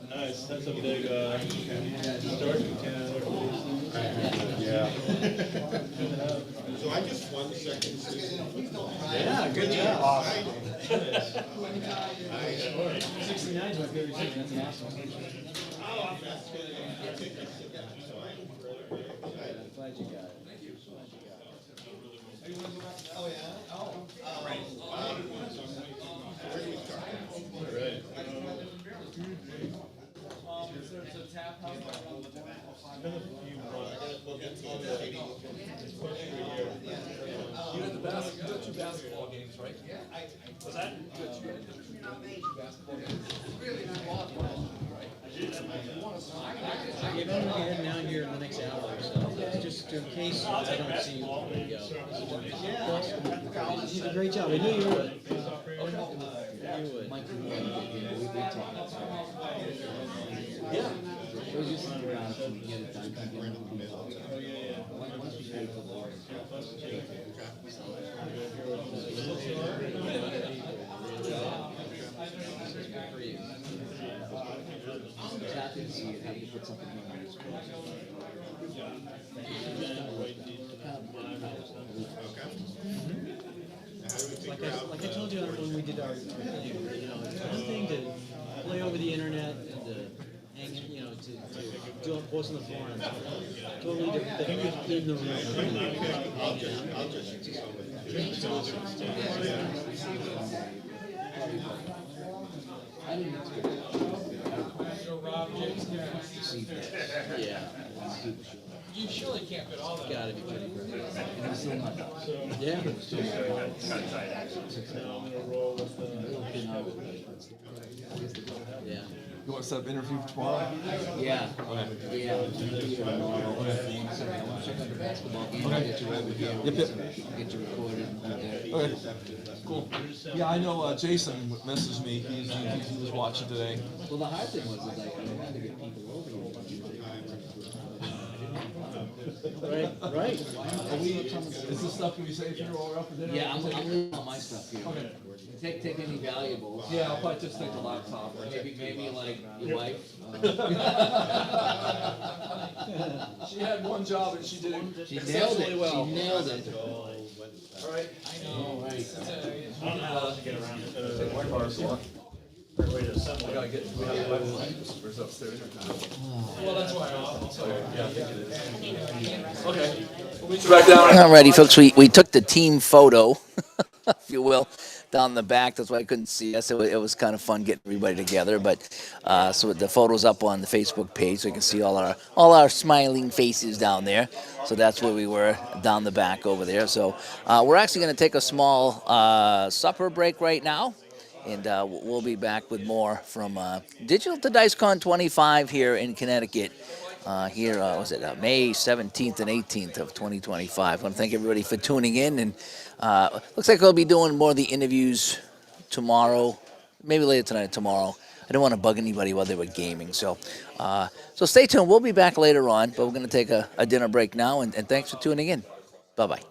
Nice, that's a big start. Yeah. So I just won the second season. Yeah, good job. 69 is my favorite season, that's awesome. Glad you got it. Oh, yeah? Oh. Where do we start? All right. You had two basketball games, right? Was that? You had two basketball games. Yeah, I'm gonna head down here in the next hour or so, just in case I don't see you before we go. You did a great job, I knew you would. You would. Yeah. It was just around to get it done. Once we paid for the board. Happy to see it, happy to put something on this course. Like I told you when we did our thing, you know, it's one thing to play over the internet and to hang, you know, to do it, post on the forums. Totally different thing in the room. It's awesome. I didn't Yeah. You surely can't fit all that. Gotta be pretty great. And it's still not. Yeah. It's still Now I'm gonna roll with yeah. You want to set up an interview for tomorrow? Yeah. Okay. Yeah. I want to check out the basketball game. Okay. I'll get you over here. Yep, yep. Get you recorded and do that. Okay. Cool. Yeah, I know Jason messaged me. He was watching today. Well, the hard thing was like I had to get people over here. Right. Is this stuff can be saved here while we're up for dinner? Yeah, I'm leaving all my stuff here. Okay. Take any valuables. Yeah, I'll probably just take the laptop. Maybe like your wife. She had one job and she did it She nailed exceptionally it. well. She nailed it. All right. I know, right. I don't know how else to get around it. Take my car, so we gotta get, we have the where's upstairs? Well, that's why yeah, I think it is. Okay. We'll meet you back down. Alrighty, folks, we took the team photo, if you will, down the back. That's why I couldn't see us. It was kind of fun getting everybody together. But so the photo's up on the Facebook page, so you can see all our smiling faces down there. So that's where we were, down the back over there. So we're actually going to take a small supper break right now. And we'll be back with more from Digital to DiceCon 25 here in Connecticut. Was it May 17th and 18th of 2025. I want to thank everybody for tuning in. And looks like I'll be doing more of the interviews tomorrow, maybe later tonight or tomorrow. I didn't want to bug anybody while they were gaming. So stay tuned. We'll be back later on, but we're going to take a dinner break now. And thanks for tuning in. Bye-bye.